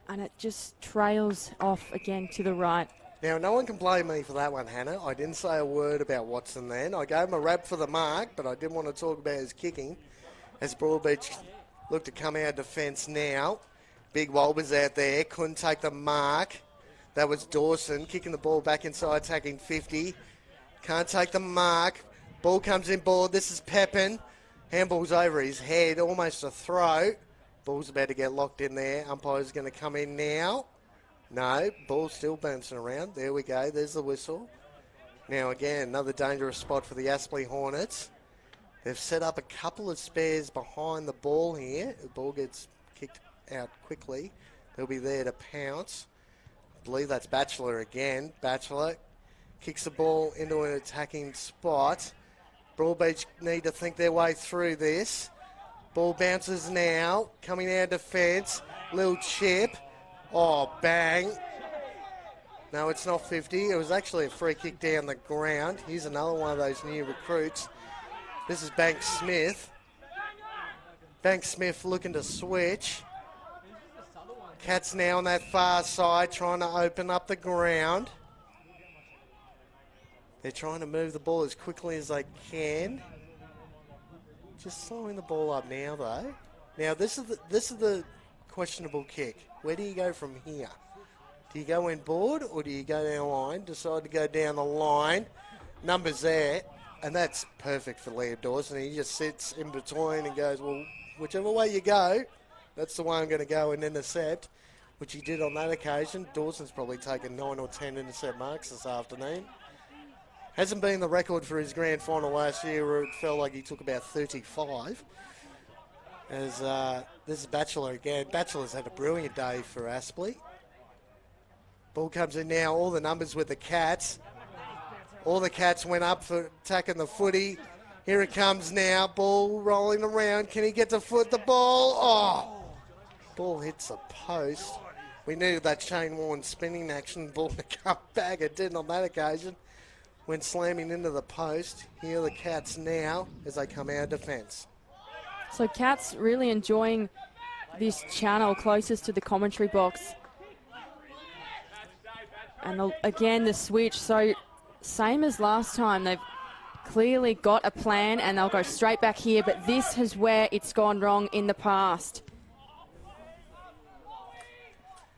A: and it just trails off again to the right.
B: Now, no one can blame me for that one, Hannah. I didn't say a word about Watson then. I gave him a rap for the mark, but I didn't want to talk about his kicking. As Broadbeach look to come out defence now. Big Walbers out there, couldn't take the mark. That was Dawson kicking the ball back inside, taking 50. Can't take the mark. Ball comes in board. This is Pepin. Handball's over his head, almost a throw. Ball's about to get locked in there. Umpire's going to come in now. No, ball still bouncing around. There we go. There's the whistle. Now again, another dangerous spot for the Aspley Hornets. They've set up a couple of spares behind the ball here. The ball gets kicked out quickly. They'll be there to pounce. I believe that's Bachelor again. Bachelor kicks the ball into an attacking spot. Broadbeach need to think their way through this. Ball bounces now. Coming out of defence. Little chip. Oh, bang. No, it's not 50. It was actually a free kick down the ground. Here's another one of those new recruits. This is Banks Smith. Banks Smith looking to switch. Cats now on that far side trying to open up the ground. They're trying to move the ball as quickly as they can. Just slowing the ball up now, though. Now, this is the questionable kick. Where do you go from here? Do you go in board or do you go down the line? Decide to go down the line. Numbers there. And that's perfect for Liam Dawson. He just sits in between and goes, well, whichever way you go, that's the way I'm going to go and intercept, which he did on that occasion. Dawson's probably taken 9 or 10 intercept marks this afternoon. Hasn't been the record for his grand final last year where it felt like he took about 35. As this is Bachelor again. Bachelor's had a brilliant day for Aspley. Ball comes in now. All the numbers with the Cats. All the Cats went up for attacking the footy. Here it comes now. Ball rolling around. Can he get to foot the ball? Oh! Ball hits the post. We needed that Shane Warne spinning action ball to come back. It didn't on that occasion. Went slamming into the post. Here are the Cats now as they come out of defence.
A: So Cats really enjoying this channel closest to the commentary box. And again, the switch. So same as last time. They've clearly got a plan and they'll go straight back here. But this is where it's gone wrong in the past.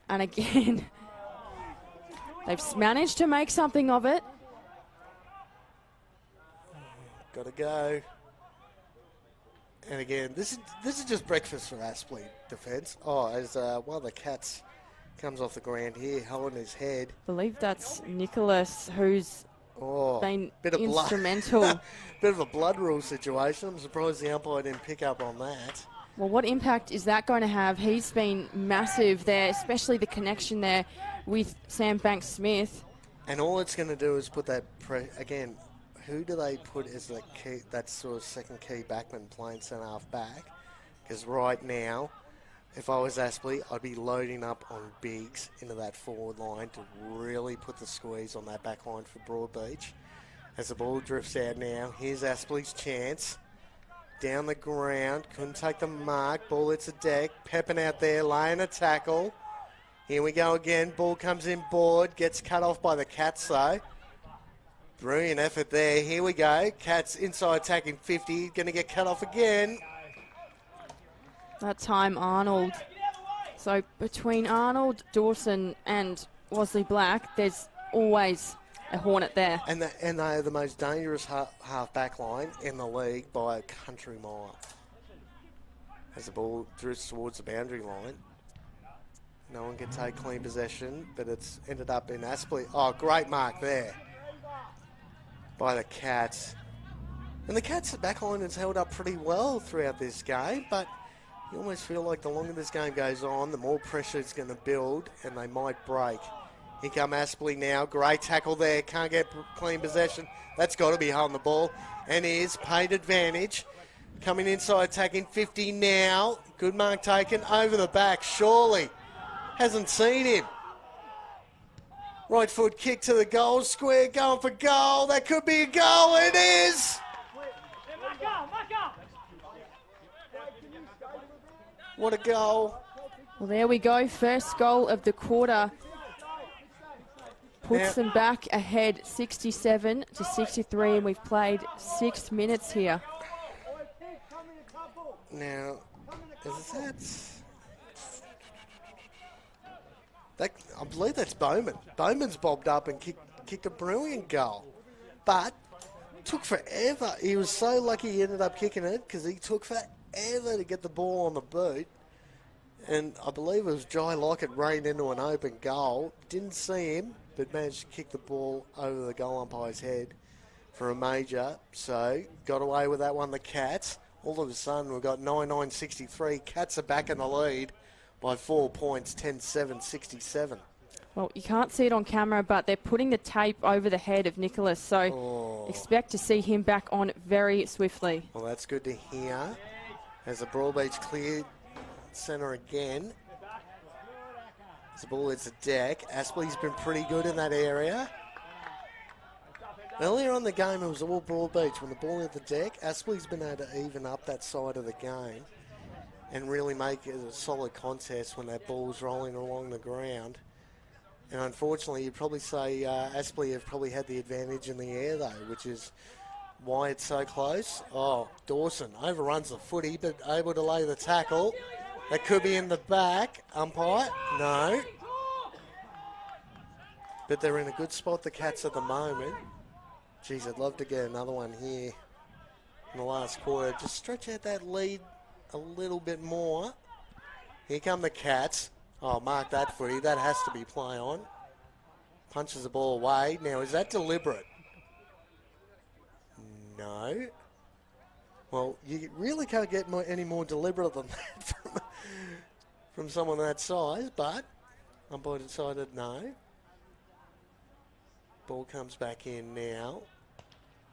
A: And again, they've managed to make something of it.
B: Got to go. And again, this is just breakfast for Aspley defence. Oh, as one of the Cats comes off the ground here, holding his head.
A: I believe that's Nicholas, who's been instrumental.
B: Bit of a blood rule situation. I'm surprised the umpire didn't pick up on that.
A: Well, what impact is that going to have? He's been massive there, especially the connection there with Sam Banks-Smith.
B: And all it's going to do is put that, again, who do they put as the key, that sort of second key backman playing centre half back? Because right now, if I was Aspley, I'd be loading up on bigs into that forward line to really put the squeeze on that back line for Broadbeach. As the ball drifts out now, here's Aspley's chance. Down the ground, couldn't take the mark. Ball hits the deck. Peppin out there, laying a tackle. Here we go again. Ball comes in board, gets cut off by the Cats though. Brilliant effort there. Here we go. Cats inside attacking 50. Going to get cut off again.
A: That time Arnold. So between Arnold, Dawson and Wesley Black, there's always a hornet there.
B: And they are the most dangerous half back line in the league by a country mile. As the ball drifts towards the boundary line. No one can take clean possession, but it's ended up in Aspley. Oh, great mark there by the Cats. And the Cats' back line has held up pretty well throughout this game, but you almost feel like the longer this game goes on, the more pressure it's going to build, and they might break. Here come Aspley now. Great tackle there. Can't get clean possession. That's got to be holding the ball. And is paid advantage. Coming inside, attacking 50 now. Good mark taken. Over the back, surely. Hasn't seen him. Right foot kick to the goal square. Going for goal. That could be a goal. It is. What a goal.
A: Well, there we go. First goal of the quarter. Puts them back ahead 67-63, and we've played 6 minutes here.
B: Now, that I believe that's Bowman. Bowman's bobbed up and kicked a brilliant goal. But took forever. He was so lucky he ended up kicking it because he took forever to get the ball on the boot. And I believe it was Jai Lockett rained into an open goal. Didn't see him, but managed to kick the ball over the goal umpire's head for a major. So got away with that one, the Cats. All of a sudden, we've got 9-9-63. Cats are back in the lead by 4 points, 10-7-67.
A: Well, you can't see it on camera, but they're putting the tape over the head of Nicholas, so expect to see him back on very swiftly.
B: Well, that's good to hear. As the Broadbeach cleared centre again. As the ball hits the deck. Aspley's been pretty good in that area. Earlier on the game, it was all Broadbeach. When the ball hit the deck, Aspley's been able to even up that side of the game and really make it a solid contest when that ball's rolling along the ground. And unfortunately, you'd probably say Aspley have probably had the advantage in the air, though, which is why it's so close. Oh, Dawson overruns the footy, but able to lay the tackle. That could be in the back. Umpire, no. But they're in a good spot, the Cats, at the moment. Geez, I'd love to get another one here in the last quarter. Just stretch out that lead a little bit more. Here come the Cats. Oh, mark that footy. That has to be play on. Punches the ball away. Now, is that deliberate? No. Well, you really can't get any more deliberate than that from someone that size, but umpire decided no. Ball comes back in now.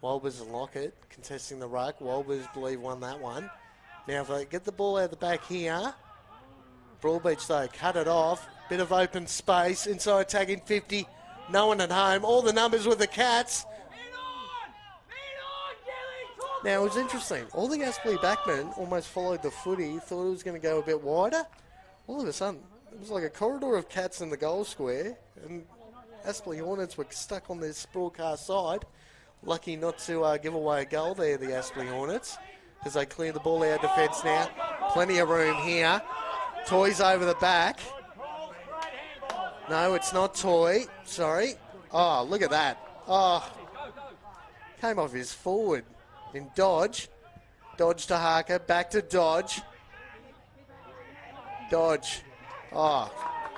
B: Walbers and Lockett contesting the ruck. Walbers, believe, won that one. Now, if they get the ball out the back here, Broadbeach, though, cut it off. Bit of open space. Inside tagging 50. No one at home. All the numbers with the Cats. Now, it was interesting. All the Aspley backmen almost followed the footy, thought it was going to go a bit wider. All of a sudden, it was like a corridor of Cats in the goal square, and Aspley Hornets were stuck on this broadcast side. Lucky not to give away a goal there, the Aspley Hornets, as they clear the ball out of defence now. Plenty of room here. Toy's over the back. No, it's not Toy. Sorry. Oh, look at that. Oh, came off his forward. In Dodge. Dodge to Harker. Back to Dodge. Dodge. Oh,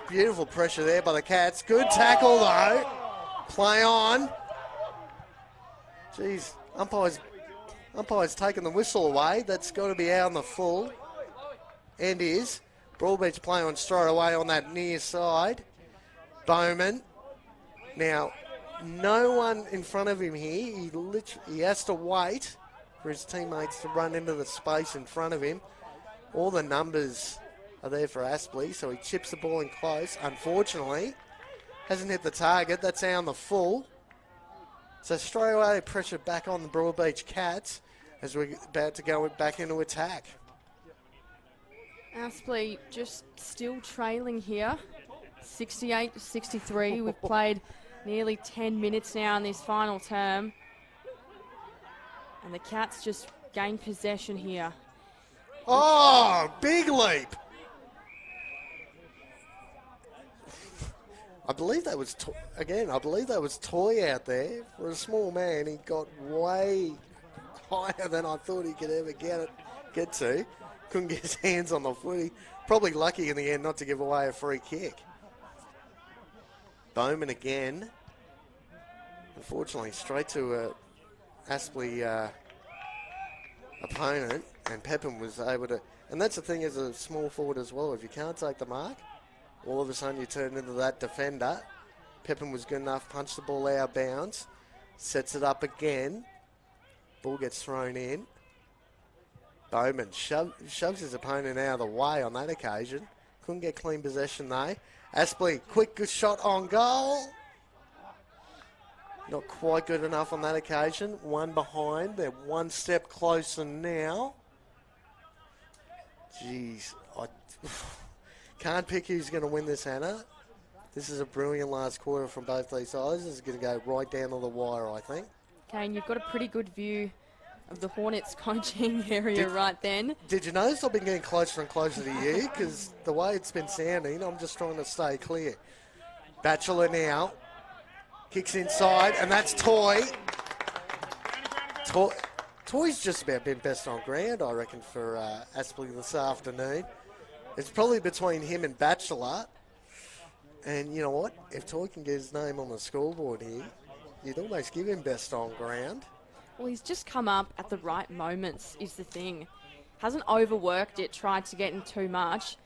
B: beautiful pressure there by the Cats. Good tackle, though. Play on. Jeez. Umpire's taken the whistle away. That's got to be out on the full. And is. Broadbeach play on straight away on that near side. Bowman. Now, no one in front of him here. He has to wait for his teammates to run into the space in front of him. All the numbers are there for Aspley, so he chips the ball in close. Unfortunately, hasn't hit the target. That's on the full. So straight away, pressure back on the Broadbeach Cats as we're about to go back into attack.
A: Aspley just still trailing here, 68-63. We've played nearly 10 minutes now in this final term. And the Cats just gain possession here.
B: Oh, big leap. I believe that was, Toy out there. For a small man, he got way higher than I thought he could ever get to. Couldn't get his hands on the footy. Probably lucky in the end not to give away a free kick. Bowman again. Unfortunately, straight to a Aspley opponent, and Pepin was able to. And that's the thing as a small forward as well. If you can't take the mark, all of a sudden you turn into that defender. Pepin was good enough, punched the ball out of bounds, sets it up again. Ball gets thrown in. Bowman shoves his opponent out of the way on that occasion. Couldn't get clean possession though. Aspley, quick shot on goal. Not quite good enough on that occasion. One behind. They're one step closer now. Jeez. I can't pick who's going to win this, Hannah. This is a brilliant last quarter from both these sides. This is going to go right down to the wire, I think.
A: Kane, you've got a pretty good view of the Hornets coaching area right then.
B: Did you notice I've been getting closer and closer to you? Because the way it's been sounding, I'm just trying to stay clear. Batchelor now. Kicks inside, and that's Toy. Toy's just about been best on ground, I reckon, for Aspley this afternoon. It's probably between him and Batchelor. And you know what? If Toy can get his name on the scoreboard here, you'd almost give him best on ground.
A: Well, he's just come up at the right moments, is the thing. Hasn't overworked it, tried to get in too much.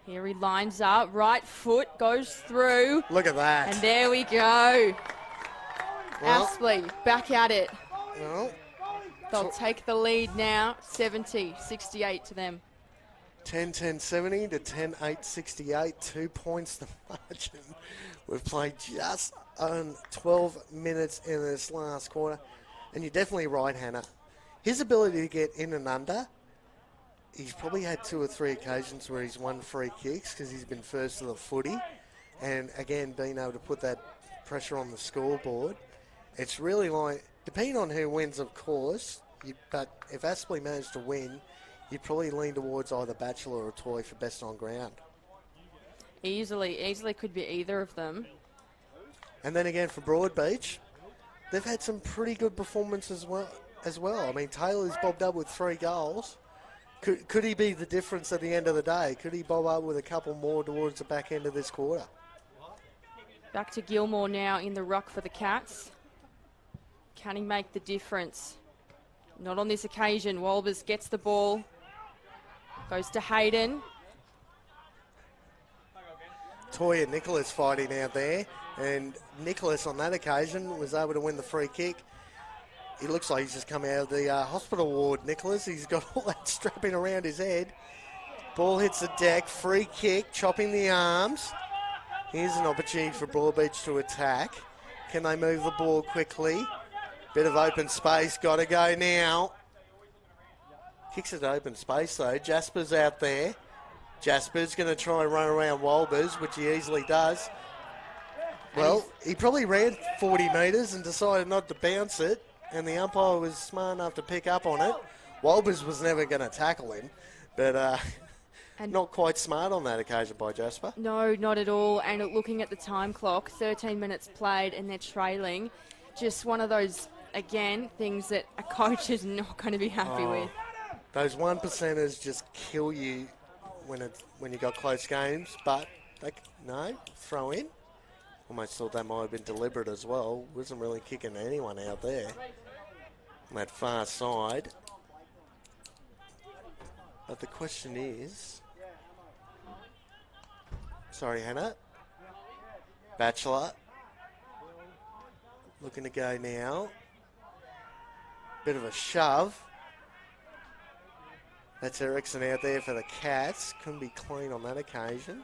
A: Here he lines up, right foot goes through.
B: Look at that.
A: And there we go.
B: Well,
A: Aspley back at it.
B: Well,
A: They'll take the lead now, 70-68 to them.
B: 10-10-70 to 10-8-68, 2 points the margin. We've played just on 12 minutes in this last quarter. And you're definitely right, Hannah. His ability to get in and under, he's probably had 2 or 3 occasions where he's won free kicks because he's been first to the footy. And again, being able to put that pressure on the scoreboard. It's really like, depending on who wins, of course, but if Aspley managed to win, you'd probably lean towards either Batchelor or Toy for best on ground.
A: Easily could be either of them.
B: And then again for Broadbeach, they've had some pretty good performances as well. I mean, Taylor's bobbed up with 3 goals. Could he be the difference at the end of the day? Could he bob up with a couple more towards the back end of this quarter?
A: Back to Gilmore now in the ruck for the Cats. Can he make the difference? Not on this occasion. Walbers gets the ball. Goes to Hayden.
B: Toy and Nicholas fighting out there. And Nicholas on that occasion was able to win the free kick. He looks like he's just come out of the hospital ward, Nicholas. He's got all that strapping around his head. Ball hits the deck. Free kick. Chopping the arms. Here's an opportunity for Broadbeach to attack. Can they move the ball quickly? Bit of open space. Got to go now. Kicks it to open space, though. Jasper's out there. Jasper's going to try and run around Walbers, which he easily does. Well, he probably ran 40 metres and decided not to bounce it, and the umpire was smart enough to pick up on it. Walbers was never going to tackle him, but not quite smart on that occasion by Jasper.
A: No, not at all. And looking at the time clock, 13 minutes played and they're trailing. Just one of those, again, things that a coach is not going to be happy with.
B: Those 1%ers just kill you when you got close games, but throw in. Almost thought that might have been deliberate as well. Wasn't really kicking anyone out there on that far side. But the question is... Sorry, Hannah. Batchelor. Looking to go now. Bit of a shove. That's Erickson out there for the Cats. Couldn't be clean on that occasion.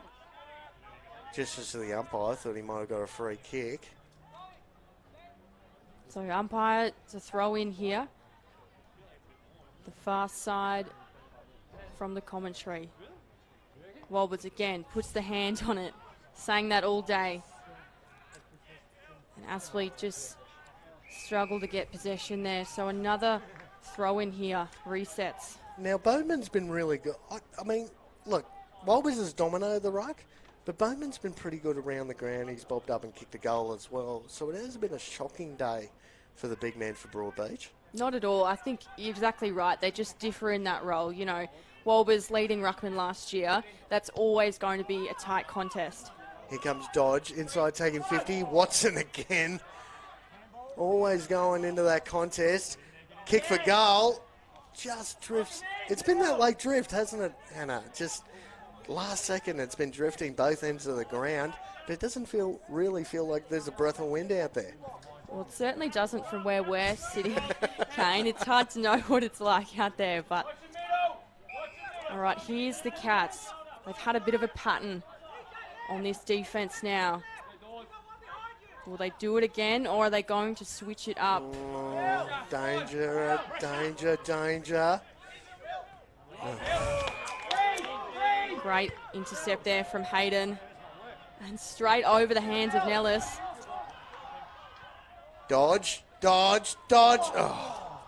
B: Just as to the umpire, thought he might have got a free kick.
A: So umpire to throw in here. The far side from the commentary. Walberts again puts the hand on it. Saying that all day. And Aspley just struggled to get possession there. So another throw in here. Resets.
B: Now, Bowman's been really good. I mean, look, Walberts has dominated the ruck, but Bowman's been pretty good around the ground. He's bobbed up and kicked a goal as well. So it has been a shocking day for the big man for Broadbeach.
A: Not at all. I think you're exactly right. They just differ in that role. You know, Walber's leading ruckman last year. That's always going to be a tight contest.
B: Here comes Dodge, inside taking 50. Watson again. Always going into that contest. Kick for goal. Just drifts. It's been that late drift, hasn't it, Hannah? Just last second it's been drifting both ends of the ground. But it doesn't really feel like there's a breath of wind out there.
A: Well, it certainly doesn't from where we're sitting, Kane. It's hard to know what it's like out there. But all right, here's the Cats. They've had a bit of a pattern on this defence now. Will they do it again, or are they going to switch it up?
B: Oh, danger, danger, danger.
A: Great intercept there from Hayden. And straight over the hands of Nellis.
B: Dodge, dodge, dodge. Oh.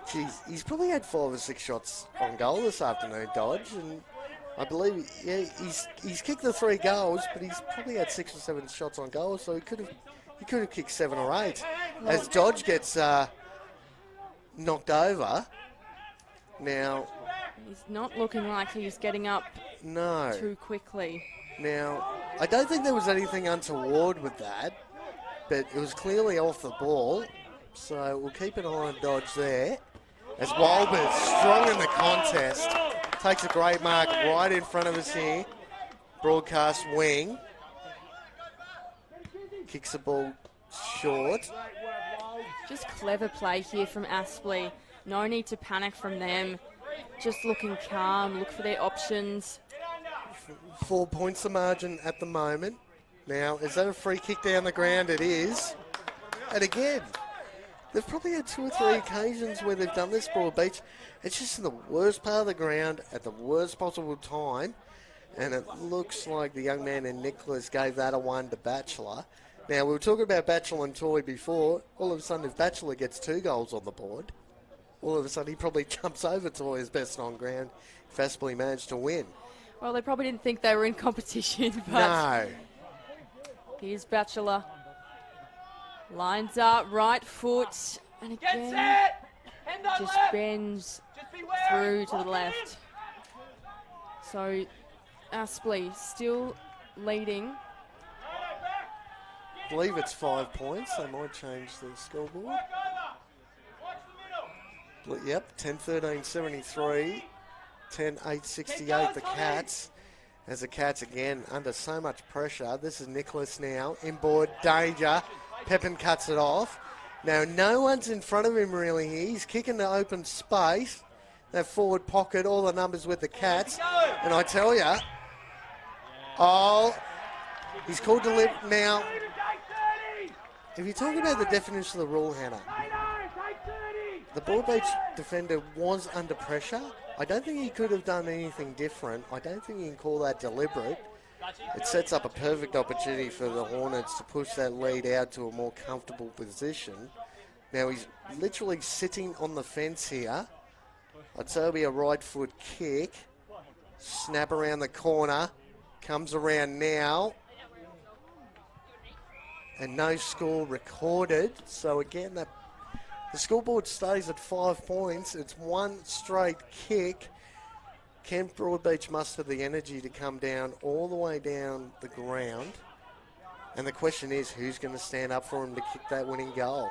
B: Jeez, he's probably had 5 or 6 shots on goal this afternoon, Dodge, and I believe he's kicked the 3 goals, but he's probably had 6 or 7 shots on goal, so he could have kicked 7 or 8. As Dodge gets knocked over, now
A: he's not looking like he's getting up too quickly.
B: Now, I don't think there was anything untoward with that, but it was clearly off the ball, so we'll keep an eye on Dodge there. As Walbert, strong in the contest, takes a great mark right in front of us here. Broadcast wing. Kicks the ball short.
A: Just clever play here from Aspley. No need to panic from them. Just looking calm, look for their options.
B: 4 points the margin at the moment. Now, is that a free kick down the ground? It is. And again, they've probably had 2 or 3 occasions where they've done this, Broadbeach. It's just in the worst part of the ground at the worst possible time. And it looks like the young man in Nicholas gave that a 1 to Batchelor. Now, we were talking about Batchelor and Toy before. All of a sudden, if Batchelor gets 2 goals on the board, all of a sudden he probably jumps over Toy as best on ground if Aspley managed to win.
A: Well, they probably didn't think they were in competition, but
B: no.
A: Here's Batchelor. Lines up, right foot, and again just bends through to the left. So Aspley still leading.
B: I believe it's 5 points. They might change the scoreboard. Yep, 10-13-73, 10-8-68 the Cats. As the Cats again under so much pressure. This is Nicholas now, inboard, danger. Pepin cuts it off. Now no one's in front of him really here. He's kicking the open space. That forward pocket, all the numbers with the Cats. And I tell you, he's called to live now. If you're talking about the definition of the rule, Hannah, the Broadbeach defender was under pressure. I don't think he could have done anything different. I don't think you can call that deliberate. It sets up a perfect opportunity for the Hornets to push that lead out to a more comfortable position. Now he's literally sitting on the fence here. I'd say it'll be a right foot kick. Snap around the corner. Comes around now. And no score recorded. So again, the scoreboard stays at 5 points. It's one straight kick. Can Broadbeach muster the energy to come down all the way down the ground? And the question is, who's going to stand up for him to kick that winning goal?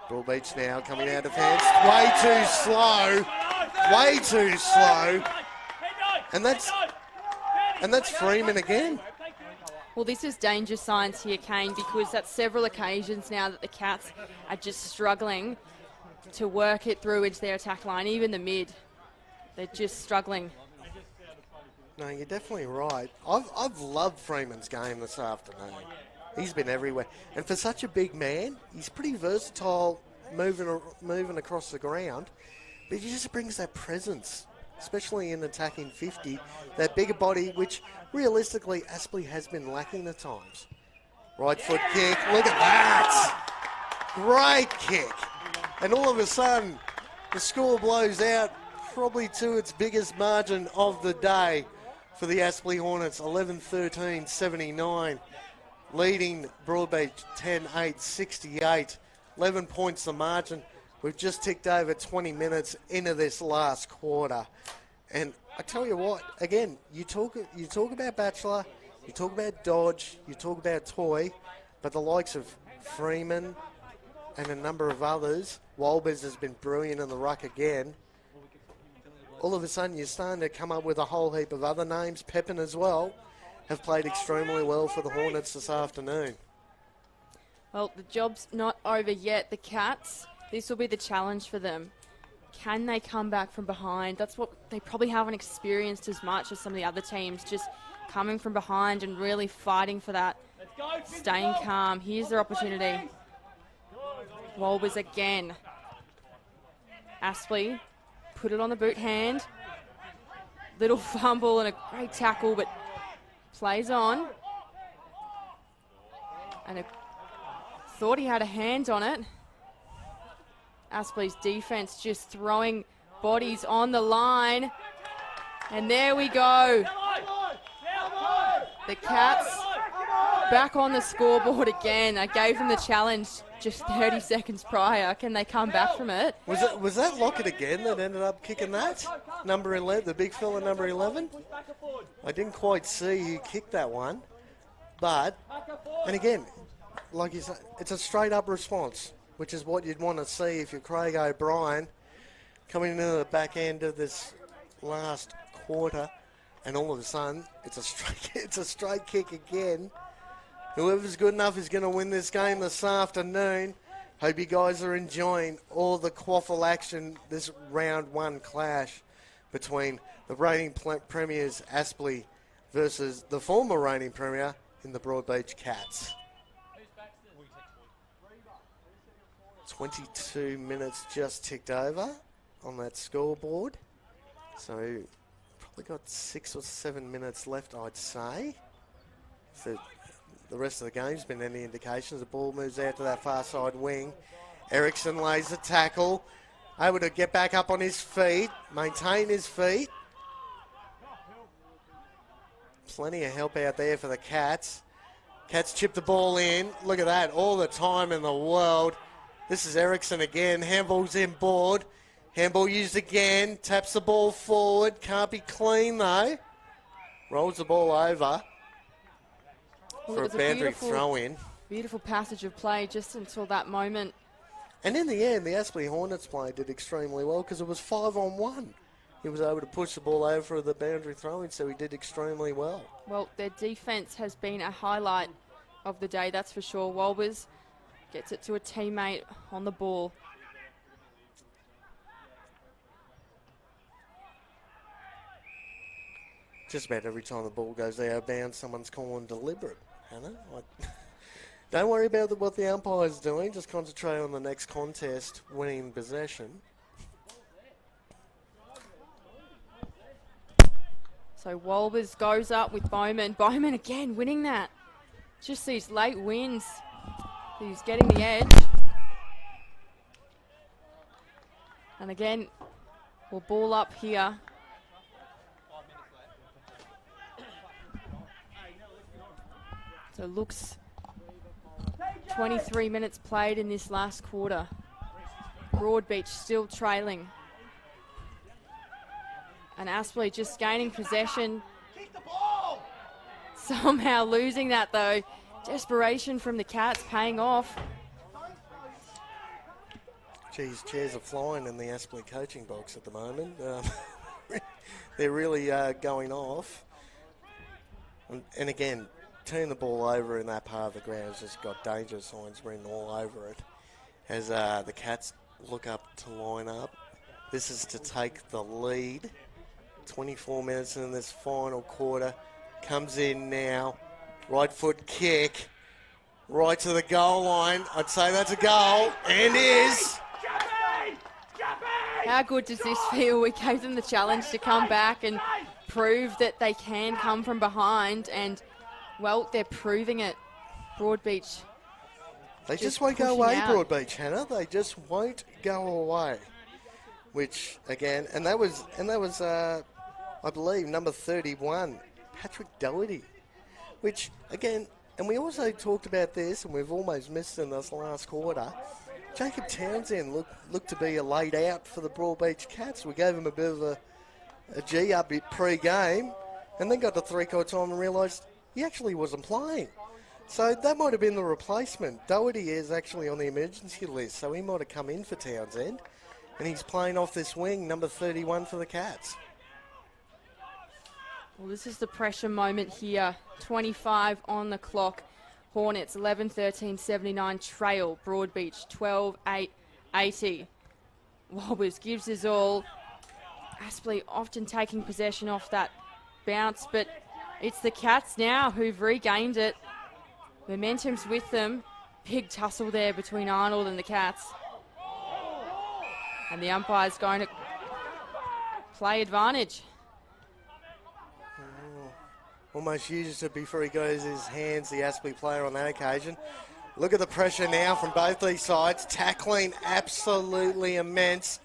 B: Broadbeach now coming out of hands. Way too slow. Way too slow. And that's Freeman again.
A: Well, this is danger signs here, Kane, because that's several occasions now that the Cats are just struggling to work it through into their attack line, even the mid. They're just struggling.
B: No, you're definitely right. I've loved Freeman's game this afternoon. He's been everywhere. And for such a big man, he's pretty versatile moving across the ground. But he just brings that presence, especially in attacking 50. That bigger body, which realistically Aspley has been lacking at times. Right foot kick. Look at that. Great kick. And all of a sudden, the score blows out probably to its biggest margin of the day for the Aspley Hornets, 11-13, 79. Leading Broadbeach 10-8, 68. 11 points the margin. We've just ticked over 20 minutes into this last quarter. And I tell you what, again, you talk about Bachelor, you talk about Dodge, you talk about Toy, but the likes of Freeman and a number of others, Walbers has been brilliant in the ruck again. All of a sudden, you're starting to come up with a whole heap of other names. Pepin as well have played extremely well for the Hornets this afternoon.
A: Well, the job's not over yet. The Cats, this will be the challenge for them. Can they come back from behind? That's what they probably haven't experienced as much as some of the other teams, just coming from behind and really fighting for that, staying calm. Here's their opportunity. Walbers again. Aspley put it on the boot hand. Little fumble and a great tackle, but plays on. And I thought he had a hand on it. Aspley's defense just throwing bodies on the line. And there we go. The Cats back on the scoreboard again. I gave them the challenge just 30 seconds prior. Can they come back from it?
B: Was that Lockett again that ended up kicking that? Number 11, the big fella, number 11? I didn't quite see who kicked that one. But, and again, like you said, it's a straight up response, which is what you'd want to see if you're Craig O'Brien coming into the back end of this last quarter, and all of a sudden it's a straight kick again. Whoever's good enough is going to win this game this afternoon. Hope you guys are enjoying all the QAFL action, this round one clash between the reigning premiers Aspley versus the former reigning premier in the Broadbeach Cats. 22 minutes just ticked over on that scoreboard. So probably got 6 or 7 minutes left, I'd say. So the rest of the game's been any indications. The ball moves out to that far side wing. Ericsson lays the tackle. Able to get back up on his feet, maintain his feet. Plenty of help out there for the Cats. Cats chip the ball in. Look at that, all the time in the world. This is Ericsson again. Handball's in board. Handball used again. Taps the ball forward. Can't be clean though. Rolls the ball over for a boundary throw in.
A: Beautiful passage of play just until that moment.
B: And in the end, the Aspley Hornets play did extremely well because it was 5-on-1. He was able to push the ball over for the boundary throw-in, so he did extremely well.
A: Well, their defence has been a highlight of the day, that's for sure. Walbers gets it to a teammate on the ball.
B: Just about every time the ball goes out of bounds, someone's calling deliberate, Hannah. Don't worry about what the umpire's doing. Just concentrate on the next contest, winning possession.
A: So Walbers goes up with Bowman. Bowman again winning that. Just these late wins. He's getting the edge. And again, we'll ball up here. So looks 23 minutes played in this last quarter. Broadbeach still trailing. And Aspley just gaining possession. Somehow losing that though. Desperation from the Cats paying off.
B: Geez, chairs are flying in the Aspley coaching box at the moment. They're really going off. And again, turning the ball over in that part of the ground has just got danger signs written all over it. As the Cats look up to line up. This is to take the lead. 24 minutes in this final quarter. Comes in now. Right foot kick. Right to the goal line. I'd say that's a goal. And is.
A: How good does this feel? We gave them the challenge to come back and prove that they can come from behind, and, well, they're proving it. Broadbeach.
B: They just won't go away,
A: out.
B: Broadbeach, Hannah. They just won't go away. Which, again, and that was, I believe, number 31, Patrick Doherty. Which, again, and we also talked about this, and we've almost missed in this last quarter. Jacob Townsend looked to be laid out for the Broadbeach Cats. We gave him a bit of a G-up pre-game, and then got to three-quarter time and realised he actually wasn't playing. So that might have been the replacement. Doherty is actually on the emergency list, so he might have come in for Townsend, and he's playing off this wing, number 31 for the Cats.
A: Well, this is the pressure moment here. 25 on the clock. Hornets 11-13-79 trail. Broadbeach 12-8-80. Wobbers gives us all. Aspley often taking possession off that bounce, but it's the Cats now who've regained it. Momentum's with them. Big tussle there between Arnold and the Cats. And the umpire's going to play advantage.
B: Almost used it before he goes his hands, the Aspley player on that occasion. Look at the pressure now from both these sides. Tackling absolutely immense.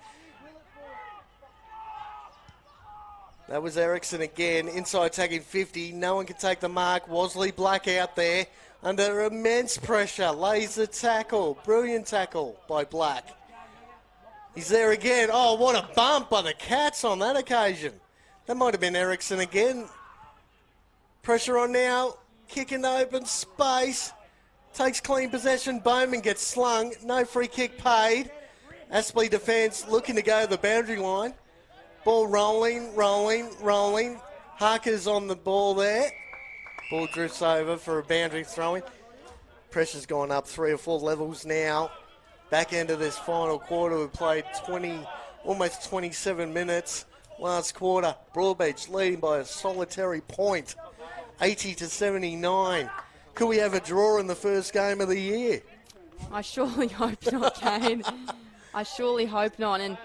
B: That was Ericsson again. Inside tagging 50. No one can take the mark. Wosley Black out there under immense pressure. Lays the tackle. Brilliant tackle by Black. He's there again. Oh, what a bump by the Cats on that occasion. That might have been Ericsson again. Pressure on now, kick in open space, takes clean possession, Bowman gets slung, no free kick paid. Aspley defence looking to go to the boundary line. Ball rolling. Harker's on the ball there. Ball drifts over for a boundary throwing. Pressure's gone up 3 or 4 levels now. Back end of this final quarter, we played almost 27 minutes. Last quarter, Broadbeach leading by a solitary point. 80-79. Could we have a draw in the first game of the year?
A: I surely hope not, Kane. I surely hope not. And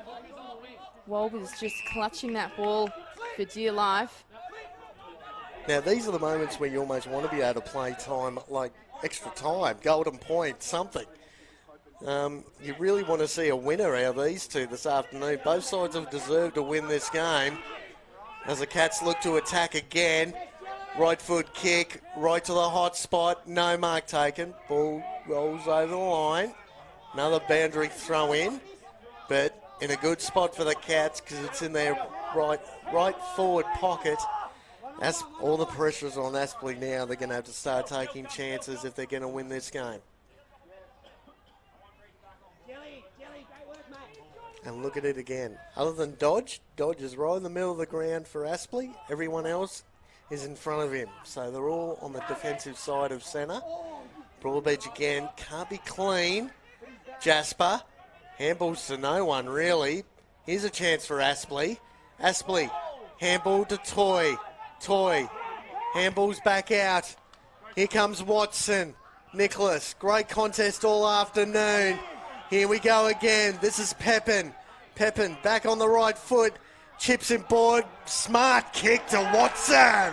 A: Wolber's just clutching that ball for dear life.
B: Now, these are the moments where you almost want to be able to play time, like extra time, golden point, something. You really want to see a winner out of these two this afternoon. Both sides have deserved to win this game. As the Cats look to attack again. Right foot kick, right to the hot spot, no mark taken. Ball rolls over the line. Another boundary throw in, but in a good spot for the Cats because it's in their right forward pocket. As all the pressure's on Aspley now, they're going to have to start taking chances if they're going to win this game. And look at it again. Other than Dodge is right in the middle of the ground for Aspley. Everyone else is in front of him. So they're all on the defensive side of centre. Broadbeach again, can't be clean. Jasper, handballs to no one really. Here's a chance for Aspley. Aspley, handball to Toy. Toy, handballs back out. Here comes Watson. Nicholas, great contest all afternoon. Here we go again. This is Pepin. Pepin back on the right foot. Chips in board, smart kick to Watson.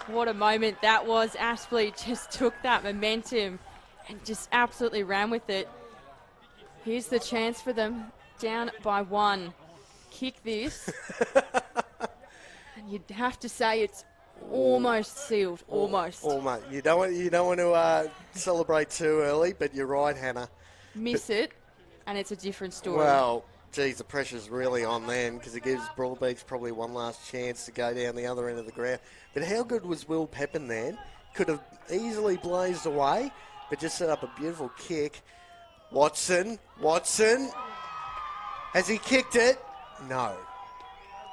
A: What a moment that was. Aspley just took that momentum and just absolutely ran with it. Here's the chance for them, down by 1. Kick this. And you'd have to say it's almost sealed, almost.
B: Almost. You don't want to celebrate too early, but you're right, Hannah.
A: Miss it, and it's a different story.
B: Well, geez, the pressure's really on them because it gives Broadbeach probably one last chance to go down the other end of the ground. But how good was Will Pepin then? Could have easily blazed away, but just set up a beautiful kick. Watson. Has he kicked it? No.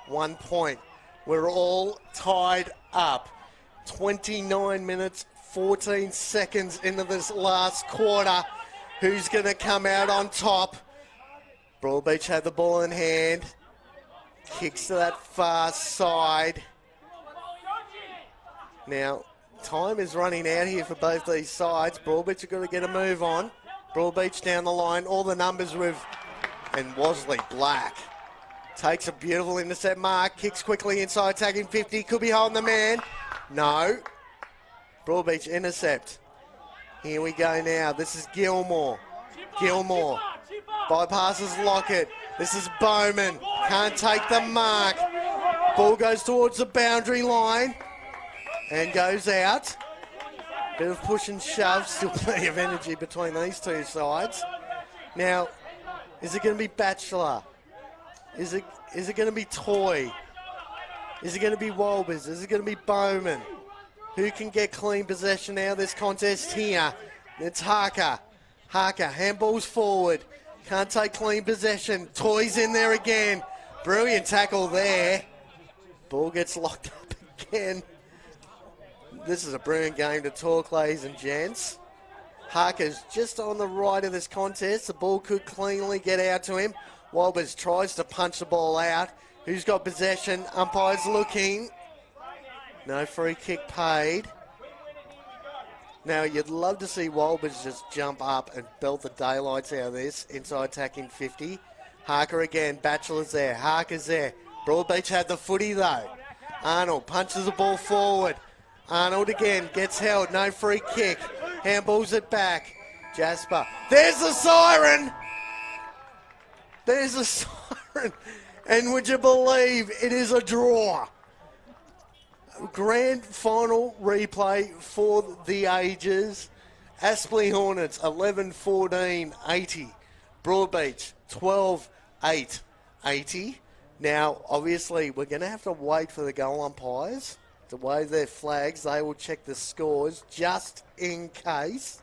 B: 1 point. We're all tied up. 29 minutes, 14 seconds into this last quarter. Who's going to come out on top? Broadbeach had the ball in hand. Kicks to that far side. Now, time is running out here for both these sides. Broadbeach have got to get a move on. Broadbeach down the line. All the numbers with... And Wasley Black takes a beautiful intercept mark. Kicks quickly inside, tagging 50. Could be holding the man. No. Broadbeach intercept. Here we go now. This is Gilmore. Gilmore bypasses Lockett. This is Bowman. Can't take the mark. Ball goes towards the boundary line and goes out. Bit of push and shove. Still plenty of energy between these two sides. Now, is it going to be Batchelor? Is it going to be Toy? Is it going to be Walbers? Is it going to be Bowman? Who can get clean possession now of this contest here? It's Harker. Harker, handballs forward. Can't take clean possession. Toy's in there again. Brilliant tackle there. Ball gets locked up again. This is a brilliant game to talk, ladies and gents. Harker's just on the right of this contest. The ball could cleanly get out to him. Walbers tries to punch the ball out. Who's got possession? Umpire's looking. No free kick paid. Now, you'd love to see Walbers just jump up and belt the daylights out of this. Inside attacking 50. Harker again. Batchelor's there. Harker's there. Broadbeach had the footy, though. Arnold punches the ball forward. Arnold again gets held. No free kick. Handballs it back. Jasper. There's the siren! There's the siren. And would you believe it is a draw? Grand final replay for the ages. Aspley Hornets 11-14-80. Broadbeach 12-8-80. Now, obviously, we're going to have to wait for the goal umpires to wave their flags. They will check the scores just in case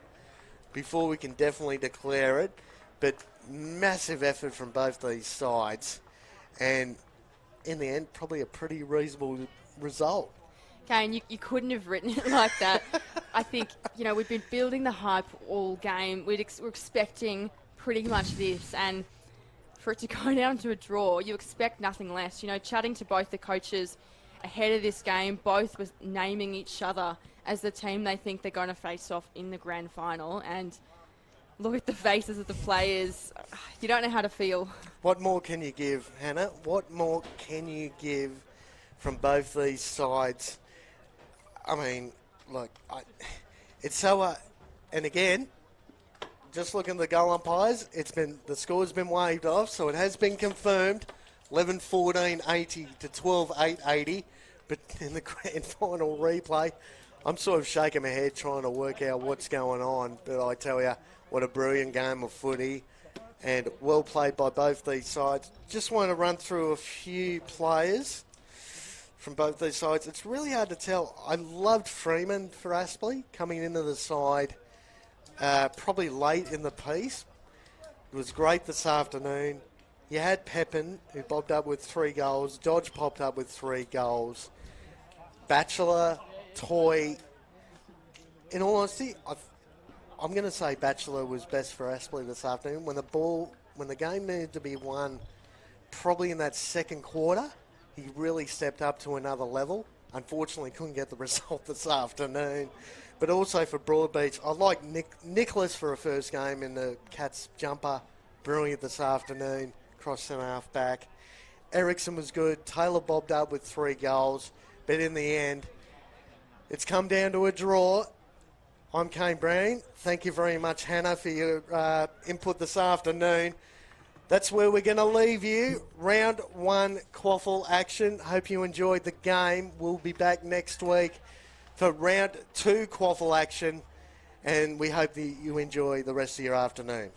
B: before we can definitely declare it. But massive effort from both these sides. And in the end, probably a pretty reasonable result.
A: Kane, you couldn't have written it like that. I think, we've been building the hype all game. We're expecting pretty much this. And for it to go down to a draw, you expect nothing less. Chatting to both the coaches ahead of this game, both was naming each other as the team they think they're going to face off in the grand final. And look at the faces of the players. You don't know how to feel.
B: What more can you give, Hannah? What more can you give from both these sides? I mean, look, it's so... and again, just looking at the goal umpires, the score's been waved off, so it has been confirmed. 11-14-80 to 12-8-80. But in the grand final replay, I'm sort of shaking my head trying to work out what's going on. But I tell you, what a brilliant game of footy and well played by both these sides. Just want to run through a few players from both these sides. It's really hard to tell. I loved Freeman for Aspley coming into the side probably late in the piece. It was great this afternoon. You had Pepin, who popped up with 3 goals. Dodge popped up with 3 goals. Batchelor, Toy. In all honesty, I'm going to say Batchelor was best for Aspley this afternoon. When the game needed to be won, probably in that second quarter, he really stepped up to another level. Unfortunately, couldn't get the result this afternoon. But also for Broadbeach, I like Nicholas for a first game in the Cats jumper. Brilliant this afternoon. Cross centre half back. Ericsson was good. Taylor bobbed up with 3 goals. But in the end, it's come down to a draw. I'm Kane Brown. Thank you very much, Hannah, for your input this afternoon. That's where we're going to leave you. Round 1 QAFL action. Hope you enjoyed the game. We'll be back next week for round 2 QAFL action. And we hope that you enjoy the rest of your afternoon.